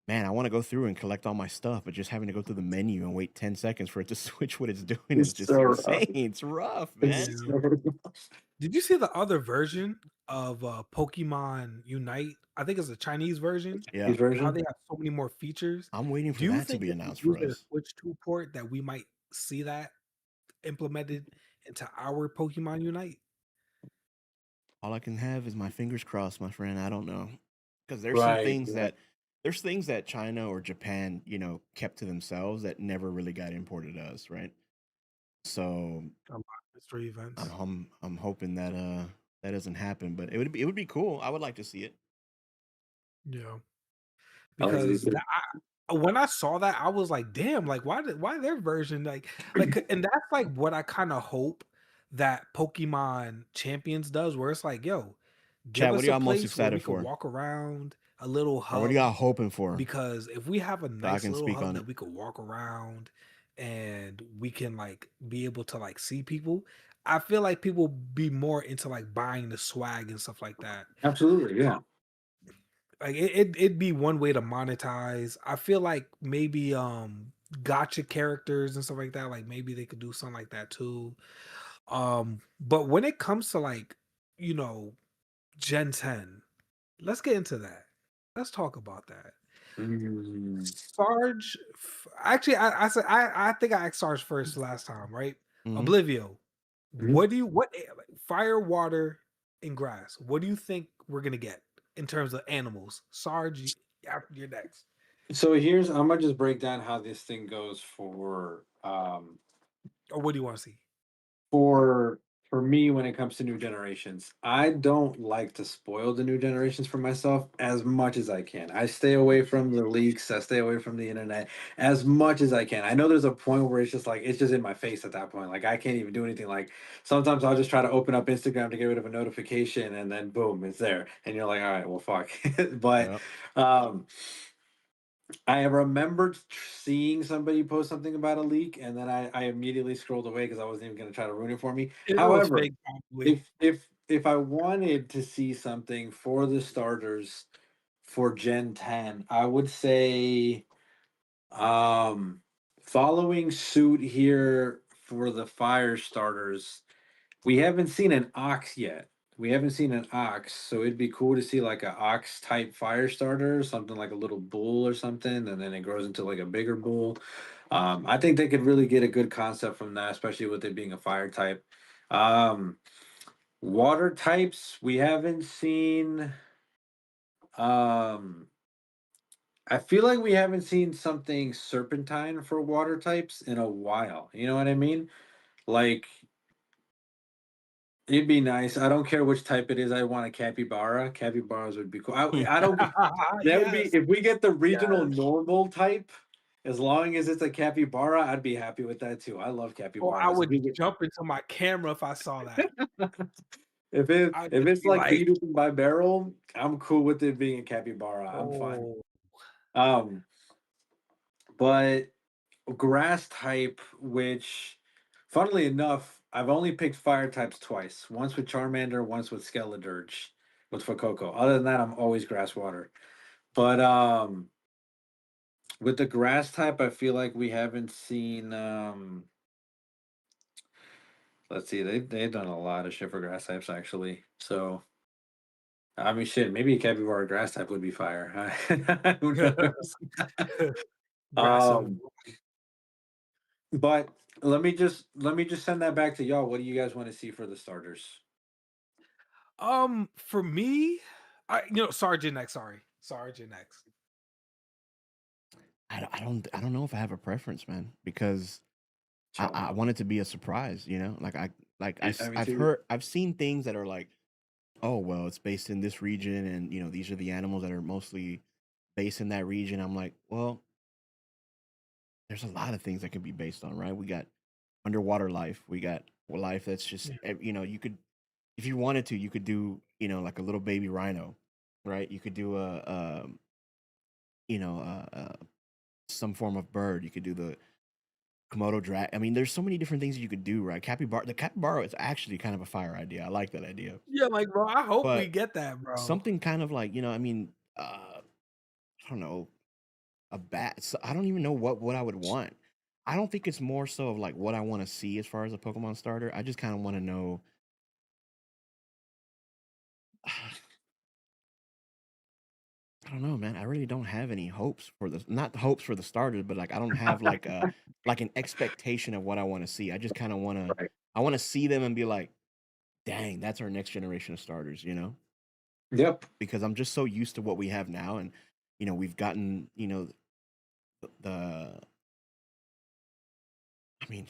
man, I want to go through and collect all my stuff, but just having to go through the menu and wait 10 seconds for it to switch what it's doing is It's just so rough. insane. It's rough, man. It's Yeah. so rough. Did you see the other version of Pokemon Unite? I think it's a Chinese version. Yeah. His How they version? have so many more features. I'm waiting Do for you that to think be if we announced use for their us. Switch 2 port that we might see that implemented into our Pokemon Unite? All I can have is my fingers crossed, my friend. I don't know. Because Right. Yeah. there's things that China or Japan, kept to themselves that never really got imported to us, right? So Um, Mystery events. I'm hoping that that doesn't happen, but it would be cool. I would like to see it. Yeah. I like to Because see when I saw that, I was like, "Damn! Like, why their version and that's like what I kind of hope that Pokemon Champions does, where it's like, yo, give Chad, what us are a y'all most place where we excited could for? walk around, a little Or what are y'all hub. hoping for? Because if we have a So I nice can little speak hub on that it. we could walk around and we can like be able to like see people, I feel like people be more into like buying the swag and stuff like that. Absolutely, yeah. Like it'd be one way to monetize. I feel like maybe gotcha characters and stuff like that, like maybe they could do something like that too. But when it comes to like, you know, Gen 10, let's get into that. Let's talk about that. Mm. Actually, I said I think I asked Sarge first last time, right? Hmm. Oblivio. Mhm. Like, fire, water, and grass? What do you think we're gonna get in terms of animals? Sarge, you're next. So here's I'm gonna just break down how this thing goes Or what do you want to see? for for me when it comes to new generations. I don't like to spoil the new generations for myself as much as I can. I stay away from the leaks, I stay away from the internet as much as I can. I know there's a point where it's just in my face at that point. Like I can't even do anything. Like sometimes I'll just try to open up Instagram to get rid of a notification and then boom, it's there. And you're like, all right, well fuck. But Yeah. um I remembered seeing somebody post something about a leak, and then I immediately scrolled away because I wasn't even going to try to ruin it for me. It was However, fake, probably. if I wanted to see something for the starters for Gen 10, I would say um following suit here for the fire starters. We haven't seen an ox yet. We haven't seen an ox, so it'd be cool to see like a ox type fire starter, something like a little bull or something, and then it grows into like a bigger bull. I think they could really get a good concept from that, especially with it being a fire type. Um, Water types, we haven't seen. Um, I feel like we haven't seen something serpentine for water types in a while. You know what I mean? Like it'd be nice. I don't care which type it is. I want a capybara. Capybaras would be cool. I don't. That would be Yes. if we get the regional Yes. normal type. As long as it's a capybara, I'd be happy with that too. I love Or I capybaras. If, would we get- jump into my camera if I saw that. I'd if just it's be like like, beat by barrel, I'm cool with it being a capybara. I'm fine. "Oh, Um, but grass type, which funnily enough, I've only picked fire types twice. Once with Charmander, once with Skeledirge with Fuecoco. Other than that, I'm always grass water. But with the grass type, I feel like we haven't seen let's see, they've done a lot of shit for grass types actually. So I mean shit, maybe a capybara grass type would be fire. Who knows? grass and um but let me just send that back to y'all. What do you guys want to see for the starters? For me, Sergeant X, sorry. Sergeant X. I don't know if I have a preference, man, because I Charmander. want it to be a surprise, you know? I mean I've too. heard I've seen things that are like, oh well, it's based in this region, and these are the animals that are mostly based in that region. I'm like, well, there's a lot of things that can be based on, right? We got underwater life, we got life that's just Yeah. you could, if you wanted to, you could do like a little baby rhino, right? You could do you know some form of bird. You could do the Komodo drag. I mean, there's so many different things you could do, right? The capybara is actually kind of a fire idea. I like that idea. Yeah, like, bro, I hope we But get that, bro. something kind of like, I mean, I don't know, a bat. So I don't even know what I would want. I don't think it's more so of like what I want to see as far as a Pokemon starter. I just kind of want to know. I don't know, man. I really don't have any hopes for the not hopes for the starters, but like I don't have like an expectation of what I want to see. I just kind of want to Right. I want to see them and be like, dang, that's our next generation of starters, Yep. because I'm just so used to what we have now, and we've gotten the I mean,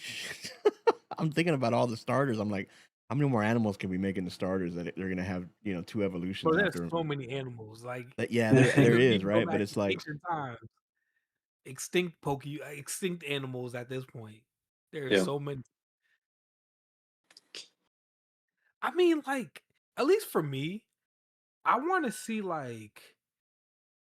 I'm thinking about all the starters. I'm like, how many more animals can we make in the starters that they're gonna have two Bro, evolutions there's after them? so many animals. Like, That yeah, there you is, can go right, but back it's to like ancient times, extinct animals at this point. There's Yeah. so many. I mean, like, at least for me, I want to see like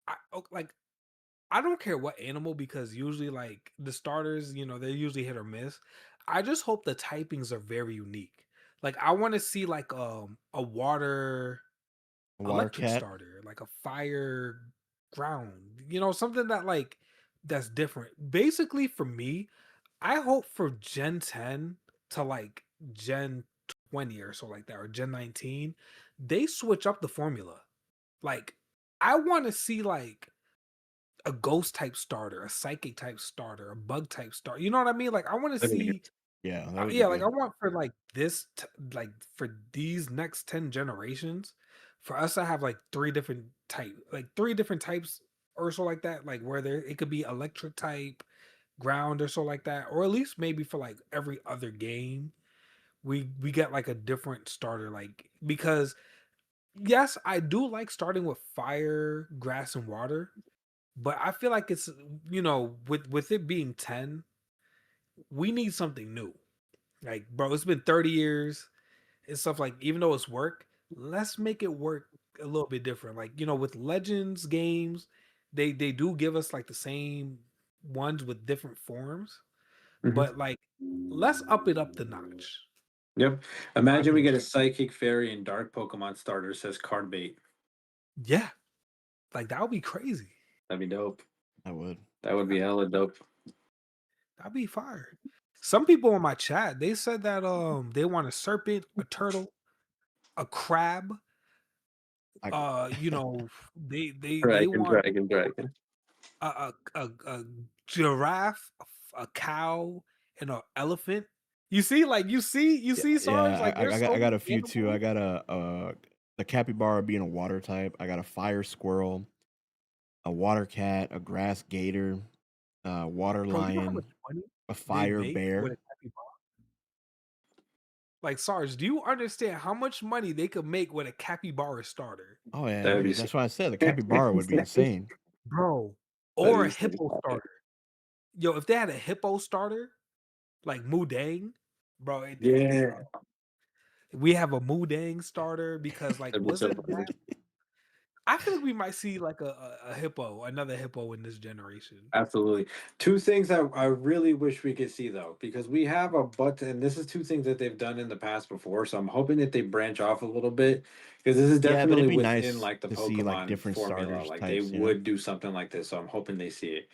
I don't care what animal because usually like the starters, they're usually hit or miss. I just hope the typings are very unique. Like I want to see like a water a water electric cat. starter, like a fire ground, something that's different. Basically for me, I hope for Gen 10 to like Gen 20 or so like that, or Gen 19, they switch up the formula. Like I want to see like a ghost type starter, a psychic type starter, a bug type starter. You know what I mean? Like I want to That'd be see, good. Yeah, that would be yeah, like I good. want for like like for these next 10 generations, for us to have like three different types or so like that, like where it could be electric type, ground or so like that, or at least maybe for like every other game, we get like a different starter, like because yes, I do like starting with fire, grass, and water, but I feel like it's with it being 10, we need something new. Like, bro, it's been 30 years and stuff like even though it's work, let's make it work a little bit different. Like, with Legends games, they do give us like the same ones with different forms, Mhm. but like let's up it up the notch. Yep. In my Imagine we get opinion. a psychic fairy and dark Pokemon starter says card bait. Yeah, like that would be crazy. That'd be dope. I would. That would be hella dope. That'd be fire. Some people in my chat, they said that they want a serpent, a turtle, a crab. I, They Dragon, want dragon, dragon. a giraffe, a cow, and an elephant. You see, like you yeah, see, yeah. Sarge, like there's I so got many a few too. I animals. got the capybara being a water type. I got a fire squirrel. a water cat, a grass gator, water Bro, you know how much lion, money a they fire make with bear. a capybara? Like, Sarge, do you understand how much money they could make with a capybara starter? Oh yeah, That'd be dude. sick. That's why I said the capybara would be insane. Bro, That'd or be a sick. hippo starter. Yo, if they had a hippo starter, like Mudang, bro, Yeah, we have a Mudang starter because, like, that'd be so wasn't funny. that? I feel like we might see like a hippo, another hippo in this generation. Absolutely. Two things I really wish we could see though, because we have a but, and this is two things that they've done in the past before. So I'm hoping that they branch off a little bit because this is Yeah, but it'd definitely be within nice like the to see like Pokemon different formula. starters Like they types, you know? would do something like this. So I'm hoping they see it.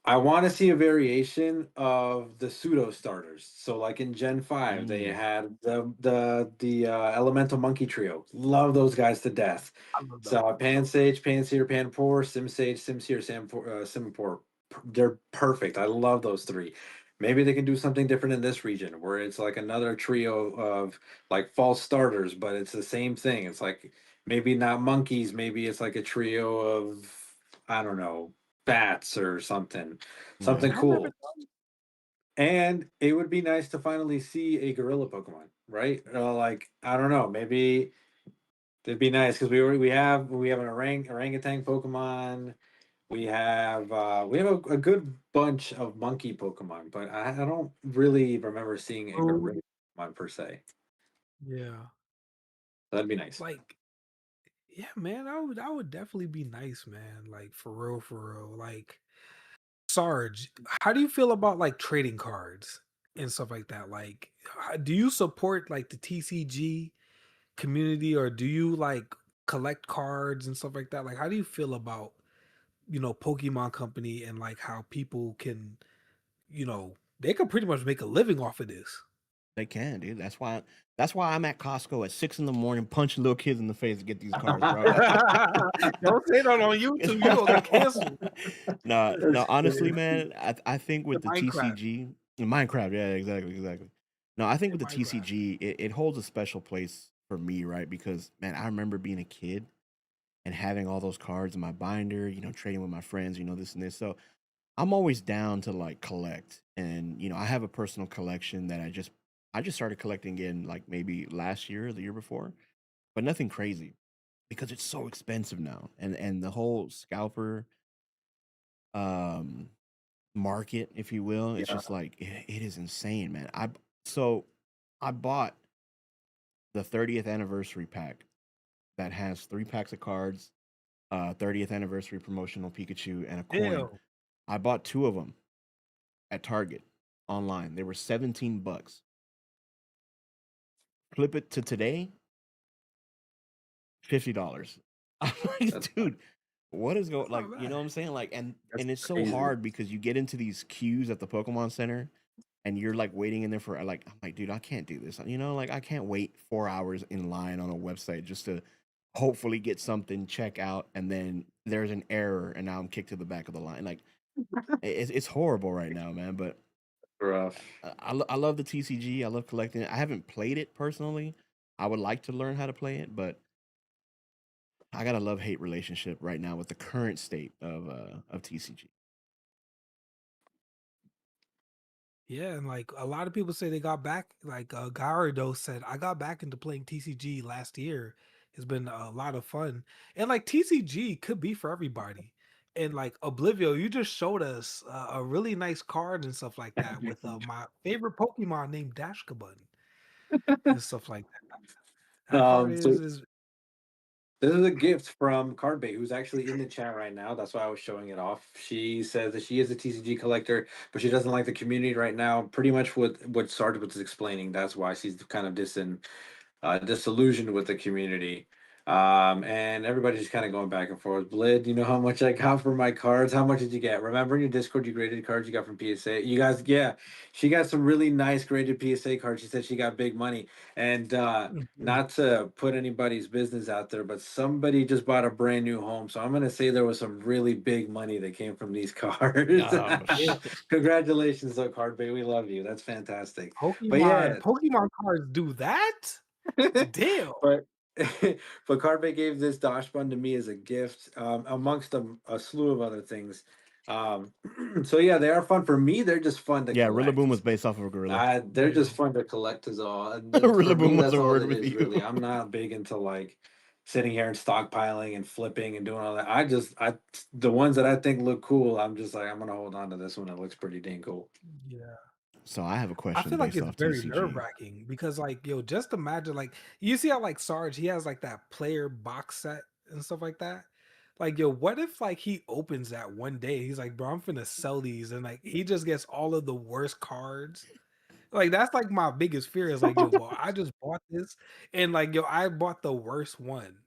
I want to see a variation of the pseudo starters. So, like in Gen 5, they Mm, had the Elemental Monkey Trio. Love those guys to death. I love So, those too. Pansage, Panseer, Panpour, Simsage, Simseer, Simipour. They're perfect. I love those three. Maybe they can do something different in this region where it's like another trio of like false starters, but it's the same thing. It's like maybe not monkeys, maybe it's like a trio of, I don't know, bats or something, yeah. something I remember. cool. And it would be nice to finally see a gorilla Pokemon, right? Like I don't know, maybe it'd be nice because we have an orangutan Pokemon. We have a good bunch of monkey Pokemon, but I don't really remember seeing a True. gorilla Pokemon per se. Yeah. That'd be nice. Like, yeah, man, that would definitely be nice, man. Like for real, for real. Like Sarge, how do you feel about like trading cards and stuff like that? Like, do you support like the TCG community or do you like collect cards and stuff like that? Like, how do you feel about, Pokemon Company and like how people can, they could pretty much make a living off of this? They can, dude. That's why I'm at Costco at 6 in the morning punching little kids in the face to get these cards, bro. Don't say that on YouTube. You gonna get canceled. No, That's no, honestly, crazy. man, I think The with the Minecraft. TCG Minecraft, yeah, exactly, exactly. No, I think In with the Minecraft. TCG, it holds a special place for me, right? Because man, I remember being a kid and having all those cards in my binder, trading with my friends, this and this. So I'm always down to like collect. And I have a personal collection that I just started collecting in like maybe last year or the year before, but nothing crazy because it's so expensive now. And the whole scalper um market, if you will, it's Yeah. just like it is insane, man. So I bought the 30th anniversary pack that has 3 packs of cards, 30th anniversary promotional Pikachu and a coin. Ew. I bought 2 of them at Target online. They were $17. Flip it to today, $50. I'm That's like, dude, what is going That's like, not you bad. know what I'm saying? Like and it's so crazy. hard because you get into these queues at the Pokemon Center and you're like waiting in there for like I'm like, dude, I can't do this. Like I can't wait 4 hours in line on a website just to hopefully get something, check out, and then there's an error and now I'm kicked to the back of the line. Like it's horrible right now, man. But Rough. I love the TCG. I love collecting it. I haven't played it personally. I would like to learn how to play it, but I got a love hate relationship right now with the current state of TCG. Yeah, and like a lot of people say they got back. Like Gyarados said, I got back into playing TCG last year. It's been a lot of fun, and like TCG could be for everybody. And like Oblivio, you just showed us a really nice card and stuff like that with my favorite Pokemon named Dashkabun and stuff like that. That card is So is this is a gift from Cardbait, who's actually in the chat right now. That's why I was showing it off. She says that she is a TCG collector, but she doesn't like the community right now. Pretty much what Sarge was explaining. That's why she's kind of disillusioned with the community. And everybody's just kind of going back and forth. Blid, you know how much I got for my cards? How much did you get? Remember in your Discord, you graded cards you got from PSA. You guys, yeah, she got some really nice graded PSA cards. She said she got big money. And Mhm. not to put anybody's business out there, but somebody just bought a brand new home. So I'm going to say there was some really big money that came from these cards. Oh Yeah, shit! Congratulations, though, Cardbait. We love you. That's fantastic. But Pokemon yeah, Pokemon cards do that. Damn. but but Carpe gave this Dosh bun to me as a gift, amongst a slew of other things. Um, so yeah, they are fun for me. They're just fun to Yeah, Rillaboom collect. was based off of a gorilla. They're just Yeah. fun to collect is all. For me, Rillaboom was that's a all word it with is you. really. I'm not big into like sitting here and stockpiling and flipping and doing all that. I the ones that I think look cool, I'm just like I'm gonna hold on to this one. It looks pretty dang cool. Yeah. So I have a I question feel like based it's off very TCG. nerve-wracking because, like, yo, just imagine, like, you see how, like, Sarge, he has, like, that player box set and stuff like that? Like, yo, what if, like, he opens that one day, he's like, "Bro, I'm finna sell these," and, like, he just gets all of the worst cards? Like, that's, like, my biggest fear is, like, "Yo, bro, I just bought this, and, like, yo, I bought the worst one."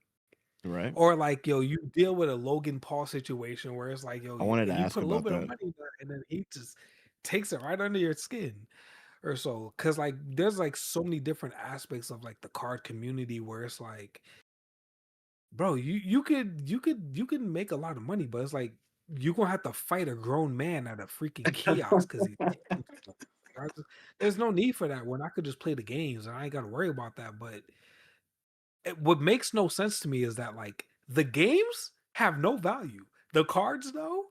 Right? Or, like, yo, you deal with a Logan Paul situation where it's like, yo, I wanted to you ask put a little about bit of that. money there, and then he just takes it right under your skin or so, because like there's like so many different aspects of like the card community where it's like, bro, you could make a lot of money, but it's like you're gonna have to fight a grown man at a freaking kiosk because he's taking stuff. There's no need for that when I could just play the games and I ain't gotta worry about that. But what makes no sense to me is that like the games have no value. The cards though,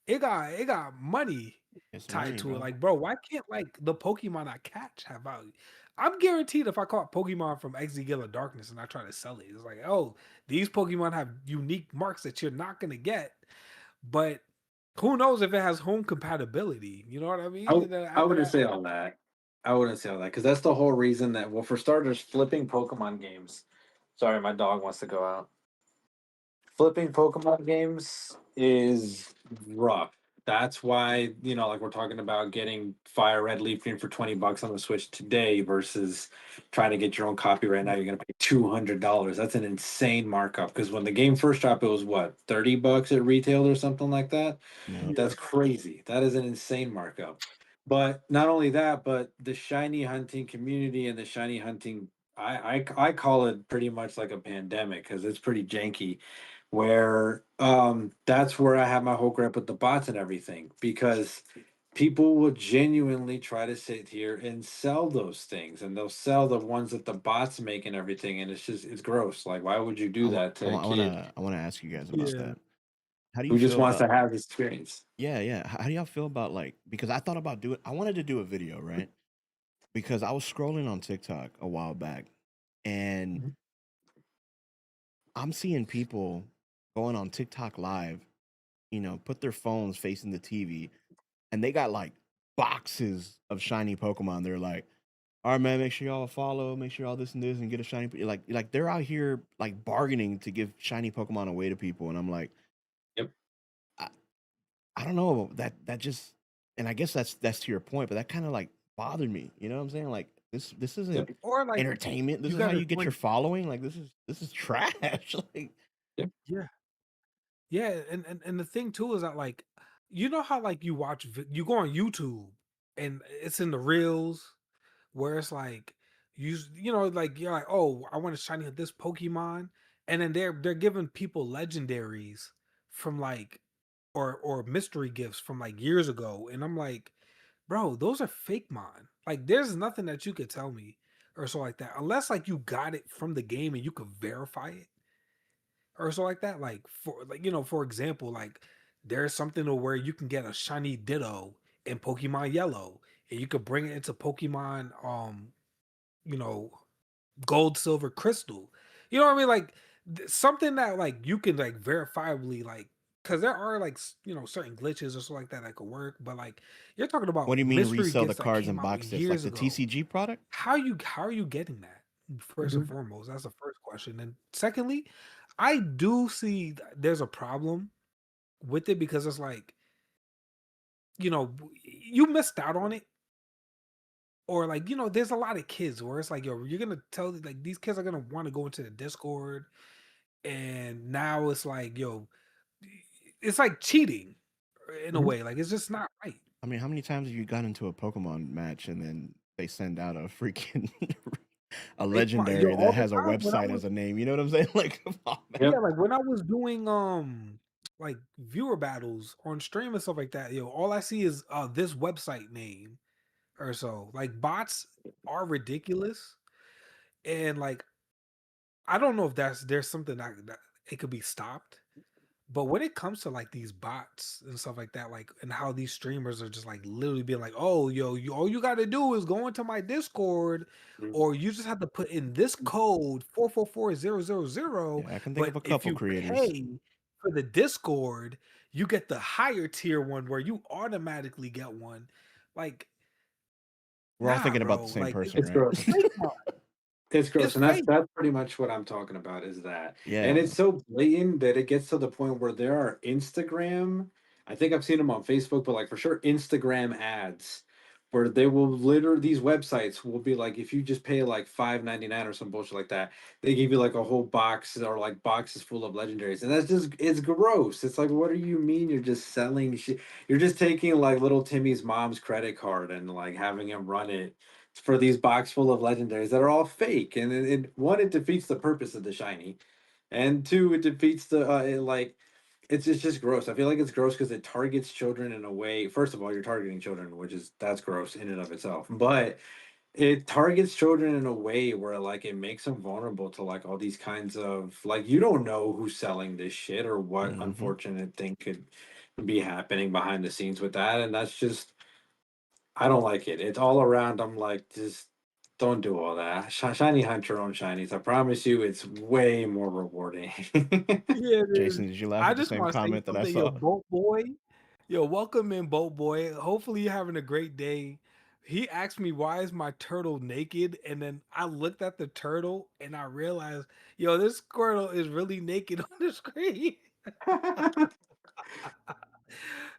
it got money It's tied money, to it. bro. Like, bro, why can't like the Pokemon I catch have value? I'm guaranteed if I caught Pokemon from Exegil of Darkness and I try to sell it, it's like, oh, these Pokemon have unique marks that you're not gonna get. But who knows if it has home compatibility? You know what I mean? And then I after wouldn't that, say all that. I wouldn't say all that because that's the whole reason that well, for starters, flipping Pokemon games. Sorry, my dog wants to go out. Flipping Pokemon games is rough. That's why, like we're talking about getting Fire Red Leaf Green for $20 on the Switch today versus trying to get your own copy right now. You're gonna pay $200. That's an insane markup because when the game first dropped, it was what, $30 at retail or something like that. Yeah. yeah, That's crazy. That is an insane markup. But not only that, but the shiny hunting community and the shiny hunting, I call it pretty much like a pandemic because it's pretty janky where that's where I have my whole grip with the bots and everything because people will genuinely try to sit here and sell those things and they'll sell the ones that the bots make and everything and it's gross. Like why would you do that to a kid I want to ask you guys about yeah. that. How do you who just feel wants about? to have this experience? Yeah, yeah. How do y'all feel about like? Because I thought about doing. I wanted to do a video, right? Because I was scrolling on TikTok a while back, and Mhm. I'm seeing people going on TikTok live. Put their phones facing the TV, and they got like boxes of shiny Pokemon. They're like, "All right, man, make sure y'all follow, make sure all this and this, and get a shiny." Like they're out here like bargaining to give shiny Pokemon away to people, and I'm like, Yep. I, I don't know that just, and I guess that's to your point, but that kind of like bothered me. You know what I'm saying? Like this isn't Yep. Or like entertainment. This you is how gotta you get your like following. Like this is trash. Like Yep. yeah. Yeah, and the thing too is that like you know how like you go on YouTube and it's in the reels where it's like like you're like, oh, I want to shiny at this Pokemon, and then they're giving people legendaries from like or mystery gifts from like years ago, and I'm like, bro, those are fake mon. Like there's nothing that you could tell me or so like that unless like you got it from the game and you could verify it or so like that. Like for like for example, like there's something to where you can get a shiny Ditto in Pokemon Yellow, and you could bring it into Pokemon you know Gold, Silver, Crystal. You know what I mean? Like something that like you can like verifiably like because there are like certain glitches or so like that could work, but like you're talking what about do you mean mystery resell the gifts that cards came and out box sets? Like years the ago. TCG product? How are you getting that? First and Mhm. foremost, that's the first question. And secondly, I do see there's a problem with it because it's like, you missed out on it. Or like, there's a lot of kids where it's like, yo, you're gonna tell like these kids are gonna want to go into the Discord, and now it's like, yo, it's like cheating in a Mhm. way. Like it's just not right. I mean, how many times have you got into a Pokemon match and then they send out a freaking a Yo, legendary that all the has a time when I website was as a name? You know what I'm saying? Like, come on, man. yeah, Yep. like when I was doing like viewer battles on stream and stuff like that, all I see is this website name or so. Like bots are ridiculous. And like I don't know if there's something that it could be stopped. But when it comes to like these bots and stuff like that, like and how these streamers are just like literally being like, "Oh, yo, you all you got to do is go into my Discord, Mhm. or you just have to put in this code 444000. Yeah, I can think of But a if couple you creators. pay for the Discord, you get the higher tier one where you automatically get one." Like, We're all nah, thinking about bro. the same Like person, It's right? gross. it's fake, man. It's It's gross, and that's fake. that's pretty much what I'm talking about is that. And Yeah. it's so blatant that it gets to the point where there are Instagram, I think I've seen them on Facebook, but like for sure Instagram ads where they will literally these websites will be like if you just pay like 5.99 or some bullshit like that, they give you like a whole box or like boxes full of legendaries. And that's just it's gross. It's like what do you mean you're just selling shit? You're just taking like little Timmy's mom's credit card and like having him run it for these box full of legendaries that are all fake. And one, it defeats the purpose of the shiny, and two, it defeats the like it's just gross. I feel like it's gross because it targets children in a way. First of all, you're targeting children, which is that's gross in and of itself. But it targets children in a way where like it makes them vulnerable to like all these kinds of like you don't know who's selling this shit or what Hmm. unfortunate thing could be happening behind the scenes with that. And that's just I don't like it. It's all around. I'm like, just don't do all that. Shiny hunt your own shinies. I promise you, it's way more rewarding. Yeah, it is. Jason, did you laugh I at the just same want to say comment that I something, yo, saw? boat boy. Yo, welcome in, boat boy. Hopefully you're having a great day. He asked me why is my turtle naked, and then I looked at the turtle and I realized, yo, this Squirtle is really naked on the screen.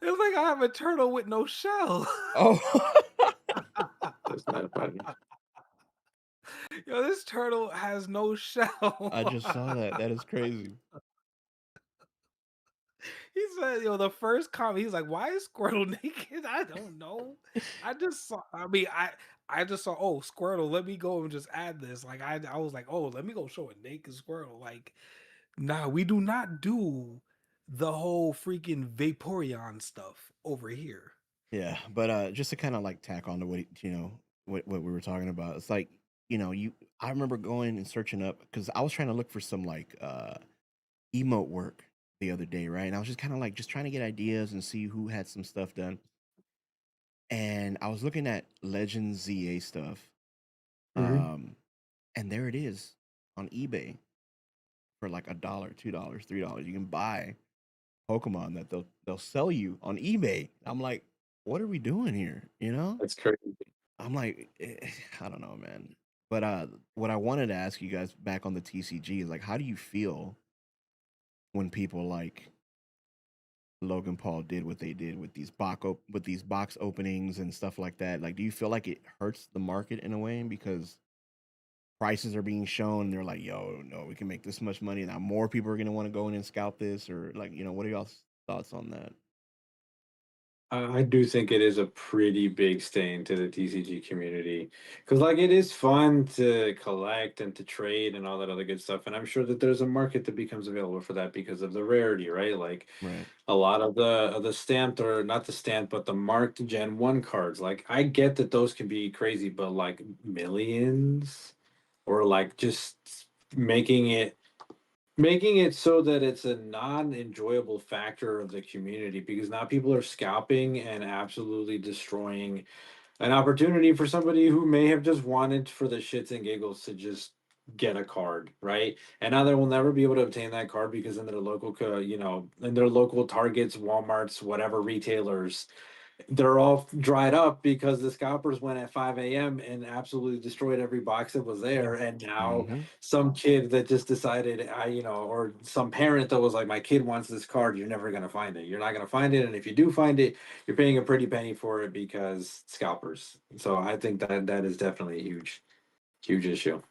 It's like I have a turtle with no shell. Oh, That's not funny. Yo, this turtle has no I just shell. saw that. That is crazy. He said, yo, the first comment, he's like, why is Squirtle naked? I don't know. I just saw, I just saw, oh, Squirtle, let me go and just add this. Like I was like, oh, let me go show a naked Squirtle. Like, nah, we do not do the whole freaking Vaporeon stuff over here. Yeah, but just to kind of like tack on to what we were talking about. It's like, you I remember going and searching up cuz I was trying to look for some like emote work the other day, right? And I was just kind of like just trying to get ideas and see who had some stuff done. And I was looking at Legends ZA stuff. Mhm. Um and there it is on eBay for like $1, $2, $3. You can buy Pokemon that they'll sell you on eBay. I'm like, what are we doing here? That's crazy. I'm like, I don't know, man. But what I wanted to ask you guys back on the TCG is like, how do you feel when people like Logan Paul did what they did with with these box openings and stuff like that? Like, do you feel like it hurts the market in a way because prices are being shown and they're like, yo, no, we can make this much money now. More people are gonna want to go in and scout this, or like, what are y'all's thoughts on that? I do think it is a pretty big stain to the TCG community because, like, it is fun to collect and to trade and all that other good stuff. And I'm sure that there's a market that becomes available for that because of the rarity, right? Like, Right. a lot of the stamped or not the stamped, but the marked Gen 1 cards. Like, I get that those can be crazy, but like millions or like just making it making it so that it's a non-enjoyable factor of the community because now people are scalping and absolutely destroying an opportunity for somebody who may have just wanted for the shits and giggles to just get a card, right? And now they will never be able to obtain that card because in their local in their local Targets, Walmarts, whatever retailers, they're all dried up because the scalpers went at 5 a.m. and absolutely destroyed every box that was there. And now Mm-hmm. some kid that just decided, or some parent that was like, my kid wants this card, you're never going to find it. You're not going to find it. And if you do find it, you're paying a pretty penny for it because scalpers. So I think that that is definitely a huge issue.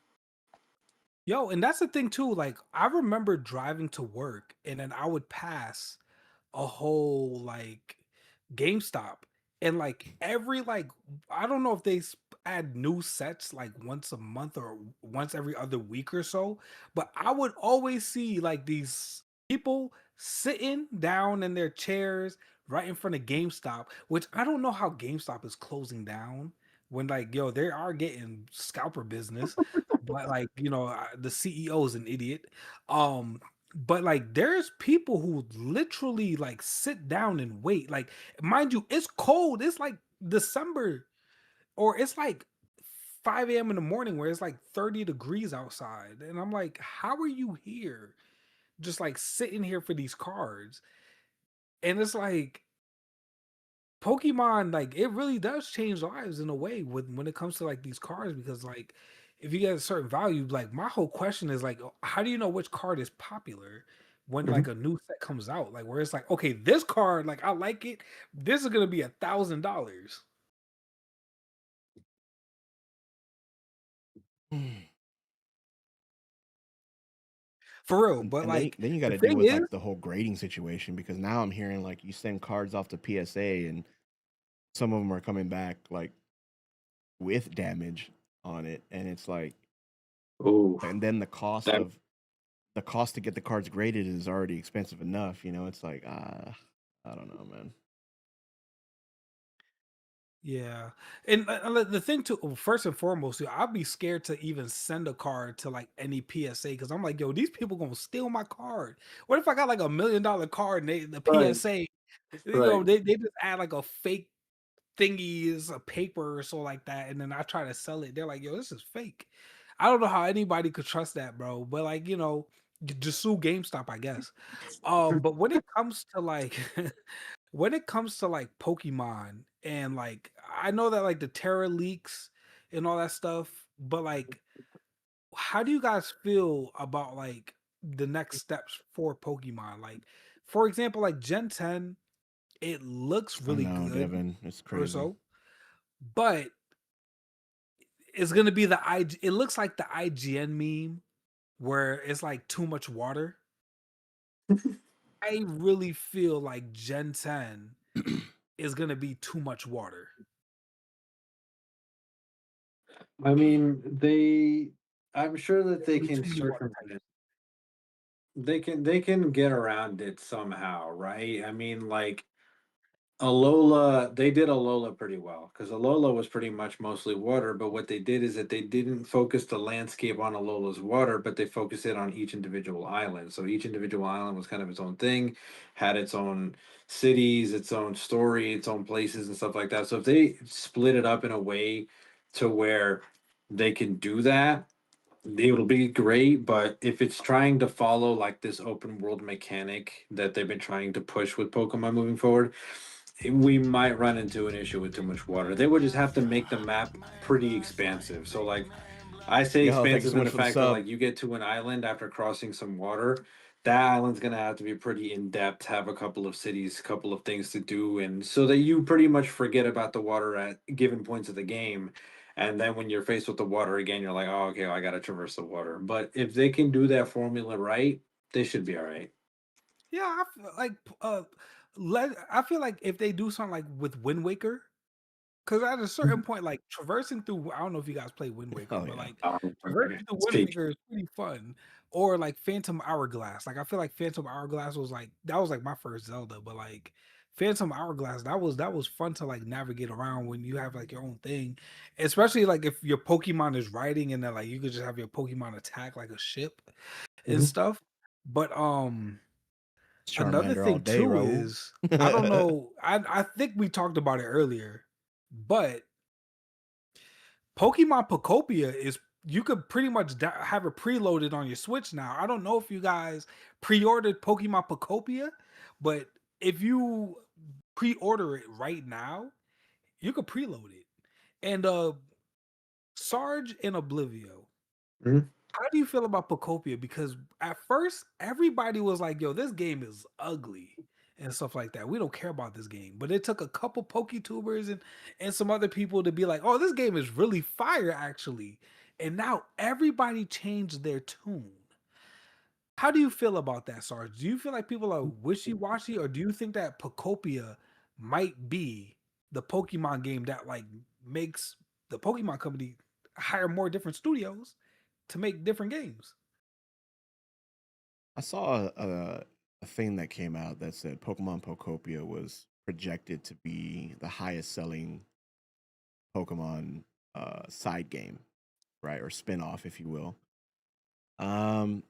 Yo, and that's the thing too. Like, I remember driving to work and then I would pass a whole like GameStop, and like every like I don't know if they add new sets like once a month or once every other week or so, but I would always see like these people sitting down in their chairs right in front of GameStop, which I don't know how GameStop is closing down when like yo they are getting scalper business, but like the CEO is an idiot. Um, but like there's people who literally like sit down and wait. Like, mind you, it's cold. It's like December, or it's like 5 a.m. in the morning where it's like 30 degrees outside. And I'm like, how are you here? Just like sitting here for these cards. And it's like Pokemon, like it really does change lives in a way when it comes to like these cards, because like if you get a certain value, like my whole question is like, how do you know which card is popular when like Mhm. a new set comes out? Like where it's like, okay, this card, like I like it. This is gonna be $1,000 for real. But And then like then you got the to deal thing with is, like the whole grading situation because now I'm hearing like you send cards off to PSA and some of them are coming back like with damage on it, and it's like, Oh, and then the cost to get the cards graded is already expensive enough. It's like I don't know, man. yeah, and the thing too, first and foremost, I'd be scared to even send a card to like any PSA because I'm like, yo, these people gonna steal my card. What if I got like $1 million card and the right, PSA, right. they just add like a fake thingy, a paper or so like that, and then I try to sell it. They're like, yo, this is fake. I don't know how anybody could trust that, bro. But like, just sue GameStop, I guess. But when it comes to like when it comes to like Pokemon and like I know that like the Terra leaks and all that stuff, but like how do you guys feel about like the next steps for Pokemon? Like for example, like Gen 10, it looks I really know, good Devin. It's or crazy. so, but it's gonna be it looks like the IGN meme where it's like too much water. I really feel like Gen 10 is gonna be too much water. I mean, I'm sure that There's they gonna be can too many water types. circumvent. They can get around it somehow, right? I mean, like Alola, they did Alola pretty well because Alola was pretty much mostly water. But what they did is that they didn't focus the landscape on Alola's water, but they focused it on each individual island. So each individual island was kind of its own thing, had its own cities, its own story, its own places, and stuff like that. So if they split it up in a way to where they can do that, it'll be great. But if it's trying to follow like this open world mechanic that they've been trying to push with Pokemon moving forward, we might run into an issue with too much water. They would just have to make the map pretty expansive. So like I say Yo, thank you expansive so in much the for the fact that sub. like you get to an island after crossing some water, that island's gonna have to be pretty in depth, have a couple of cities, a couple of things to do, and so that you pretty much forget about the water at given points of the game. And then when you're faced with the water again, you're like, oh, okay, well, I gotta traverse the water. But if they can do that formula right, they should be all right. Yeah, I feel like I feel like if they do something like with Wind Waker, because at a certain Mhm. point, like traversing through, I don't know if you guys play Wind Waker, Oh but yeah. like traversing through Wind Speak. Waker is pretty fun. Or like Phantom Hourglass. Like I feel like Phantom Hourglass was like that was like my first Zelda, but like Phantom Hourglass, that was fun to like navigate around when you have like your own thing. Especially like if your Pokemon is riding and then like you could just have your Pokemon attack like a ship and Mhm. stuff. But another Charmander all thing day, too Raul. is I don't know. I think we talked about it earlier, but Pokemon Pocopia is you could pretty much have it preloaded on your Switch now. I don't know if you guys pre-ordered Pokemon Pocopia, but if you pre-order it right now, you could preload it. And Sarge and Oblivio, Mhm. how do you feel about Pocopia? Because at first everybody was like, "Yo, this game is ugly." And stuff like that. We don't care about this game. But it took a couple PokeTubers and some other people to be like, oh, this game is really fire, actually. And now everybody changed their tune. How do you feel about that, Sarge? Do you feel like people are wishy-washy, or do you think that Pocopia might be the Pokemon game that like makes the Pokemon company hire more different studios to make different games? I saw a thing that came out that said Pokemon Pocopia was projected to be the highest selling Pokemon side game. right? Or spin-off, if you will. Um,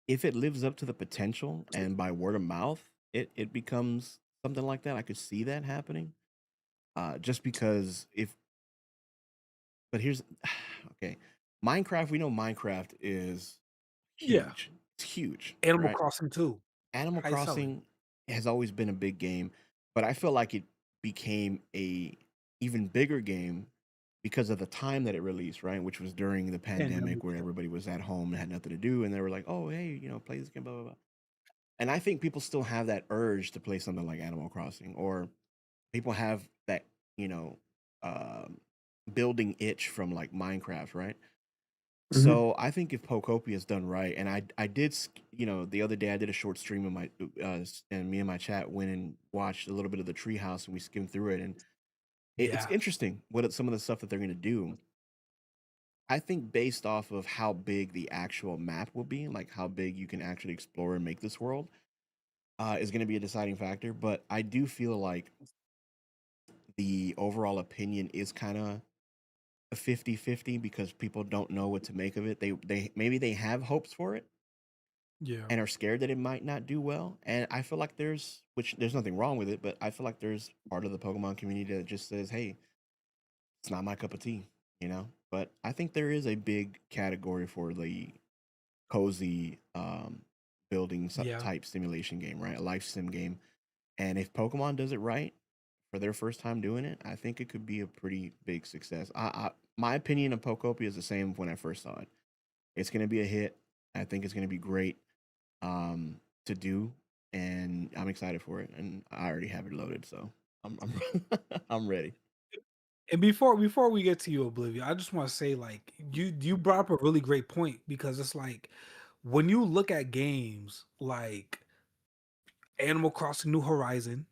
if it lives up to the potential and by word of mouth, it becomes something like that. I could see that happening. Just because if but here's okay. Minecraft, we know Minecraft is Yeah. huge. It's huge, Animal right? Crossing too. Animal High selling. Crossing has always been a big game, but I feel like it became a even bigger game because of the time that it released, right? Which was during the Pandemic. pandemic where everybody was at home and had nothing to do, and they were like, "Oh, hey, play this game." Blah blah blah. And I think people still have that urge to play something like Animal Crossing, or people have that you know um, building itch from like Minecraft, right? Hmm. So I think if Pokopia is done right, and I did, the other day I did a short stream of my, and me and my chat went and watched a little bit of the Treehouse, and we skimmed through it, and it's Yeah. interesting some of the stuff that they're going to do. I think based off of how big the actual map will be, like how big you can actually explore and make this world, is going to be a deciding factor. But I do feel like the overall opinion is kind of a 50-50 because people don't know what to make of it. They maybe they have hopes for it Yeah. and are scared that it might not do well. And I feel like there's nothing wrong with it, but I feel like there's part of the Pokemon community that just says, "Hey, it's not my cup of tea," you know. But I think there is a big category for the cozy building Yeah. type simulation game, right? A life sim game. And if Pokemon does it right for their first time doing it, I think it could be a pretty big success. My opinion of Pokopia is the same when I first saw it. It's going to be a hit. I think it's going to be great to do, and I'm excited for it. And I already have it loaded, so I'm I'm ready. And before we get to you, Oblivion, I just want to say like you brought up a really great point because it's like when you look at games like Animal Crossing New Horizon,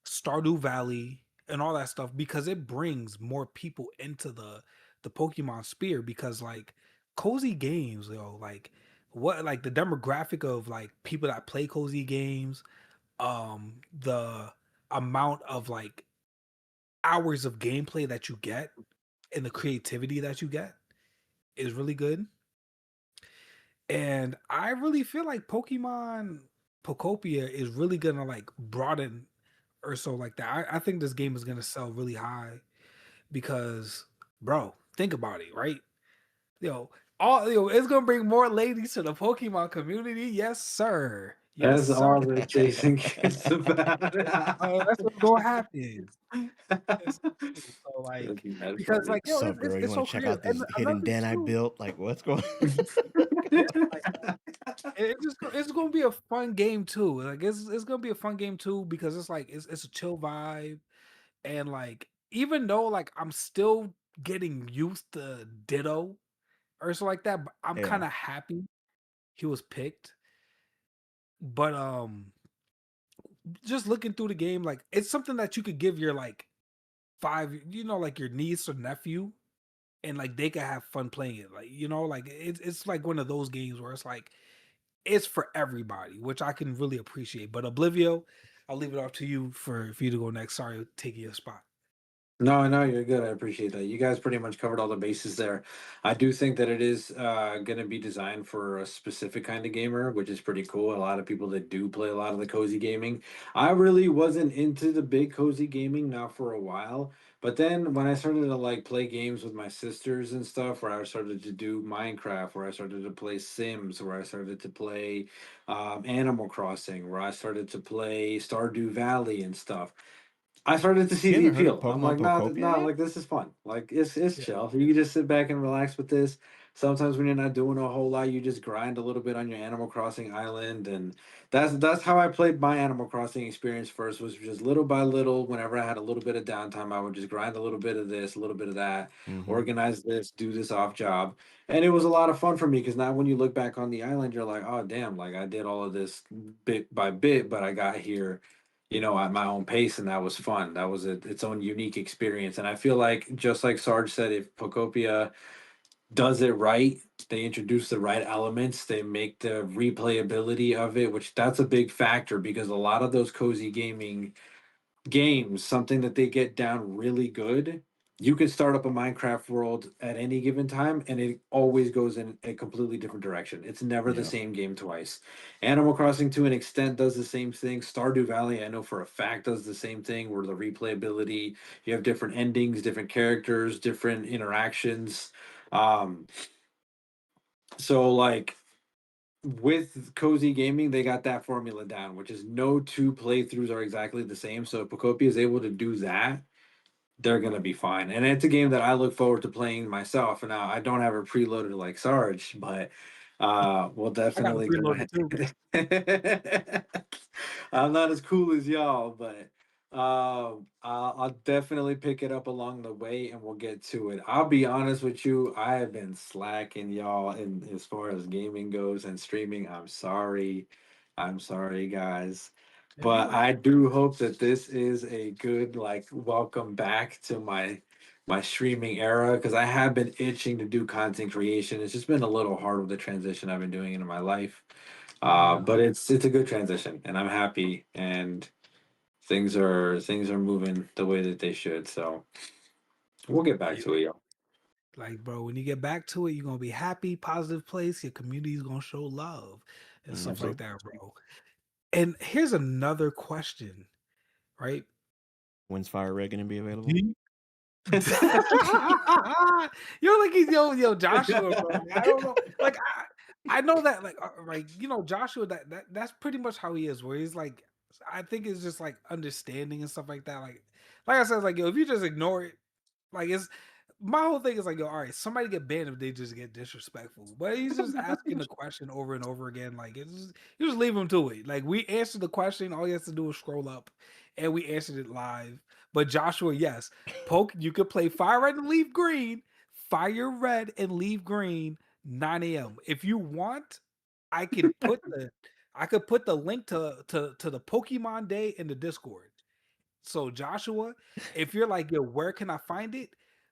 Stardew Valley, and all that stuff, because it brings more people into the Pokemon sphere because like cozy games, like what like the demographic of like people that play cozy games, the amount of like hours of gameplay that you get and the creativity that you get is really good. And I really feel like Pokopia is really gonna like broaden or so like that. I think this game is gonna sell really high because, bro, think about it, right? Yo, it's gonna bring more ladies to the Pokemon community. Yes, sir. Yes, That's sir. all that Jason cares about. That's what's gonna happen. It's so like That's mad because funny. like What's up, it's bro? You it's want so to check creative. out And this another hidden thing den I too, built? Like, what's going? like it's gonna be a fun game too. Like it's gonna be a fun game too because it's like it's a chill vibe and like even though like I'm still getting used to Ditto or so like that, but I'm kind Yeah, of happy he was picked. But just looking through the game, like it's something that you could give your like like your niece or nephew, and like they could have fun playing it. Like like it's like one of those games where it's like it's for everybody, which I can really appreciate. But Oblivio, I'll leave it up to you for you to go next. Sorry, taking your spot. No, no, you're good. I appreciate that. You guys pretty much covered all the bases there. I do think that it is going to be designed for a specific kind of gamer, which is pretty cool. A lot of people that do play a lot of the cozy gaming. I really wasn't into the big cozy gaming, not for a while. But then when I started to like play games with my sisters and stuff, where I started to do Minecraft, where I started to play Sims, where I started to play Animal Crossing, where I started to play Stardew Valley and stuff. I started to see you the haven't heard of appeal. I'm Pokemon like, nah, Pokopia nah, yet? like this is fun. Like it's Yeah, chill. You can just sit back and relax with this. Sometimes when you're not doing a whole lot, you just grind a little bit on your Animal Crossing island, and that's how I played my Animal Crossing experience first. Was just little by little. Whenever I had a little bit of downtime, I would just grind a little bit of this, a little bit of that, Mm-hmm. organize this, do this off job, and it was a lot of fun for me because now when you look back on the island, you're like, oh damn, like I did all of this bit by bit, but I got here at my own pace, and that was fun. That was its own unique experience. And I feel like, just like Sarge said, if Pocopia does it right, they introduce the right elements, they make the replayability of it, which that's a big factor because a lot of those cozy gaming games, something that they get down really good you can start up a Minecraft world at any given time, and it always goes in a completely different direction. It's never the Yeah. same game twice. Animal Crossing, to an extent, does the same thing. Stardew Valley, I know for a fact, does the same thing, where the replayability, you have different endings, different characters, different interactions. Um, so, like, with Cozy Gaming, they got that formula down, which is no two playthroughs are exactly the same. So, if Pocopia is able to do that, they're gonna be fine. And it's a game that I look forward to playing myself. And now I don't have it preloaded like Sarge, but we'll I got it definitely go preloaded too. ahead. I'm not as cool as y'all, but I'll definitely pick it up along the way, and we'll get to it. I'll be honest with you, I have been slacking y'all in as far as gaming goes and streaming. I'm sorry, guys. Yeah, you But right. I do hope that this is a good like welcome back to my streaming era, because I have been itching to do content creation. It's just been a little hard with the transition I've been doing into my life. Yeah, But it's a good transition, and I'm happy, and things are moving the way that they should. So we'll get back yeah. to it, y'all. Like, bro, when you get back to it, you're gonna be happy, positive place. Your community is gonna show love and stuff like So that, bro. And here's another question, right? when's Fire Red gonna be Do available? you, you're like he's yo Joshua, bro. Like, I don't know. Like I know that like Joshua that's pretty much how he is. Where he's like, I think it's just like understanding and stuff like that. Like I said, like yo, if you just ignore it, like it's my whole thing is like, yo, all right, somebody get banned if they just get disrespectful. But he's just asking the question over and over again. Like you just leave him to it. Like we answered the question, all he has to do is scroll up, and we answered it live. But Joshua, yes, you could play Fire Red and Leave Green, Fire Red and Leave Green, 9 a.m. If you want, I could put the link to the Pokemon Day in the Discord. So Joshua, if you're like, yo, where can I find it?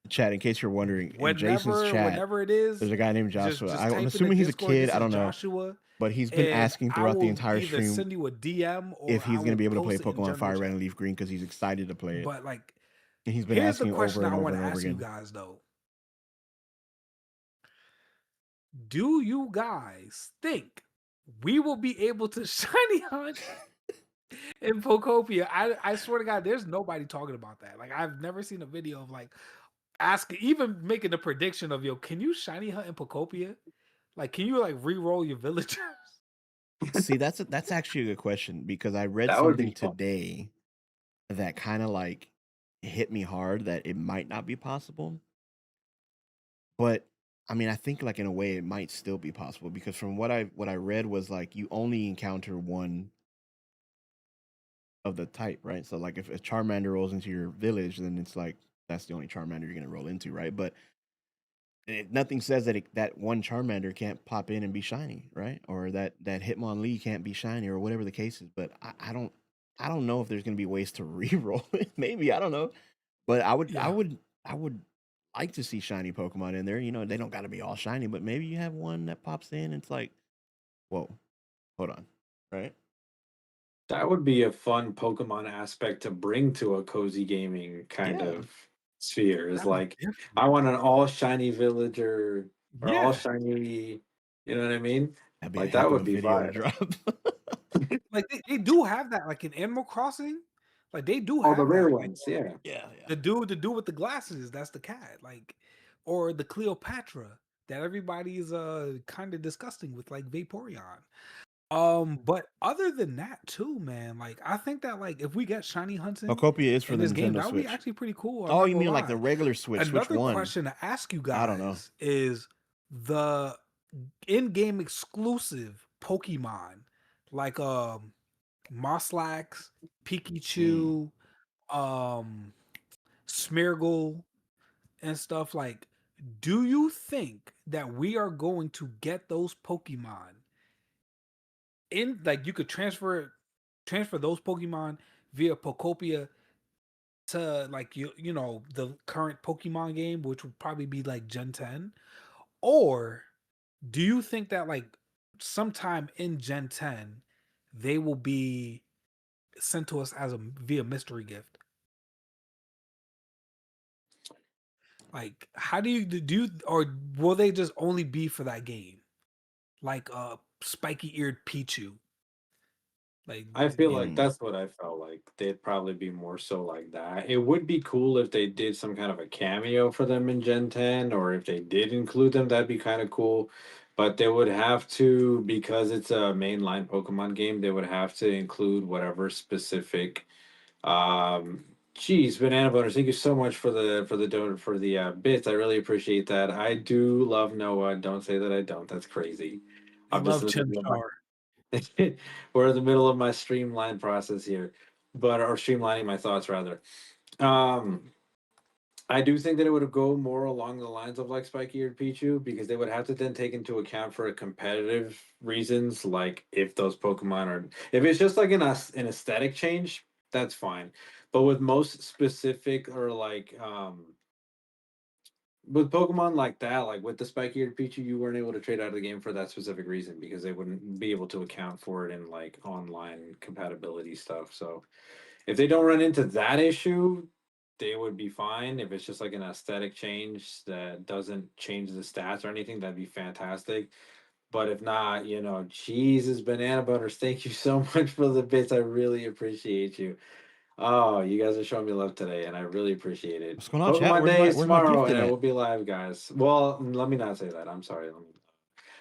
Chat, in case you're wondering, in Jason's chat, Whenever it is, there's a guy named just Joshua. just I'm type in the assuming he's a Discord, kid. this I is don't know, Joshua, but he's been and asking I throughout the will entire either stream send you a DM if or I he's gonna will be able to play post it in Pokemon general Fire Red chat. and Leaf Green because he's excited to play it, But like, and he's been here's the asking over question and I over want and to over ask you again. guys though. Do you guys think we will be able to shiny hunt in Pokopia? I swear to God, there's nobody talking about that. Like I've never seen a video of like asking, even making a prediction of yo, can you shiny hunt in Pokopia? Like, can you like re-roll your villagers? See, that's actually a good question because I read That would be something fun. today that kind of like hit me hard that it might not be possible. But I mean, I think like in a way it might still be possible because from what I read was like you only encounter one of the type, right? So like if a Charmander rolls into your village, then it's like that's the only Charmander you're gonna roll into, right? But nothing says that that one Charmander can't pop in and be shiny, right? Or that Hitmonlee can't be shiny, or whatever the case is. But I don't know if there's gonna be ways to re-roll it. Maybe I don't know, but I would I Yeah, would I would like to see shiny Pokemon in there. You know, they don't got to be all shiny, but maybe you have one that pops in. And it's like, whoa, hold on, right? That would be a fun Pokemon aspect to bring to a cozy gaming kind Yeah, of sphere. Is that would like, definitely. I want an all shiny villager or all Yeah, shiny, you know what I mean? that'd be a Like that heck of would a be video to fire. drop. like they do have that, like in Animal Crossing, like they do Oh, the have rare that. Like ones, yeah. Yeah, yeah. the dude with the glasses, that's the cat. Like, or the Cleopatra that everybody is kind of disgusting with, like Vaporeon. But other than that too, man, like I think that like if we get shiny hunting Pocopia is for in the this game, Nintendo that would be Switch. actually pretty cool. I'm Oh, not you gonna mean like the lie. regular Switch? Which Another one? question to ask you I don't know. guys is the in-game exclusive Pokemon, like Moslax, Mm. Pikachu, um, Smeargle, and stuff like. Do you think that we are going to get those Pokemon in like you could transfer those Pokemon via Pokopia to like the current Pokemon game, which would probably be like Gen 10? Or do you think that like sometime in Gen 10 they will be sent to us as a via mystery gift? Like, how do you or will they just only be for that game? Like spiky eared Pichu. Like I feel like Mm. that's what I felt like. They'd probably be more so like that. It would be cool if they did some kind of a cameo for them in Gen 10, or if they did include them, that'd be kind of cool. But they would have to, because it's a mainline Pokemon game, they would have to include whatever specific geez, Banana Boners, thank you so much for the donor for the bits. I really appreciate that. I do love Noah. Don't say that I don't. That's crazy. they I'm just love in the middle of my Chimchar. we're in the middle of my streamline process here, but or streamlining my thoughts rather. Um, I do think that it would go more along the lines of like Spiky Eared Pichu because they would have to then take into account for competitive reasons, like if those Pokemon are if it's just like an aesthetic change, that's fine. But with most specific or like with Pokemon like that, like with the Spiky Eared Pichu, you weren't able to trade out of the game for that specific reason because they wouldn't be able to account for it in like online compatibility stuff. So if they don't run into that issue, they would be fine. If it's just like an aesthetic change that doesn't change the stats or anything, that'd be fantastic. But if not, Jesus, Banana Butters, thank you so much for the bits. I really appreciate you. Oh, you guys are showing me love today, and I really appreciate it. What's going on, chat? Pokemon Where's Day my is where's my tomorrow, gifted and I at? will be live, guys. Well, let me not say that. I'm sorry.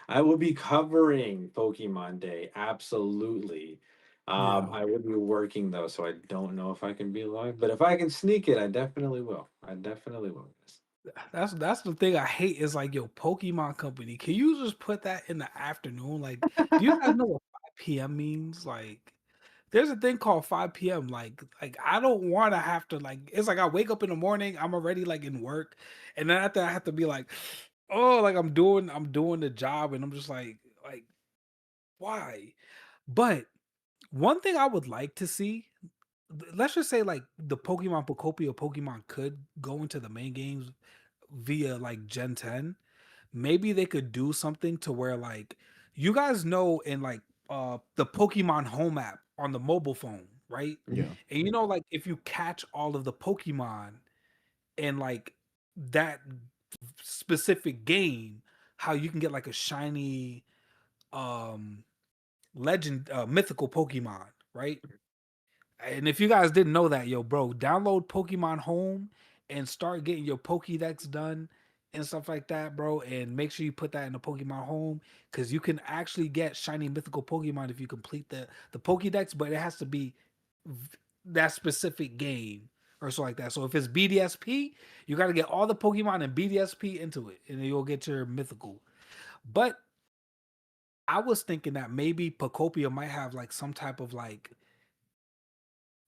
I will be covering Pokemon Day. Absolutely. Yeah. I will be working though, so I don't know if I can be live. But if I can sneak it, I definitely will. I definitely will. That's the thing I hate is like, yo, Pokemon Company. Can you just put that in the afternoon? Like, do you guys know what 5 p.m. means? Like, there's a thing called 5 p.m. Like I don't want to have to like. It's like I wake up in the morning, I'm already like in work, and then after I have to be like, oh, like I'm doing the job, and I'm just like why? But one thing I would like to see, let's just say like the Pokemon Pocopia Pokemon could go into the main games via like Gen 10. Maybe they could do something to where like you guys know in like the Pokemon home app on the mobile phone, right? Mhm. Yeah. And you know, like if you catch all of the Pokemon in like that specific game, how you can get like a shiny um legend mythical Pokemon, right? And if you guys didn't know that, yo, bro, download Pokemon Home and start getting your Pokédex done and stuff like that, bro. And make sure you put that in the Pokemon Home because you can actually get shiny mythical Pokemon if you complete the Pokédex, but it has to be that specific game or so like that. So if it's BDSP, you got to get all the Pokemon and BDSP into it, and then you'll get your mythical. But I was thinking that maybe Pocopia might have like some type of like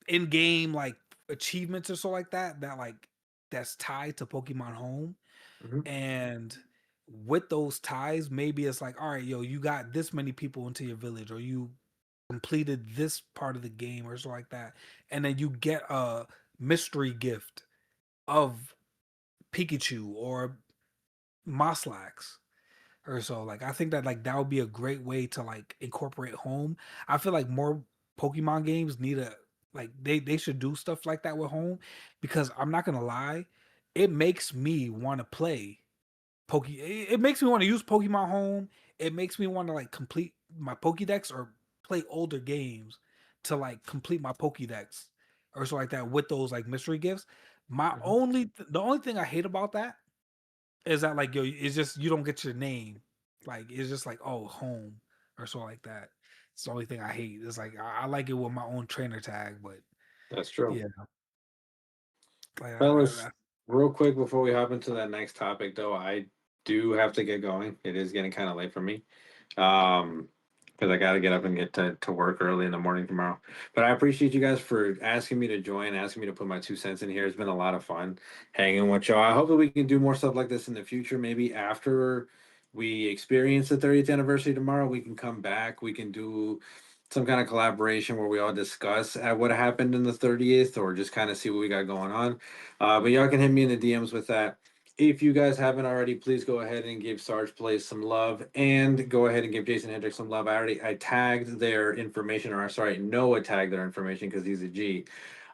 in-game like achievements or so like that like that's tied to Pokemon Home. Mhm. And with those ties, maybe it's like, all right, yo, you got this many people into your village, or you completed this part of the game, or so like that, and then you get a mystery gift of Pikachu or Moslax or so. Like I think that like that would be a great way to like incorporate home. I feel like more Pokemon games need a like they should do stuff like that with home because I'm not gonna lie, it makes me want to play it makes me want to use Pokemon Home. It makes me want to like complete my Pokédex or play older games to like complete my Pokédex or so like that with those like mystery gifts. Mhm. The only thing I hate about that is that like yo, it's just you don't get your name. Like it's just like oh home or so like that. It's the only thing I hate. It's like I like it with my own trainer tag, but That's true. yeah, like Fellas, real quick before we hop into that next topic, though, I do have to get going. It is getting kind of late for me. Um, because I got to get up and get to work early in the morning tomorrow. But I appreciate you guys for asking me to join, asking me to put my 2 cents in here. It's been a lot of fun hanging with y'all. I hope that we can do more stuff like this in the future. Maybe after we experience the 30th anniversary tomorrow, we can come back. We can do some kind of collaboration where we all discuss what happened in the 30th or just kind of see what we got going on. But y'all can hit me in the DMs with that. If you guys haven't already, please go ahead and give SargePlayz some love and go ahead and give Jason Hendricks some love. I tagged their information, or sorry, Noah tagged their information because he's a G.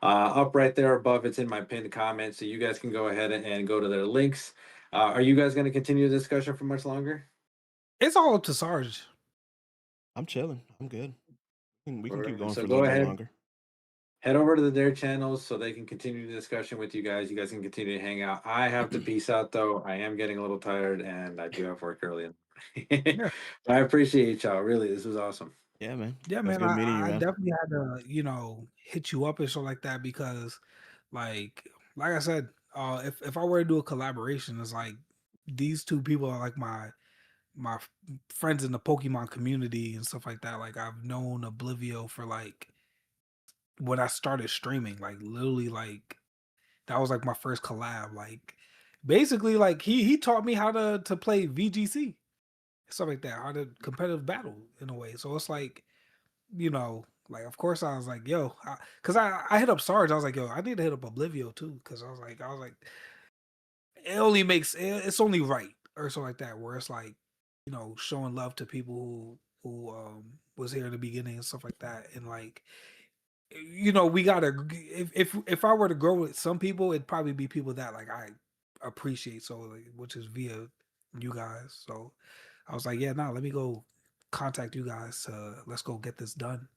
Up right there above, it's in my pinned comment, so you guys can go ahead and go to their links. Are you guys going to continue the discussion for much longer? It's all up to Sarge. I'm chilling. I'm good. We can keep going So for a go little bit ahead, longer. head over to their channels so they can continue the discussion with you guys. You guys can continue to hang out. I have to peace out though. I am getting a little tired and I do have work early. Yeah. But I appreciate y'all. Really, this was awesome. Yeah, man. Yeah, It was man. good meeting you, I man. definitely had to, hit you up and stuff like that because, like I said, if I were to do a collaboration, it's like these two people are like my friends in the Pokemon community and stuff like that. Like I've known Oblivio for like when I started streaming, like literally like that was like my first collab. Like basically like he taught me how to play VGC, stuff like that, how to competitive battle in a way. So it's like, like of course I was like, yo, because I hit up Sarge. I was like, yo, I need to hit up Oblivio too, because I was like, it's only right or something like that, where it's like, showing love to people who was here in the beginning and stuff like that, and like, we gotta if I were to grow with some people, it'd probably be people that like I appreciate, so like, which is via you guys. So I was like, yeah, nah, let me go contact you guys. Let's go get this done.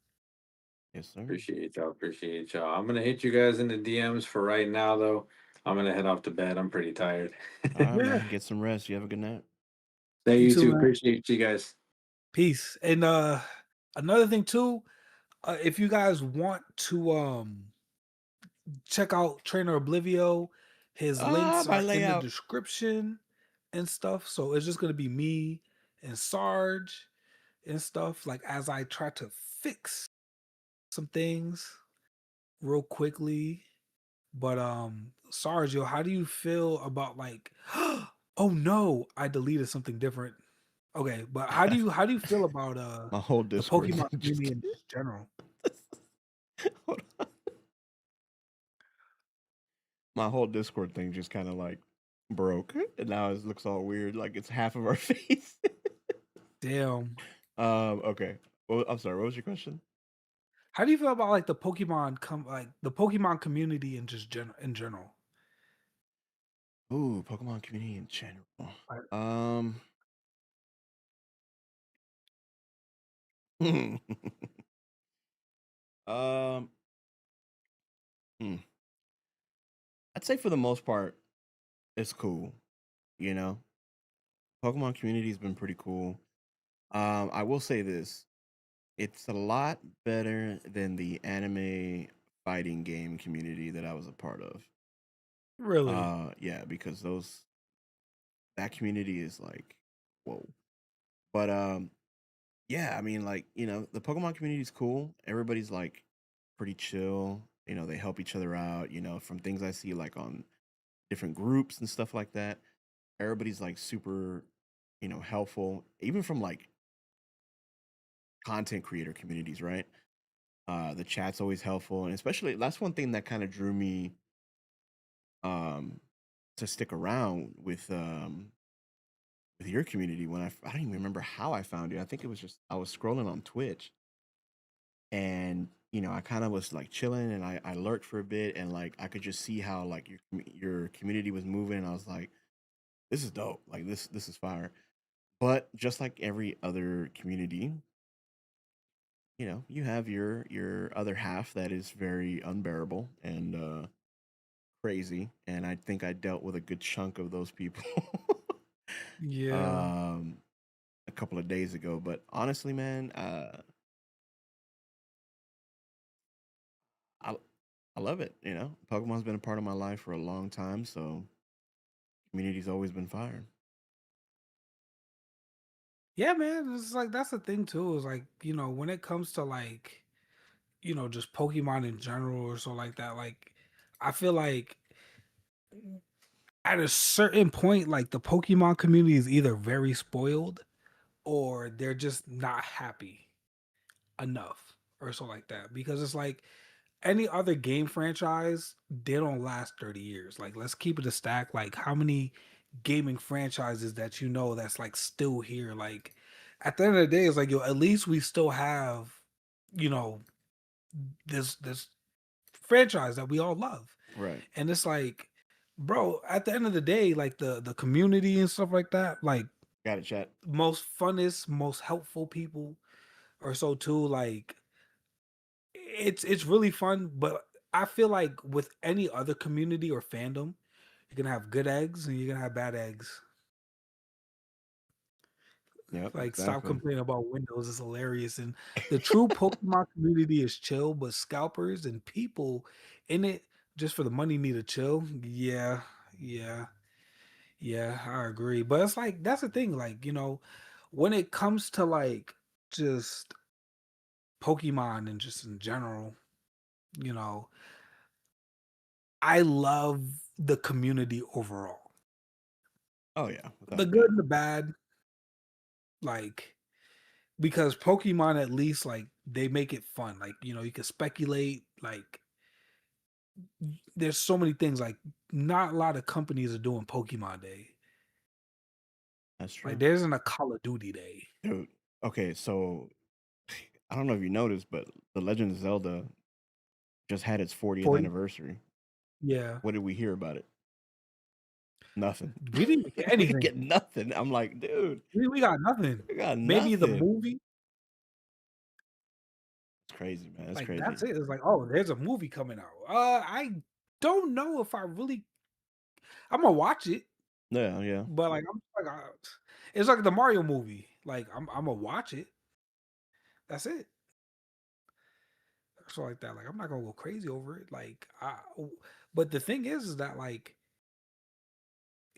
Yes, sir. Appreciate y'all. Appreciate y'all. I'm gonna hit you guys in the DMs for right now though. I'm gonna head off to bed. I'm pretty tired. All right, Yeah, man. Get some rest. You have a good night. Thank you you too, too. man. Appreciate you guys. Peace. And another thing too, if you guys want to check out Trainer Oblivio, his Ah, links my are in the layout. description and stuff. So it's just gonna be me and Sarge and stuff. Like as I try to fix some things real quickly. But Sarge, yo, how do you feel about like oh no, I deleted something different. Okay, but how do you feel about My whole the Discord Pokemon thing just. community in general? Hold on. My whole Discord thing just kind of like broke, and now it looks all weird, like it's half of our face. Damn. Okay. Well, I'm sorry. What was your question? How do you feel about like the Pokemon community in in general? Ooh, Pokemon community in general. Like, Um. um. hmm. I'd say for the most part, it's cool. You know, Pokemon community has been pretty cool. I will say this: it's a lot better than the anime fighting game community that I was a part of. really? Yeah, because that community is like, whoa. But yeah, I mean, like, the Pokemon community is cool. Everybody's like pretty chill. They help each other out. From things I see like on different groups and stuff like that. Everybody's like super, helpful. Even from like content creator communities, right? The chat's always helpful, and especially that's one thing that kind of drew me um to stick around with your community when I don't even remember how I found you. I think it was just I was scrolling on Twitch, and I kind of was like chilling, and I lurked for a bit, and like I could just see how like your community was moving, and I was like, this is dope. Like this is fire. But just like every other community, you have your other half that is very unbearable and crazy, and I think I dealt with a good chunk of those people Yeah. um a couple of days ago. But honestly, man, I I love it. Pokemon's been a part of my life for a long time, so community's always been fire. Yeah, man. It's like that's the thing too, is like, when it comes to like, just Pokemon in general or so like that, like I feel like at a certain point, like the Pokemon community is either very spoiled or they're just not happy enough or so like that. Because it's like any other game franchise, they don't last 30 years. Like let's keep it a stack. Like how many gaming franchises that that's like still here? Like at the end of the day, it's like, yo, at least we still have, you know, this franchise that we all love. Right. And it's like, bro, at the end of the day, like the community and stuff like that, like Got it, chat. most funnest, most helpful people or so too. Like it's really fun, but I feel like with any other community or fandom, you're gonna have good eggs and you're gonna have bad eggs. Yep, Like, stop exactly. complaining about Windows, it's hilarious, and the true Pokemon community is chill, but scalpers and people in it just for the money need to chill. Yeah, yeah, yeah, I agree. But it's like that's the thing, like, when it comes to like just Pokemon and just in general, you know, I love the community overall. Oh yeah, without The a good doubt. and the bad, like because Pokemon at least like they make it fun. Like, you can speculate, like there's so many things like not a lot of companies are doing Pokemon Day. That's Like true. there isn't a Call of Duty Day. Dude. Okay, so I don't know if you noticed, but The Legend of Zelda just had its 40th 40, anniversary. yeah. What did we hear about it? Nothing. We didn't even get We didn't anything. get nothing. I'm like, dude, We got nothing. we got Maybe the nothing. movie, It's crazy, man. That's like crazy. that's it. It's like, oh, there's a movie coming out. I don't know if I'm gonna watch it, Yeah, yeah. but like I'm like it's like the Mario movie. Like I'm gonna watch it. That's it. So like that. Like I'm not gonna go crazy over it. But the thing is that like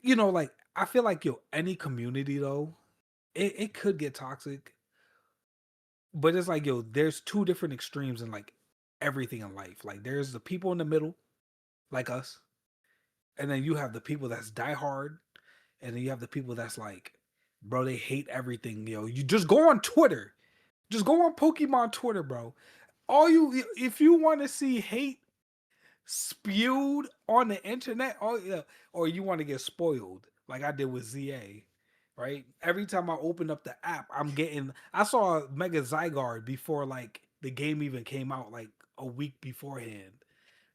like I feel like any community though, it could get toxic, but it's like there's two different extremes in like everything in life. Like there's the people in the middle, like us, and then you have the people that's diehard, and then you have the people that's like, bro, they hate everything. You just go on Twitter, just go on Pokemon Twitter, bro. If you want to see hate spewed on the internet, or you want to get spoiled like I did with ZA, right? Every time I open up the app, I saw Mega Zygarde before like the game even came out like a week beforehand.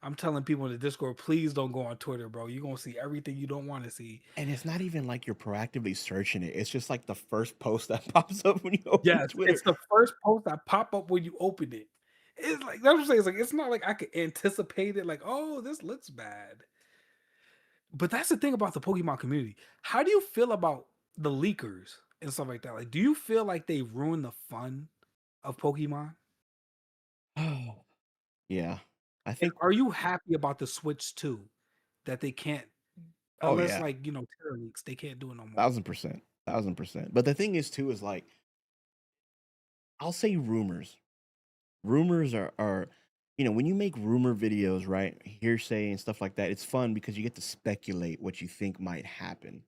I'm telling people in the Discord, please don't go on Twitter, bro. You're gonna see everything you don't want to see. And it's not even like you're proactively searching it. It's just like the first post that pops up when you open Yes, Twitter. it's the first post that pop up when you open it. It's like that's what I'm saying. It's like it's not like I could anticipate it, like, oh, this looks bad. But that's the thing about the Pokemon community. How do you feel about the leakers and stuff like that? Like, do you feel like they ruin the fun of Pokemon? Oh, yeah. I And think are you happy about the Switch too? That they can't, oh unless yeah, like Terra leaks, they can't do it no more. 1000%. 1000%. But the thing is too is like I'll say rumors. Rumors are when you make rumor videos, right? Hearsay and stuff like that, it's fun because you get to speculate what you think might happen.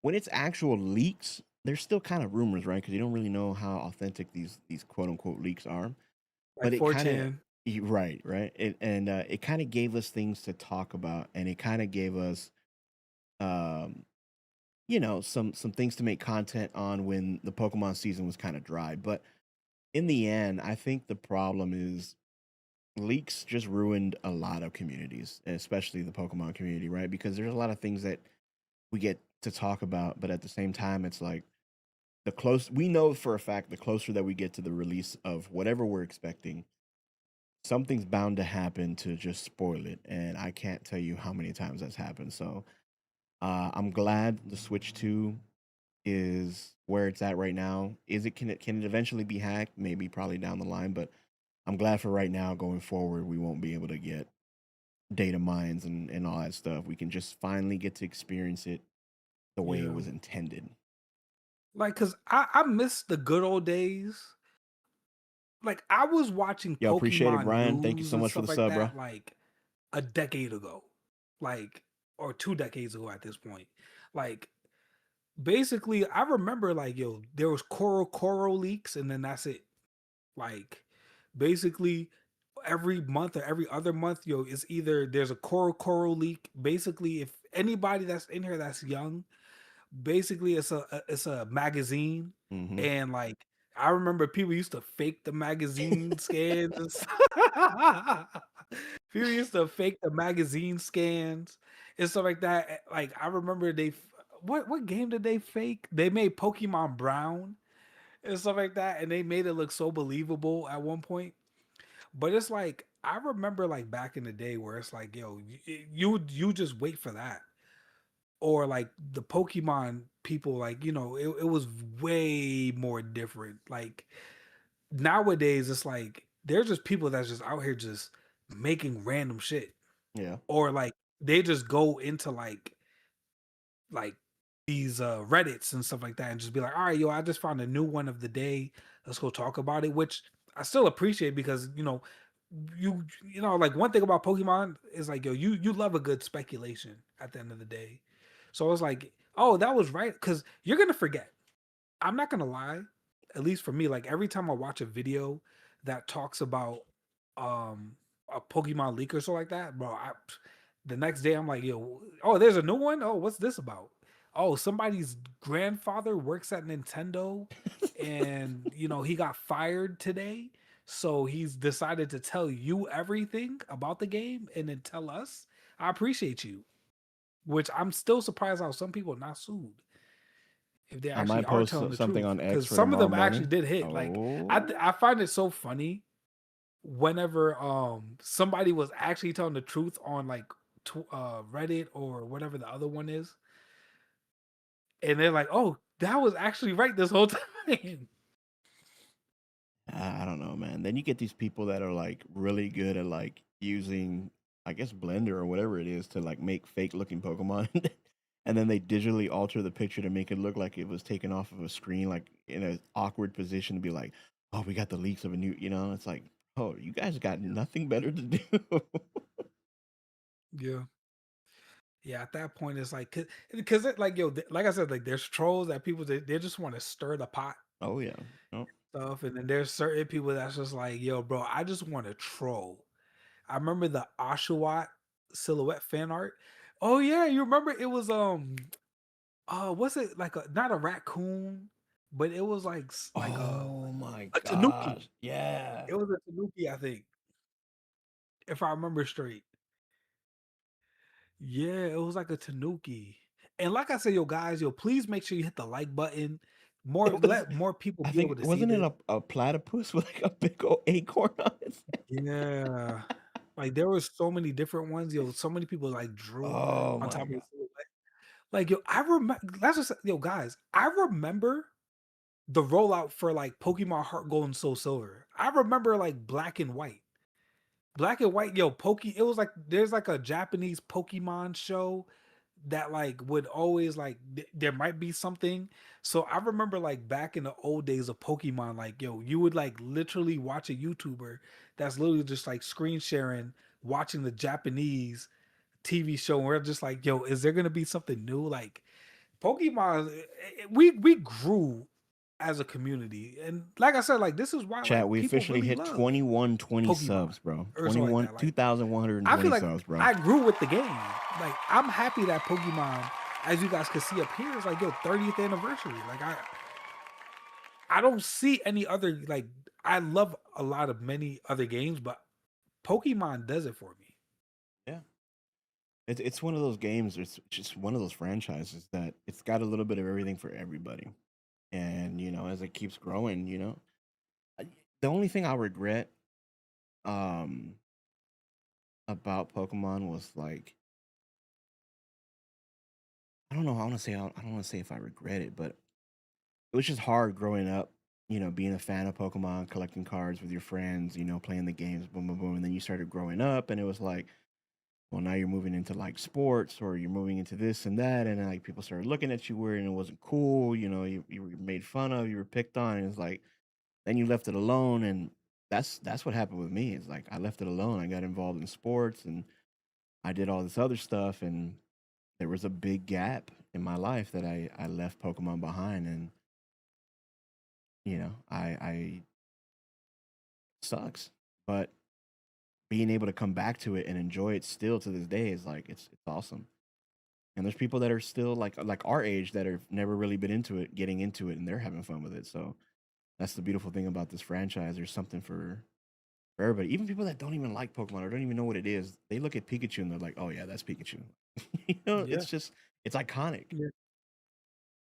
When it's actual leaks, they're still kind of rumors, right? Because you don't really know how authentic these quote unquote leaks are. Like But it kind of 4chan, right. It kind of gave us things to talk about, and it kind of gave us um some things to make content on when the Pokemon season was kind of dry. But in the end, I think the problem is leaks just ruined a lot of communities, especially the Pokemon community, right? Because there's a lot of things that we get to talk about, but at the same time, it's like we know for a fact the closer that we get to the release of whatever we're expecting, something's bound to happen to just spoil it. And I can't tell you how many times that's happened. So I'm glad the Switch 2 is where it's at right now. Can it eventually be hacked? Maybe probably down the line, but I'm glad for right now going forward we won't be able to get data mines and all that stuff. We can just finally get to experience it the way it yeah. was intended. Like, cause I miss the good old days. Like, I was watching Yo, appreciate it, Pokemon Brian. Thank you news so and much for stuff the like sub, bro. that, like a decade ago, like or 2 decades ago at this point. Like basically, I remember like there was Coro leaks, and then that's it. Like basically, every month or every other month, it's either there's a Coro leak. Basically, if anybody that's in here that's young, basically it's a magazine, Hmm. and like I remember people used to fake the magazine scans and stuff. People used to fake the magazine scans and stuff like that. Like I remember what game did they fake? They made Pokemon Brown and stuff like that, and they made it look so believable at one point. But it's like I remember like back in the day where it's like, yo, you just wait for that. Or like the Pokemon people, like, it was way more different. Like nowadays it's like there's just people that's just out here just making random shit. Yeah. Or like they just go into like these Reddits and stuff like that and just be like, all right, yo, I just found a new one of the day. Let's go talk about it, which I still appreciate because like one thing about Pokemon is like, yo, you love a good speculation at the end of the day. So it's like, oh, that was right, because you're gonna forget. I'm not gonna lie, at least for me, like every time I watch a video that talks about um a Pokemon leak or so like that, bro, the next day I'm like, yo, oh, there's a new one. Oh, what's this about? Oh, somebody's grandfather works at Nintendo and he got fired today. So he's decided to tell you everything about the game and then tell us. I appreciate you. Which I'm still surprised how some people are not sued if they I actually might are post telling the something truth. on X Because for some of tomorrow them actually morning. did hit. Like Oh, I find it so funny whenever somebody was actually telling the truth on like Reddit or whatever the other one is, and they're like, "Oh, that was actually right this whole time." I don't know, man. Then you get these people that are like really good at like using, I guess, Blender or whatever it is to like make fake looking Pokemon. And then they digitally alter the picture to make it look like it was taken off of a screen, like in an awkward position to be like, oh, we got the leaks of a new, it's like, oh, you guys got Yeah, nothing better to do. yeah, yeah. At that point, it's like because it, like yo, like I said, like there's trolls that people they just want to stir the pot Oh, yeah. Oh, stuff, and then there's certain people that's just like, yo, bro, I just want to troll. I remember the Oshawott silhouette fan art. Oh yeah, you remember it was was it like a not a raccoon, but it was like like oh my a tanuki. gosh. Yeah. It was a tanuki, I think, if I remember straight. Yeah, it was like a tanuki. And like I said, yo, guys, yo, please make sure you hit the like button. It was, Let more people I be able think, to see wasn't it this. a platypus with like a big old acorn on it? Yeah. Like there was so many different ones, yo. So many people like drew Oh on my top of the God. silhouette. Like, yo, I remember. That's just yo, guys. I remember the rollout for like Pokemon Heart Gold and Soul Silver. I remember like Black and White. Black and White, yo, it was like there's like a Japanese Pokemon show that like would always like there might be something. So I remember like back in the old days of Pokemon, like yo, you would like literally watch a YouTuber that's literally just like screen sharing, watching the Japanese TV show, and we're just like, yo, is there gonna be something new? Like Pokemon, we grew as a community, and like I said, like this is why Chat, like we people officially really hit love 2120 Pokemon subs, bro. or something like that. Like I feel 2,120 like subs, bro. I grew with the game. Like I'm happy that Pokemon, as you guys can see up here, is like yo 30th anniversary. Like I don't see any other like I love a lot of many other games, but Pokemon does it for me. Yeah. It's one of those games, it's just one of those franchises that it's got a little bit of everything for everybody. And, as it keeps growing, I- the only thing I regret um about Pokemon was like, I don't know, I don't want to say if I regret it, but it was just hard growing up, being a fan of Pokemon, collecting cards with your friends, playing the games, boom, boom, boom. And then you started growing up, and it was like, well, now you're moving into like sports or you're moving into this and that. And then, like people started looking at you weird and it wasn't cool. You were made fun of, you were picked on. And it's like, then you left it alone. And that's what happened with me. It's like, I left it alone. I got involved in sports and I did all this other stuff. And there was a big gap in my life that I left Pokemon behind. And, I sucks. But being able to come back to it and enjoy it still to this day is like, it's awesome. And there's people that are still like our age that have never really been into it, getting into it, and they're having fun with it. So that's the beautiful thing about this franchise. There's something for for everybody. Even people that don't even like Pokemon or don't even know what it is, they look at Pikachu and they're like, "Oh yeah, that's Pikachu." Yeah. It's iconic. Yeah.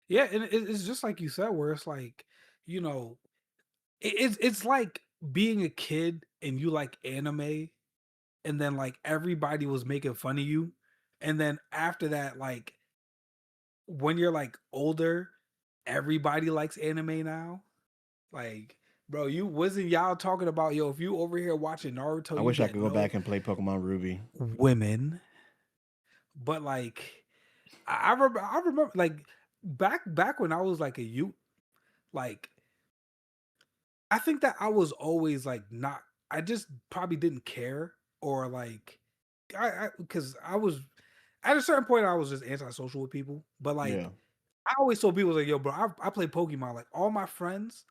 Yeah, and it's just like you said, where it's like, you know, it's like being a kid and you like anime, and then like everybody was making fun of you, and then after that, like when you're like older, everybody likes anime now. Like, bro, you wasn't y'all talking about yo? If you over here watching I Naruto, you wish I get could go no back and play Pokemon Ruby. women, but like I remember like back when I was like a youth, like I think that I was always like not. I just probably didn't care or like I because I was at a certain point I was just antisocial with people. But Yeah, like I always told people like, yo, bro, I play Pokemon. Like all my friends,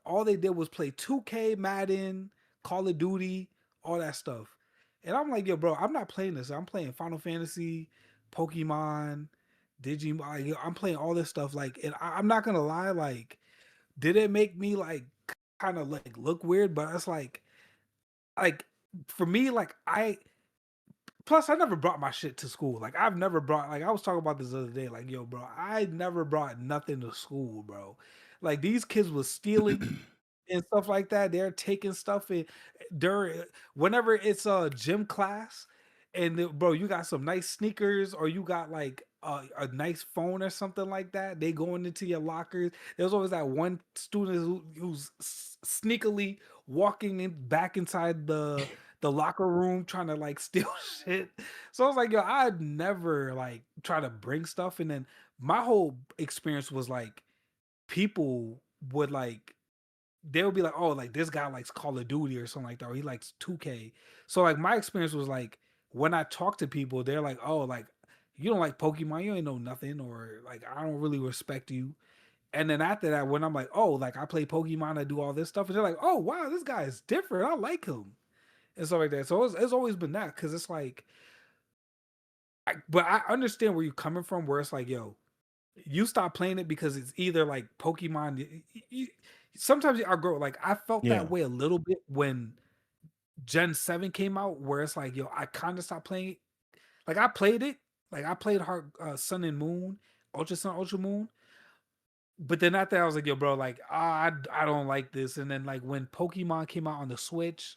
all they did was play 2K, Madden, Call of Duty, all that stuff. And I'm like, yo, bro, I'm not playing this. I'm playing Final Fantasy, Pokemon, Digimon. Like, I'm playing all this stuff. Like, and I'm not gonna lie, like did it make me like kind of like look weird? But it's like for me, like I plus I never brought my shit to school. Like I've never brought like I was talking about this the other day. Like yo, bro, I never brought nothing to school, bro. Like these kids was stealing and stuff like that. They're taking stuff in during whenever it's a gym class, and bro, you got some nice sneakers or you got like a nice phone or something like that. They going into your lockers. There's always that one student who's sneakily walking in back inside the locker room trying to like steal shit. So I was like, yo, I'd never like try to bring stuff, and then my whole experience was like people would like they'll be like, oh, like this guy likes Call of Duty or something like that, or he likes 2K. So like my experience was like when I talk to people, they're like, oh, like you don't like Pokemon, you ain't know nothing, or like I don't really respect you. And then after that, when I'm like, oh, like I play Pokemon, I do all this stuff, and they're like, oh wow, this guy is different. I like him and stuff like that. So it's always been that because it's like, but I understand where you're coming from, where it's like, yo, you stop playing it because it's either like Pokemon. Sometimes I grow like I felt yeah. that way a little bit when Gen 7 came out, where it's like, yo, I kind of stopped playing it. Like I played it, like I played Heart, Sun and Moon, Ultra Sun, Ultra Moon. But then after that, I was like, yo, bro, like I don't like this. And then like when Pokemon came out on the Switch,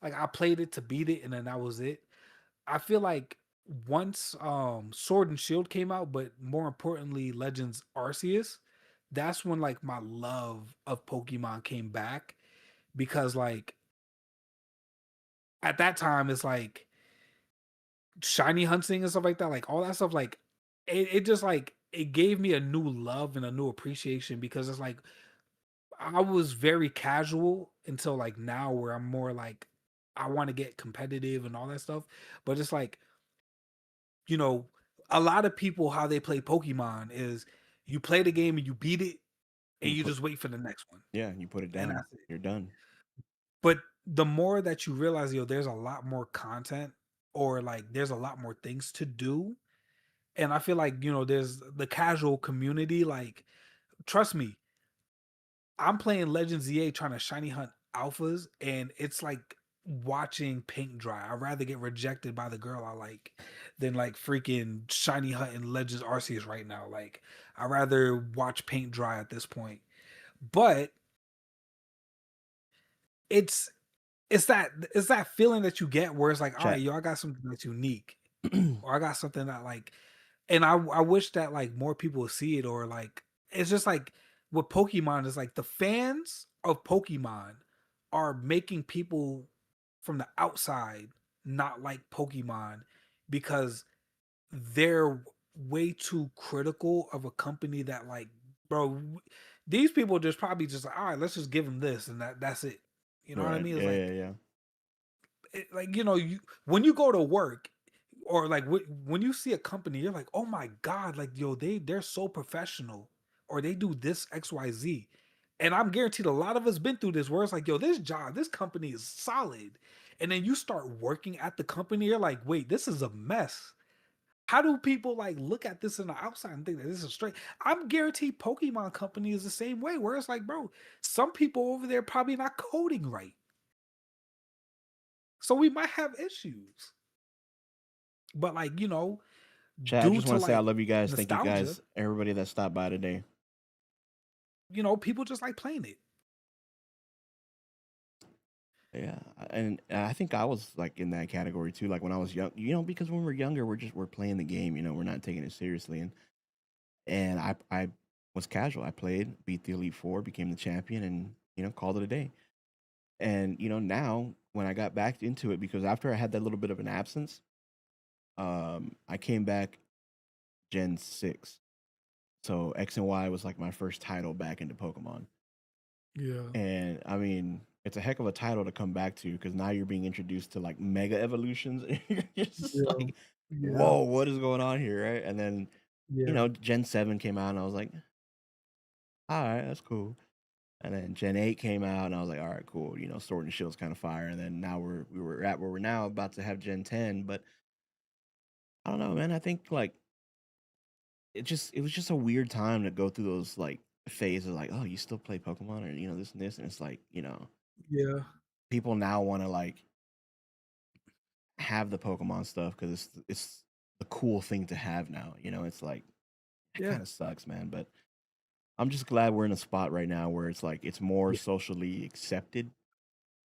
like I played it to beat it, and then that was it. I feel like once Sword and Shield came out, but more importantly Legends Arceus, that's when like my love of Pokemon came back because like at that time it's like shiny hunting and stuff like that, like all that stuff, like it just like it gave me a new love and a new appreciation because it's like I was very casual until like now where I'm more like I want to get competitive and all that stuff. But it's like you know, a lot of people how they play Pokemon is you play the game and you beat it and You you put just wait for the next one. Yeah, you put it And down. that's it. You're done. But the more that you realize, yo, there's a lot more content or like there's a lot more things to do. And I feel like, there's the casual community, like, trust me, I'm playing Legends EA trying to shiny hunt alphas, and it's like watching paint dry. I'd rather get rejected by the girl I like than like freaking shiny hunting Legends Arceus right now. Like I'd rather watch paint dry at this point. But it's it's that feeling that you get where it's like, all right, Chat. yo, I got something that's unique, or I got something that like, and I wish that like more people would see it, or like it's just like with Pokemon is like the fans of Pokemon are making people from the outside not like Pokemon because they're way too critical of a company that like, bro, these people just probably just like, all right, let's just give them this and that's it. You know what I Right. mean? It's Yeah, like yeah, yeah. like you when you go to work or like when you see a company you're like, oh my god, like yo, they're so professional or they do this XYZ. And I'm guaranteed a lot of us been through this where it's like, yo, this company is solid, and then you start working at the company, you're like, wait, this is a mess. How do people like look at this in the outside and think that this is straight? I'm guaranteed Pokemon company is the same way where it's like, bro, some people over there probably not coding right. So we might have issues. But like, Chad, I due just want to to say I like love you guys. Thank you nostalgia, guys, everybody that stopped by today. people just like playing it. Yeah, and I think I was like in that category too. Like when I was young, because when we're younger, we're playing the game. We're not taking it seriously. And I was casual. I played, beat the Elite Four, became the champion, and called it a day. And now when I got back into it, because after I had that little bit of an absence, I came back Gen 6. So X and Y was like my first title back into Pokemon. Yeah. And I mean, it's a heck of a title to come back to because now you're being introduced to like mega evolutions. And you're just Yeah. like, Yeah. whoa, what is going on here? Right. And then, Yeah. Gen 7 came out and I was like, all right, that's cool. And then Gen 8 came out and I was like, all right, cool. Sword and Shield's kind of fire. And then now we were at where we're now about to have Gen 10. But I don't know, man. I think like it was just a weird time to go through those like phases like, oh, you still play Pokemon or this and this. And it's like, Yeah. people now want to like have the Pokemon stuff because it's the cool thing to have now. It's like it Yeah. kind of sucks, man. But I'm just glad we're in a spot right now where it's like it's more Yeah. socially accepted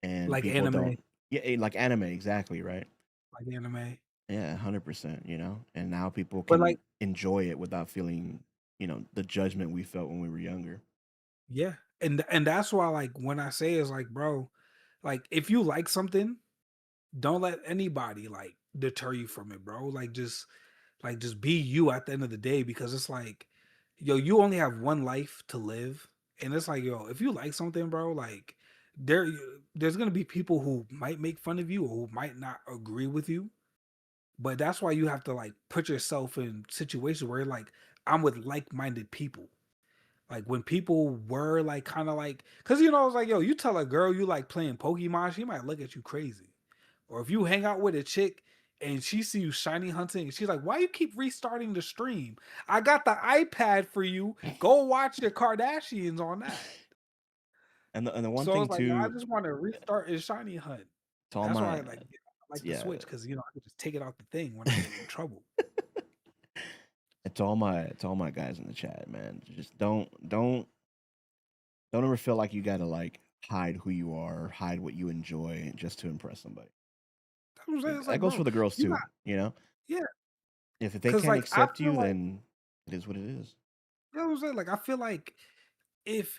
and Like people anime. don't. Yeah, like anime, exactly right. Like anime. Yeah, 100%. And now people But like, can enjoy it without feeling the judgment we felt when we were younger. yeah. And that's why like when I say it's like, bro, like if you like something, don't let anybody like deter you from it, bro. Like just be you at the end of the day because it's like, yo, you only have one life to live. And it's like, yo, if you like something, bro, like there's gonna be people who might make fun of you or who might not agree with you. But that's why you have to like put yourself in situations where like I'm with like-minded people. Like when people were like kind of like, cause it's like, yo, you tell a girl you like playing Pokemon, she might look at you crazy. Or if you hang out with a chick and she see you shiny hunting, and she's like, why you keep restarting the stream? I got the iPad for you. Go watch your Kardashians on that. And the one So thing it's like, yo, I too, just want to restart his shiny hunt. to all That's why my I like the yeah, Switch because I could just take it out the thing when I'm in trouble. and to all my guys in the chat, man, just don't ever feel like you gotta like hide who you are, or hide what you enjoy just to impress somebody. That's what I'm saying. It's That like, goes bro, for the girls you too. not, If yeah, they because can't like I accept feel you, like, then it is what it is. what I'm saying? Like I feel like if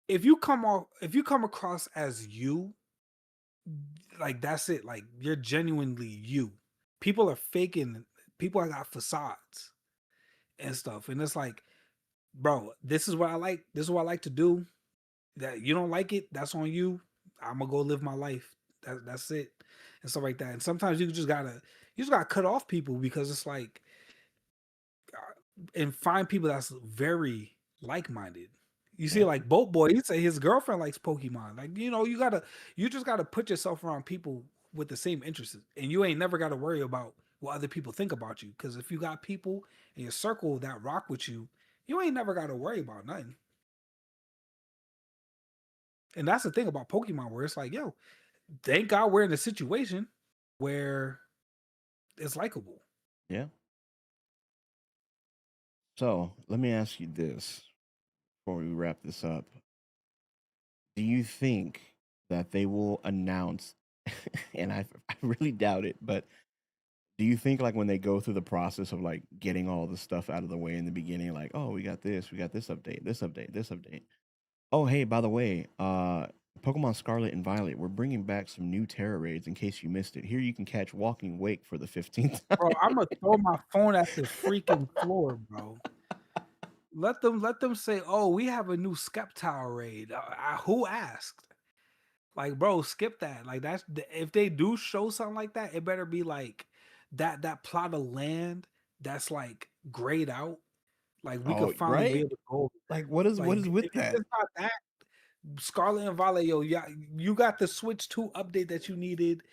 if you come across as you, like that's it. Like you're genuinely you. People are faking. People got facades and stuff, and it's like, bro, this is what I like. This is what I like to do. That you don't like it, that's on you. I'm gonna go live my life. That's it, and stuff like that. And sometimes you just gotta cut off people because it's like, and find people that's very like-minded. You see, Yeah. like Boat Boy, he say his girlfriend likes Pokemon. Like, you just gotta put yourself around people with the same interests, and you ain't never gotta worry about what other people think about you. Because if you got people in your circle that rock with you, you ain't never gotta worry about nothing. And that's the thing about Pokemon, where it's like, yo, thank God we're in a situation where it's likable. Yeah. So let me ask you this before we wrap this up. Do you think that they will announce, and I really doubt it, but do you think like when they go through the process of like getting all the stuff out of the way in the beginning, like, oh, we got this update, this update, this update. Oh, hey, by the way, Pokemon Scarlet and Violet, we're bringing back some new Terra raids in case you missed it. Here you can catch Walking Wake for the 15th time. Bro, I'm gonna throw my phone at the freaking floor, bro. Let them say, "Oh, we have a new Skeptile raid." Who asked? Like, bro, skip that. Like, if they do show something like that, it better be like that plot of land that's like grayed out. Like, we could Oh, finally be right? able to go over Like, that. what Like, is if with that? it's not that, Scarlet and Violet, yo, yeah, you got the Switch 2 update that you needed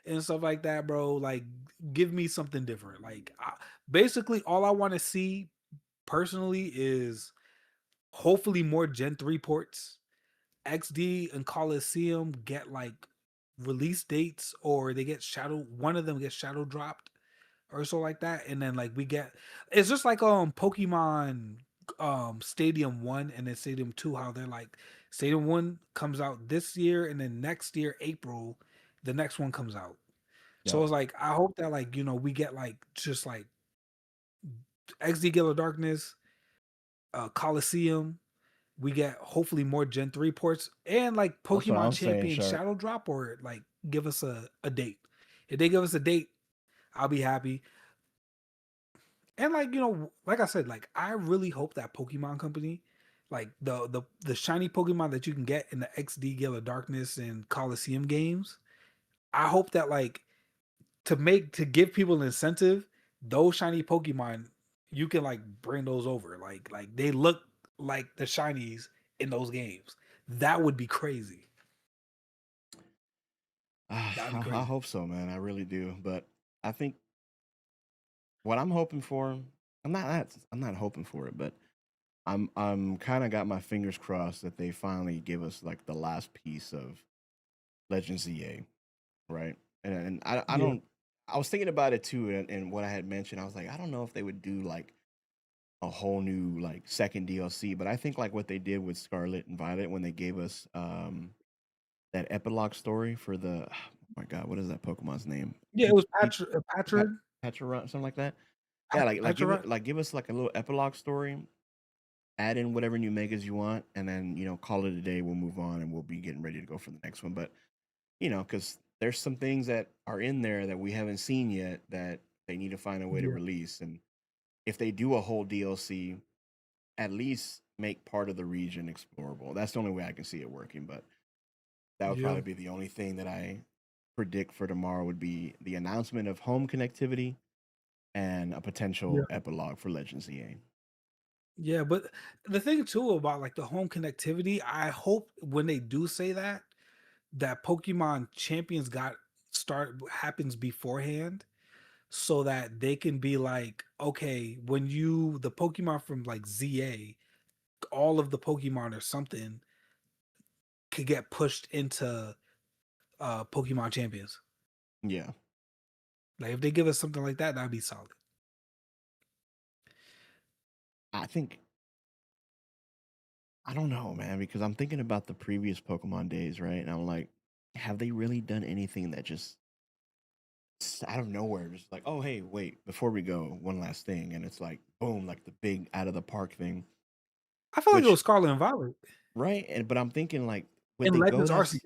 and stuff like that, bro. Like, give me something different. Like, basically, all I want to see personally is hopefully more Gen 3 ports. XD and Coliseum get like release dates, or they get shadow. One of them gets shadow dropped or so like that, and then like we get. It's just like Pokemon Stadium 1 and then Stadium 2, how they're like Stadium 1 comes out this year, and then next year April the next one comes out. So Yep. it's like I hope that like we get like just like XD Gala Darkness, Coliseum. We get hopefully more Gen 3 ports and like That's what Pokemon I'm saying, Champion Shark. Shadow Drop, or like give us a date. If they give us a date, I'll be happy. And like, like I said, like I really hope that Pokemon Company, like the shiny Pokemon that you can get in the XD Gala Darkness and Coliseum games, I hope that like to give people an incentive, those shiny Pokemon, you can like bring those over. Like they look like the shinies in those games. That would be crazy. That would be I crazy. hope so, man. I really do. But I think what I'm hoping for, I'm not hoping for it, but I'm kind of got my fingers crossed that they finally give us like the last piece of Legends EA, right? And I Yeah. don't. I was thinking about it too, and what I had mentioned, I was like, I don't know if they would do like a whole new like second DLC, but I think like what they did with Scarlet and Violet when they gave us that epilogue story for the oh my god, what is that Pokemon's name? Yeah, it was Peach Patrick. Petra something like that. Yeah, Patrick. give us like a little epilogue story. Add in whatever new megas you want, and then call it a day. We'll move on, and we'll be getting ready to go for the next one. But because there's some things that are in there that we haven't seen yet that they need to find a way to Yeah. release. And if they do a whole DLC, at least make part of the region explorable. That's the only way I can see it working. But that would Yeah. probably be the only thing that I predict for tomorrow would be the announcement of home connectivity and a Yeah. potential epilogue for Legends EA. Yeah, but the thing too about like the home connectivity, I hope when they do say that, that Pokemon Champions got start happens beforehand, so that they can be like, okay, when the Pokemon from like ZA, all of the Pokemon or something could get pushed into Pokemon Champions. Yeah, Like if they give us something like that, that'd be solid. I think I don't know, man, because I'm thinking about the previous Pokemon days, right? And I'm like, have they really done anything that just out of nowhere, just like, oh, hey, wait, before we go, one last thing, and it's like, boom, like the big out of the park thing, I feel like it which was Scarlet and Violet right, and but I'm thinking like, would and they go Legends Arceus.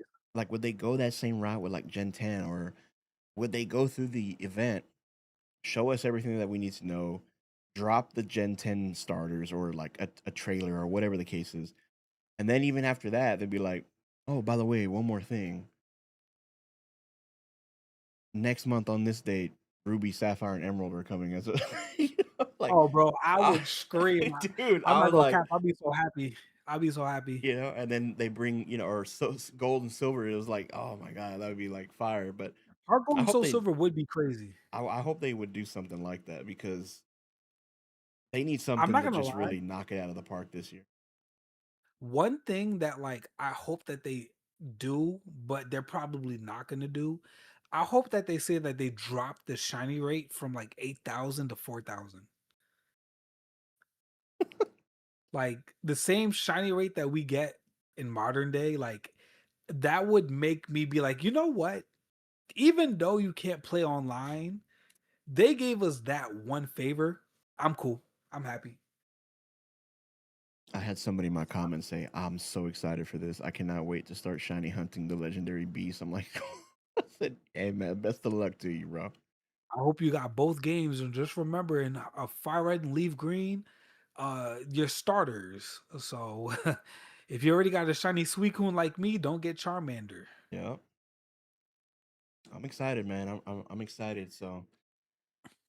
would they go that same route with like Gen 10, or would they go through the event, show us everything that we need to know, drop the Gen 10 starters or like a trailer or whatever the case is, and then even after that, they'd be like, oh, by the way, one more thing. Next month on this date, Ruby, Sapphire, and Emerald are coming as a like, Oh, bro, I uh, would scream. dude, I'm I not was gonna like, cap. I'll be so happy. I'll be so happy. and then they bring, or gold and silver. It was like, oh my god, that would be like fire. But Heart Gold I and hope Soul they, Silver would be crazy. I hope they would do something like that because they need I'm something not to gonna just lie. really knock it out of the park this year. One thing that like I hope that they do, but they're probably not gonna do. I hope that they say that they drop the shiny rate from like 8,000 to 4,000. Like the same shiny rate that we get in modern day, like that would make me be like, you know what? Even though you can't play online, they gave us that one favor. I'm cool. I'm happy. I had somebody in my comments say, "I'm so excited for this. I cannot wait to start shiny hunting the legendary beast." I'm like, I said, "Hey man, best of luck to you, bro." I hope you got both games, and just remember in Fire Red and Leaf Green, your starters. So if you already got a shiny Suicune like me, don't get Charmander. Yeah, I'm excited, man. I'm excited. So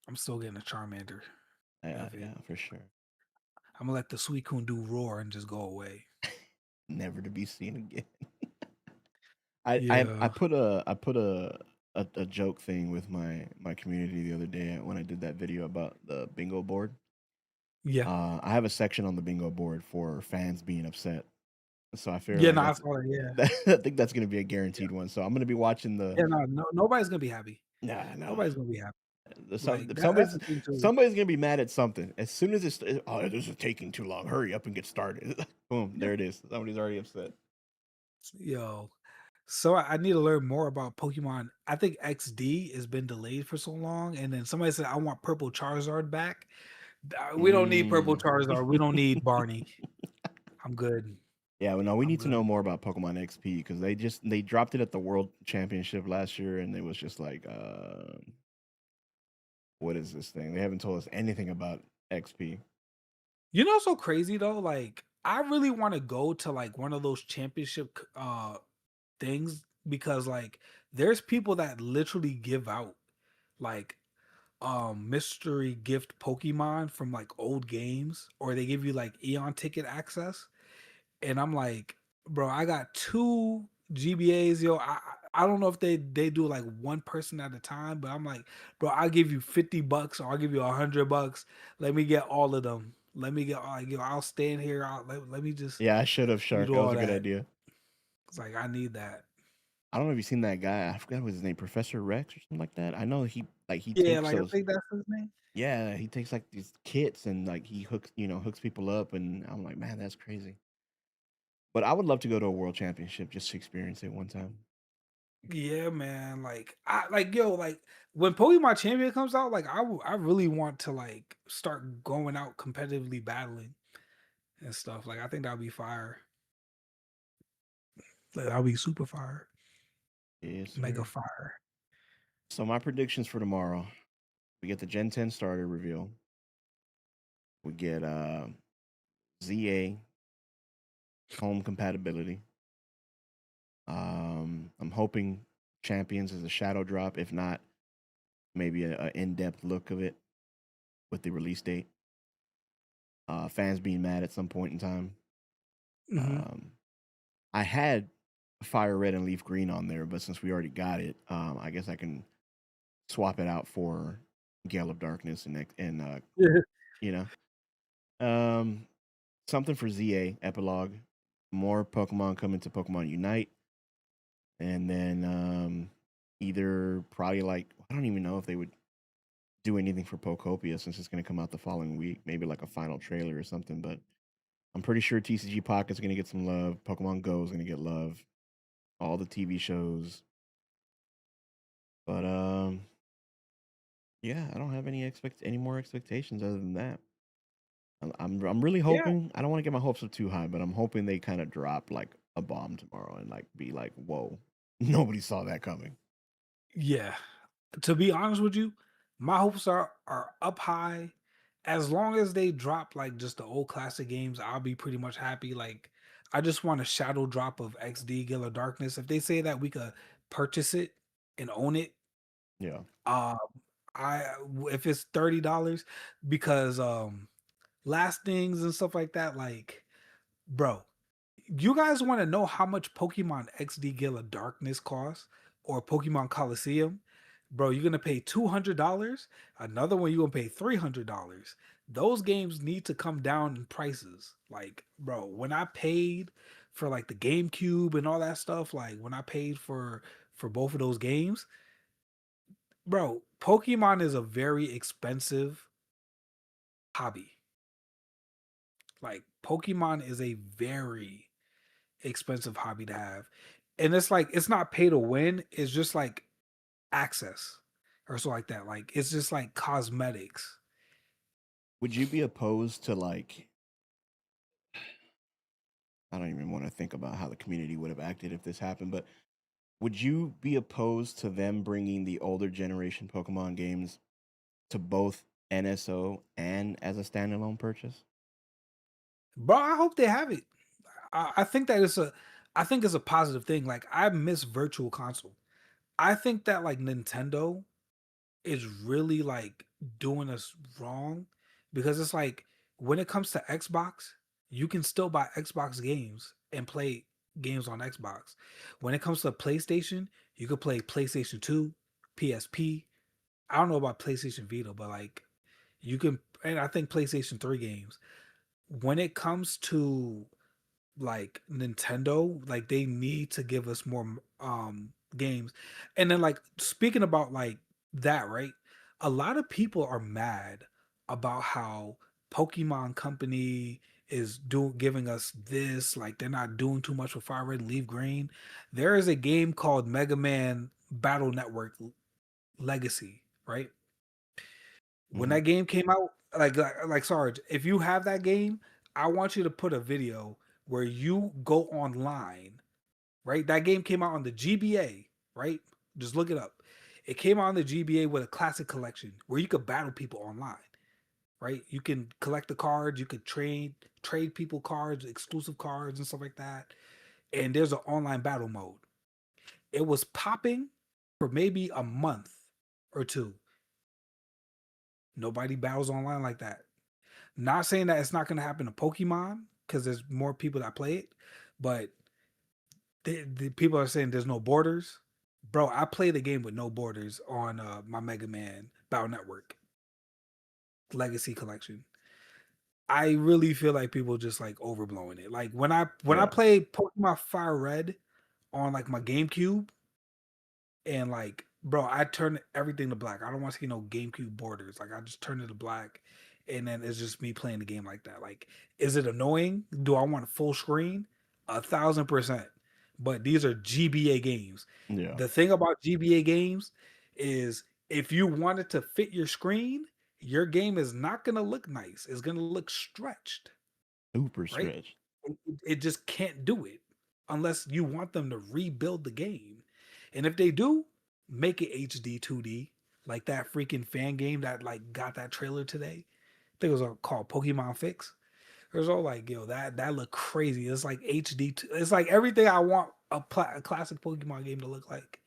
I'm still getting a Charmander. yeah, F it. yeah, for sure. I'm gonna let the Suicune do roar and just go away. Never to be seen again. I Yeah. put a joke thing with my community the other day when I did that video about the bingo board. Yeah. I have a section on the bingo board for fans being upset. So I feel Yeah, like no, I saw that. Yeah, I think that's gonna be a yeah, guaranteed one. So I'm gonna be watching the yeah. No, no, nobody's gonna be happy. nah. Nobody's gonna be happy. Some Like that's somebody's the thing too. somebody's gonna be mad at something as soon as oh, this is taking too long. Hurry up and get started. Boom, Yeah. there it is. Somebody's already upset. Yo, so I need to learn more about Pokemon. I think XD has been delayed for so long, and then somebody said I want Purple Charizard back. We don't need Purple Mm. Charizard. We don't need Barney. I'm good. Yeah, well, no, we I'm need to know good. more about Pokemon XP because they dropped it at the World Championship last year, and it was just like, what is this thing? They haven't told us anything about XP. You know, what's so crazy though. Like, I really want to go to like one of those championship things because like there's people that literally give out like mystery gift Pokemon from like old games, or they give you like Eon ticket access. And I'm like, bro, I got two GBAs, yo. I don't know if they do like one person at a time, but I'm like, bro, I'll give you $50 or I'll give you $100. Let me get all of them. Let me get all, yo, I'll stand here. Let me just Yeah, I should have, let me Shark. do That was all a good that. idea. It's like I need that. I don't know if you've seen that guy. I forgot what his name, Professor Rex or something like that. I know he Yeah, takes like I those. think that's his name. Yeah, he takes like these kits and like he hooks people up, and I'm like, man, that's crazy. But I would love to go to a world championship just to experience it one time. Yeah, man. Like I like yo, like when Pokemon Champion comes out, like I really want to like start going out competitively battling and stuff. Like I think that'll be fire. Like, that'll be super fire. Yes, Mega sir. fire. So my predictions for tomorrow: we get the Gen 10 starter reveal. We get ZA home compatibility. I'm hoping Champions is a shadow drop. If not, maybe a in-depth look of it with the release date. Fans being mad at some point in time. Hmm. Um, I had Fire Red and Leaf Green on there, but since we already got it, I guess I can swap it out for Gale of Darkness and Yeah. you know, um, something for ZA epilogue. More Pokemon coming to Pokemon Unite, and then either probably like I don't even know if they would do anything for Pokopia since it's going to come out the following week. Maybe like a final trailer or something, but I'm pretty sure TCG Pocket's going to get some love. Pokemon Go is going to get love. All the TV shows, but yeah, I don't have any more expectations other than that. I'm really Yeah. hoping. I don't want to get my hopes up too high, but I'm hoping they kind of drop like a bomb tomorrow and like be like, whoa, nobody saw that coming. Yeah. To be honest with you, my hopes are up high. As long as they drop like just the old classic games, I'll be pretty much happy. Like I just want a shadow drop of XD Gale of Darkness. If they say that we could purchase it and own it, Yeah. um if it's $30, because last things and stuff like that, like bro, you guys want to know how much Pokemon XD Gale of Darkness costs or Pokemon Coliseum? Bro, you're gonna pay $200. Another one you're gonna pay $300. Those games need to come down in prices. Like, bro, when I paid for like the GameCube and all that stuff, like when I paid for both of those games, bro, Pokemon is a very expensive hobby. Like, Pokemon is a very expensive hobby to have. And it's like it's not pay to win, it's just like access or so like that. Like it's just like cosmetics. Would you be opposed to like? I don't even want to think about how the community would have acted if this happened, but would you be opposed to them bringing the older generation Pokemon games to both NSO and as a standalone purchase? Bro, I hope they have it. I think that it's a I think it's a positive thing. Like I miss virtual console. I think that like Nintendo is really like doing us wrong because it's like when it comes to Xbox, you can still buy Xbox games and play games on Xbox. When it comes to PlayStation, you could play PlayStation 2, PSP. I don't know about PlayStation Vita, but like you can, and I think PlayStation 3 games. When it comes to like Nintendo, like they need to give us more games. And then like speaking about like that, right? A lot of people are mad about how Pokemon Company is doing giving us this, like they're not doing too much with Fire Red and Leaf Green. There is a game called Mega Man Battle Network Legacy, right? When Hmm. that game came out, like Sarge, if you have that game, I want you to put a video where you go online, right? That game came out on the GBA, right? Just look it up. It came out on the GBA with a classic collection where you could battle people online, right? You can collect the cards, you could trade people cards, exclusive cards and stuff like that. And there's an online battle mode. It was popping for maybe a month or two. Nobody battles online like that. Not saying that it's not going to happen to Pokemon because there's more people that play it, but the people are saying there's no borders. Bro, I play the game with no borders on my Mega Man Battle Network Legacy Collection. I really feel like people just like overblowing it. Like when I Yeah. played Pokemon Fire Red on like my GameCube, and like, bro, I turn everything to black. I don't want to see no GameCube borders. Like, I just turn it to black, and then it's just me playing the game like that. Like, is it annoying? Do I want a full screen? 1,000%. But these are GBA games. Yeah. The thing about GBA games is if you want it to fit your screen, your game is not gonna look nice. It's gonna look stretched, Super right? stretched. It just can't do it unless you want them to rebuild the game. And if they do, make it HD 2D, like that freaking fan game that like got that trailer today. I think it was called Pokemon Fix. It was all like, yo, that looked crazy. It's like HD. It's like everything I want a classic Pokemon game to look like.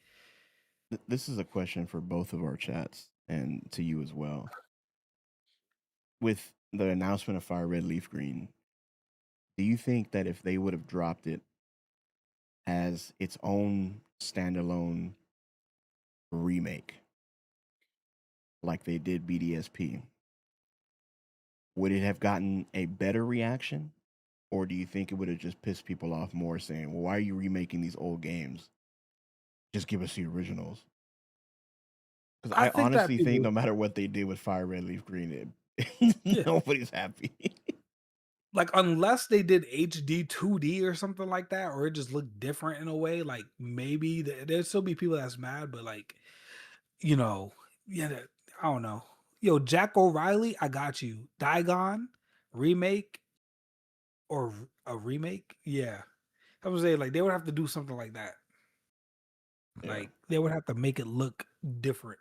This is a question for both of our chats and to you as well. With the announcement of Fire Red Leaf Green, do you think that if they would have dropped it as its own standalone remake, like they did BDSP, would it have gotten a better reaction? Or do you think it would have just pissed people off more saying, well, why are you remaking these old games? Just give us the originals. Because I I think that honestly think people, no matter what they did with Fire Red Leaf Green, yeah, nobody's happy. like unless they did HD 2D or something like that, or it just looked different in a way, like maybe there'd still be people that's mad, but like you know, yeah, I don't know. Yo, Jack O'Reilly, I got you. Digon remake or a remake? Yeah, I would say like they would have to do something like that. Yeah. Like they would have to make it look different.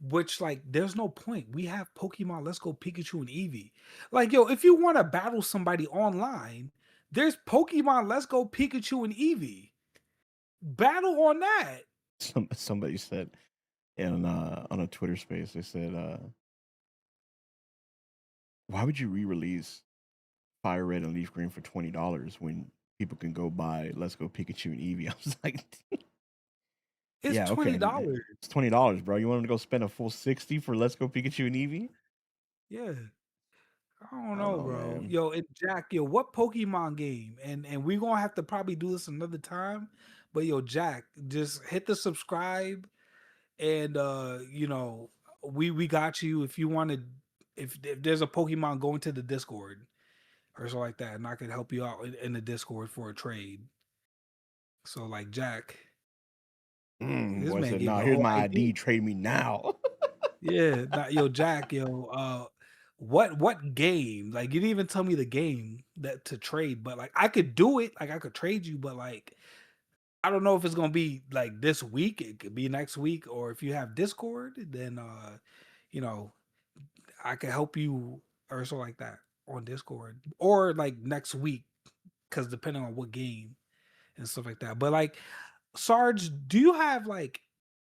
Which like there's no point. We have Pokemon Let's Go Pikachu and Eevee. Like yo, if you want to battle somebody online, there's Pokemon Let's Go Pikachu and Eevee. Battle on that. Somebody said in on a Twitter space, they said, why would you re-release Fire Red and Leaf Green for $20 when people can go buy Let's Go Pikachu and Eevee? I was like, It's yeah, okay. $20. It's $20, bro. You want them to go spend a full 60 for Let's Go Pikachu and Eevee? Yeah. I don't I don't know, know, bro. man. Yo, and Jack, yo, what Pokemon game? And we're gonna have to probably do this another time. But yo, Jack, just hit the subscribe and we got you if you wanted if there's a Pokemon, go into the Discord or something like that, and I could help you out in the Discord for a trade. So like Jack, this Boy man said, gave nah, the here's whole my ID. ID. Trade me now. Yeah, yo, Jack, yo, what game? Like, you didn't even tell me the game that to trade, but like, I could do it. Like, I could trade you, but like, I don't know if it's gonna be like this week. It could be next week, or if you have Discord, then you know, I can help you or so like that on Discord, or like next week, because depending on what game and stuff like that. But like, Sarge, do you have like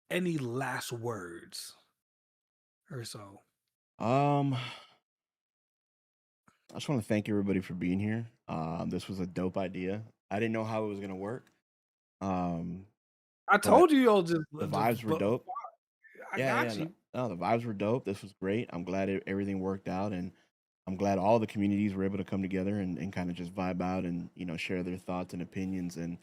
any last words or so? um, I just want to thank everybody for being here. This was a dope idea. I didn't know how it was gonna work. Um, I but told you you'll the vibes were but dope. I Yeah, yeah. got No, you. no, the vibes were dope. This was great. I'm glad everything worked out, and I'm glad all the communities were able to come together and kind of just vibe out and share their thoughts and opinions. And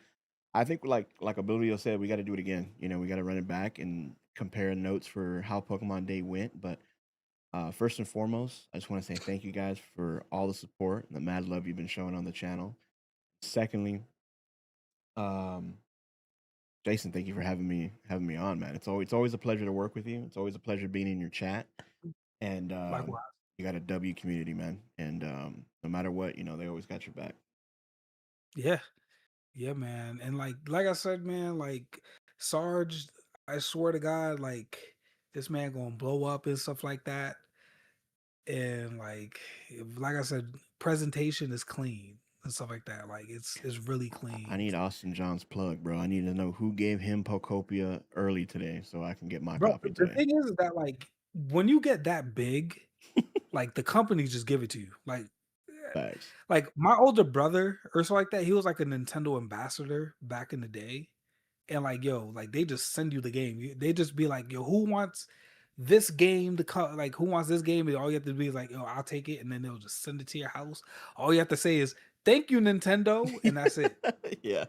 I think like Abilio said, we got to do it again. We got to run it back and compare notes for how Pokemon Day went. But first and foremost, I just want to say thank you guys for all the support and the mad love you've been showing on the channel. Secondly, um, Jason, thank you for having me on, man. It's always a pleasure to work with you. It's always a pleasure being in your chat. And Likewise. you got a W community, man. And no matter what, they always got your back. Yeah. Yeah, man. And like I said, man, like Sarge, I swear to God, like this man gonna blow up and stuff like that. And like I said, presentation is clean and stuff like that. Like it's really I clean. need Austin John's plug, bro. I need to know who gave him Pocopia early today so I can get my Bro, copy the today. thing is that like when you get that big, like the companies just give it to you. Facts. Like my older brother or something like that, he was like a Nintendo ambassador back in the day. And like, yo, like they just send you the game. They just be like, yo, who wants this game to come? Like, who wants this game? And all you have to be is like, yo, I'll take it, and then they'll just send it to your house. All you have to say is, thank you, Nintendo, and that's it. Yeah.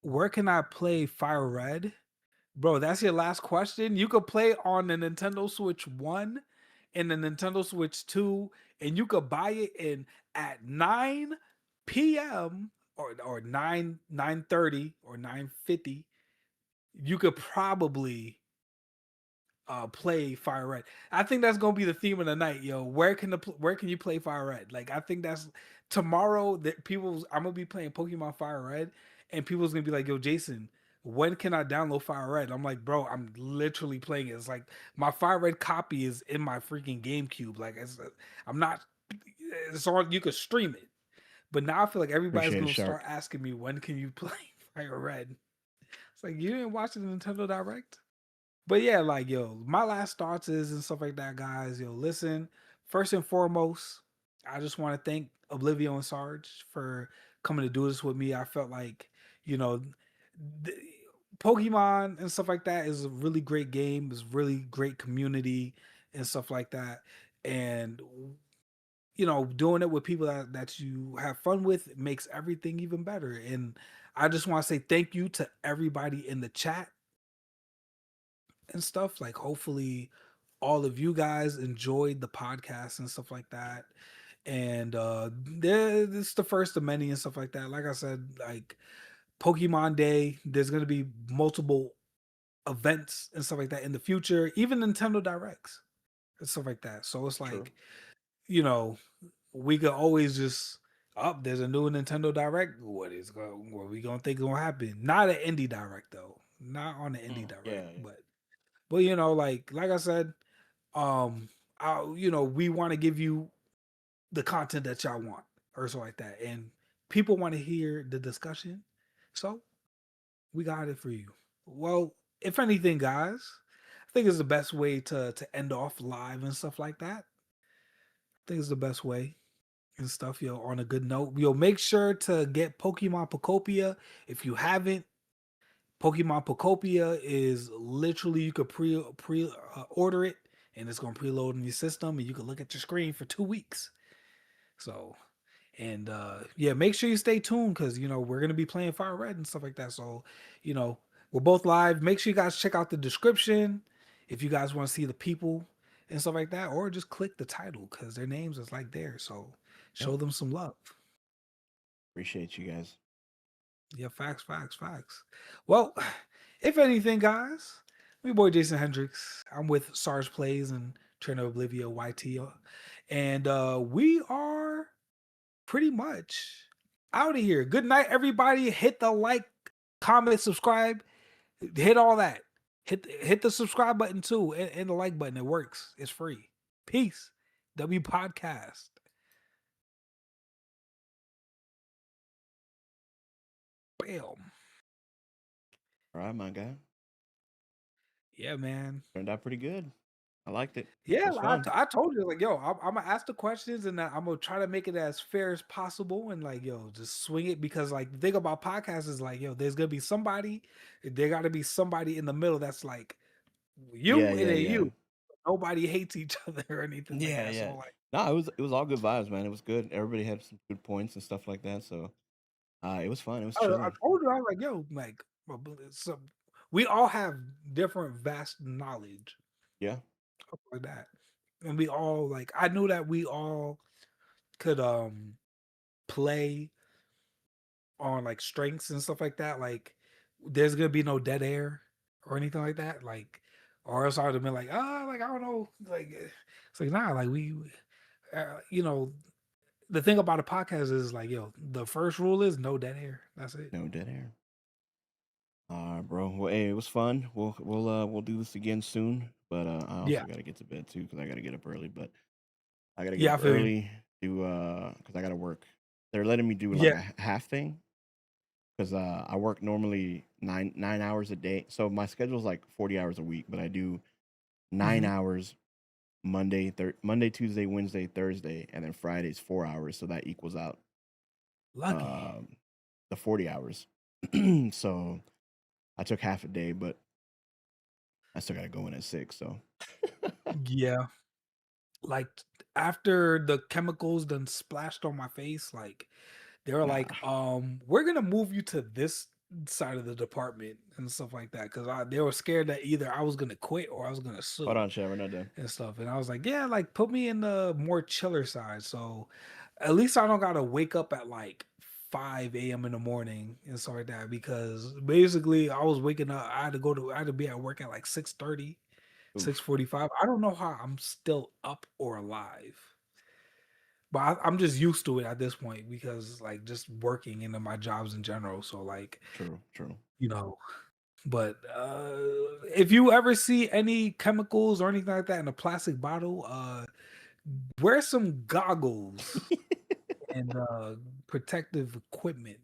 Where can I play Fire Red? Bro, that's your last question. You could play on the Nintendo Switch 1 and the Nintendo Switch 2, and you could buy it in at 9 p.m. or 9:30 or 9:50. You could probably play Fire Red. I think that's gonna be the theme of the night, yo. Where can you play Fire Red? Like I think that's tomorrow that I'm gonna be playing Pokemon Fire Red, and people's gonna be like, yo, Jason, when can I download Fire Red? I'm like, bro, I'm literally playing it. It's like my Fire Red copy is in my freaking GameCube. Like I'm not. It's on. You could stream it, but now I feel like everybody's Appreciate it, gonna start Shark. asking me when can you play Fire Red. It's like you didn't watch the Nintendo Direct. But yeah, like yo, my last thoughts is and stuff like that, guys. Yo, listen, first and foremost, I just want to thank Oblivio and Sarge for coming to do this with me. I felt like, you know, th- Pokemon and stuff like that is a really great game, is really great community and stuff like that. And doing it with people that you have fun with makes everything even better. And I just want to say thank you to everybody in the chat and stuff. Like, hopefully, all of you guys enjoyed the podcast and stuff like that. And this is the first of many and stuff like that. Like I said, like Pokemon Day, there's gonna be multiple events and stuff like that in the future, even Nintendo Directs and stuff like that. So it's True. like, you know, we could always just up. There's a new Nintendo Direct. What we gonna think gonna happen? Not an indie Direct though. Not on the indie Yeah, Direct, yeah. but like I said, um we want to give you the content that y'all want or something like that, and people want to hear the discussion, so we got it for you. Well, if anything, guys, I think it's the best way to end off live and stuff like that. I think it's the best way and stuff, on a good note. Make sure to get Pokemon Pocopia if you haven't. Pokemon Pocopia is literally, you could pre order it, and it's gonna preload in your system, and you can look at your screen for 2 weeks. So, and yeah, make sure you stay tuned because we're gonna be playing Fire Red and stuff like that. So, you know, we're both live. Make sure you guys check out the description if you guys want to see the people and stuff like that, or just click the title because their names is like there. So Yep. show them some love. Appreciate you guys. Yeah, facts, facts, facts. Well, if anything, guys, my boy Jason Hendricks. I'm with SargePlayz and Trainer Oblivio YT, and we are pretty much out of here. Good night, everybody. Hit the like, comment, subscribe, hit all that. Hit the subscribe button too, and the like button. It works. It's free. Peace. W Podcast. Bam. All right, my guy. Yeah, man. Turned out pretty good. I liked it. It Yeah, was fun. I told you, like, yo, I'm gonna ask the questions, and I'm gonna try to make it as fair as possible, and like, yo, just swing it, because like the thing about podcasts is like, yo, there got to be somebody in the middle that's like Yeah, you and yeah, then yeah. you. nobody hates each other or anything like Yeah, that. yeah. So like, No, it was all good vibes, man. It was good. Everybody had some good points and stuff like that. So it was fun. It was I chilling. told her I was like, yo, like, so we all have different vast knowledge Yeah. stuff like that, and we all like. I knew that we all could play on like strengths and stuff like that. Like, there's gonna be no dead air or anything like that. Like, or else I would have been like, like I don't know, like it's like nah, like you know, the thing about a podcast is like, yo, the first rule is no dead air. That's it. No dead air. All right, bro. Well, hey, it was fun. We'll do this again soon. But I Yeah, also gotta get to bed too because I gotta get up early. But I gotta get yeah, up I feel you. early do because I gotta work. They're letting me do like Yeah. a half thing because I work normally nine hours a day. So my schedule's like 40 hours a week, but I do 9 hours Monday, Tuesday, Wednesday, Thursday, and then Friday's 4 hours. So that equals out Lucky. um the 40 hours. So I took half a day, but I still gotta go in at 6. So Yeah. Like after the chemicals done splashed on my face, like they were like, nah. we're gonna move you to this side of the department and stuff like that. Cause they were scared that either I was gonna quit or I was gonna Hold sue on, Chad. We're not done. and stuff. And I was like, yeah, like put me in the more chiller side. So at least I don't gotta wake up at like 5 a.m. in the morning and stuff like that. Because basically I was waking up, I had to be at work at like 6:30, Oof. 6:45. I don't know how I'm still up or alive. But I'm just used to it at this point because like just working into my jobs in general. So like, True. True. you know, but if you ever see any chemicals or anything like that in a plastic bottle, wear some goggles and protective equipment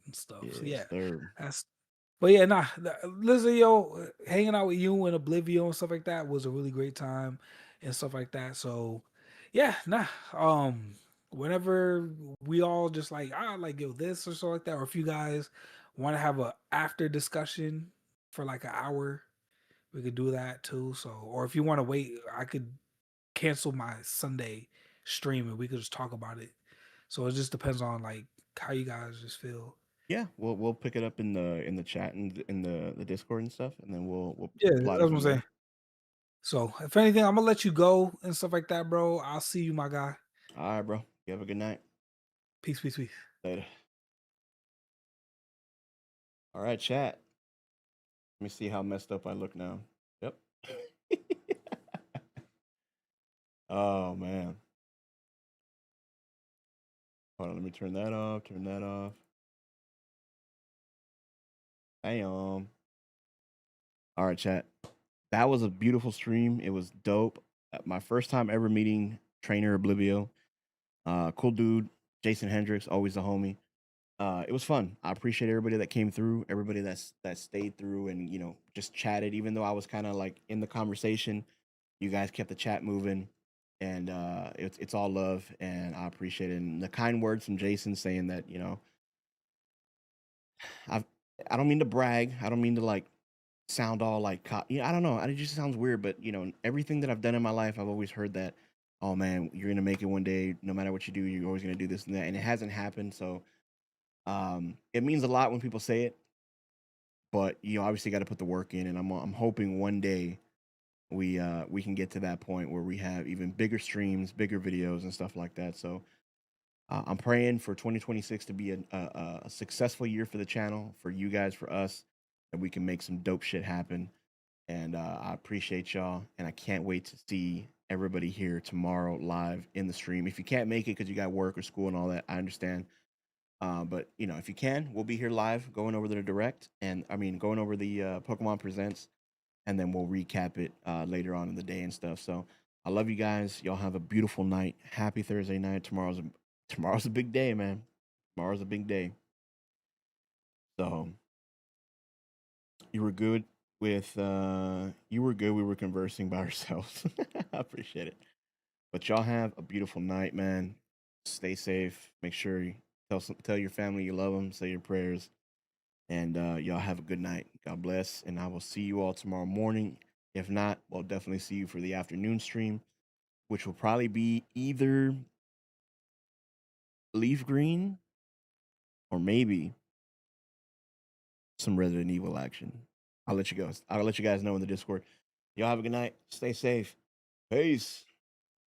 and stuff. So Yes, yeah, sir. that's but yeah, nah. Listen, yo, hanging out with you and Oblivio and stuff like that was a really great time and stuff like that. So yeah, nah. Whenever we all just like like yo this or so like that, or if you guys want to have a after discussion for like an hour, we could do that too. So, or if you want to wait, I could cancel my Sunday stream and we could just talk about it. So it just depends on like how you guys just feel. Yeah, we'll pick it up in the chat and in the Discord and stuff, and then we'll Yeah, plot that's it what I'm from saying. there. So if anything, I'm gonna let you go and stuff like that, bro. I'll see you, my guy. All right, bro. You have a good night. Peace, peace, peace. Later. All right, chat. Let me see how messed up I look now. Yep. Oh man. Hold on, let me turn that off. Turn that off. Bam. All right, chat. That was a beautiful stream. It was dope. My first time ever meeting Trainer Oblivio. Cool dude. Jason Hendricks, always a homie. It was fun. I appreciate everybody that came through, everybody that stayed through and just chatted. Even though I was kind of like in the conversation, you guys kept the chat moving, and it's all love, and I appreciate it. And the kind words from Jason saying that I I don't mean to brag. I don't mean to like sound all like I don't know. It just sounds weird, but everything that I've done in my life, I've always heard that. Oh man, you're gonna make it one day. No matter what you do, you're always gonna do this and that, and it hasn't happened. So it means a lot when people say it, but obviously got to put the work in, and I'm hoping one day we can get to that point where we have even bigger streams, bigger videos, and stuff like that. So I'm praying for 2026 to be a successful year for the channel, for you guys, for us, and we can make some dope shit happen. And I appreciate y'all, and I can't wait to see everybody here tomorrow live in the stream. If you can't make it because you got work or school and all that, I understand. But if you can, we'll be here live, going over the direct, and I mean going over the Pokemon Presents, and then we'll recap it later on in the day and stuff. So I love you guys. Y'all have a beautiful night. Happy Thursday night. Tomorrow's a big day, man. Tomorrow's a big day. So you were good you were good. We were conversing by ourselves. I appreciate it. But y'all have a beautiful night, man. Stay safe. Make sure you tell your family you love them. Say your prayers. And y'all have a good night. God bless. And I will see you all tomorrow morning. If not, we'll definitely see you for the afternoon stream, which will probably be either Leaf Green or maybe some Resident Evil action. I'll let you go. I'll let you guys know in the Discord. Y'all have a good night. Stay safe. Peace.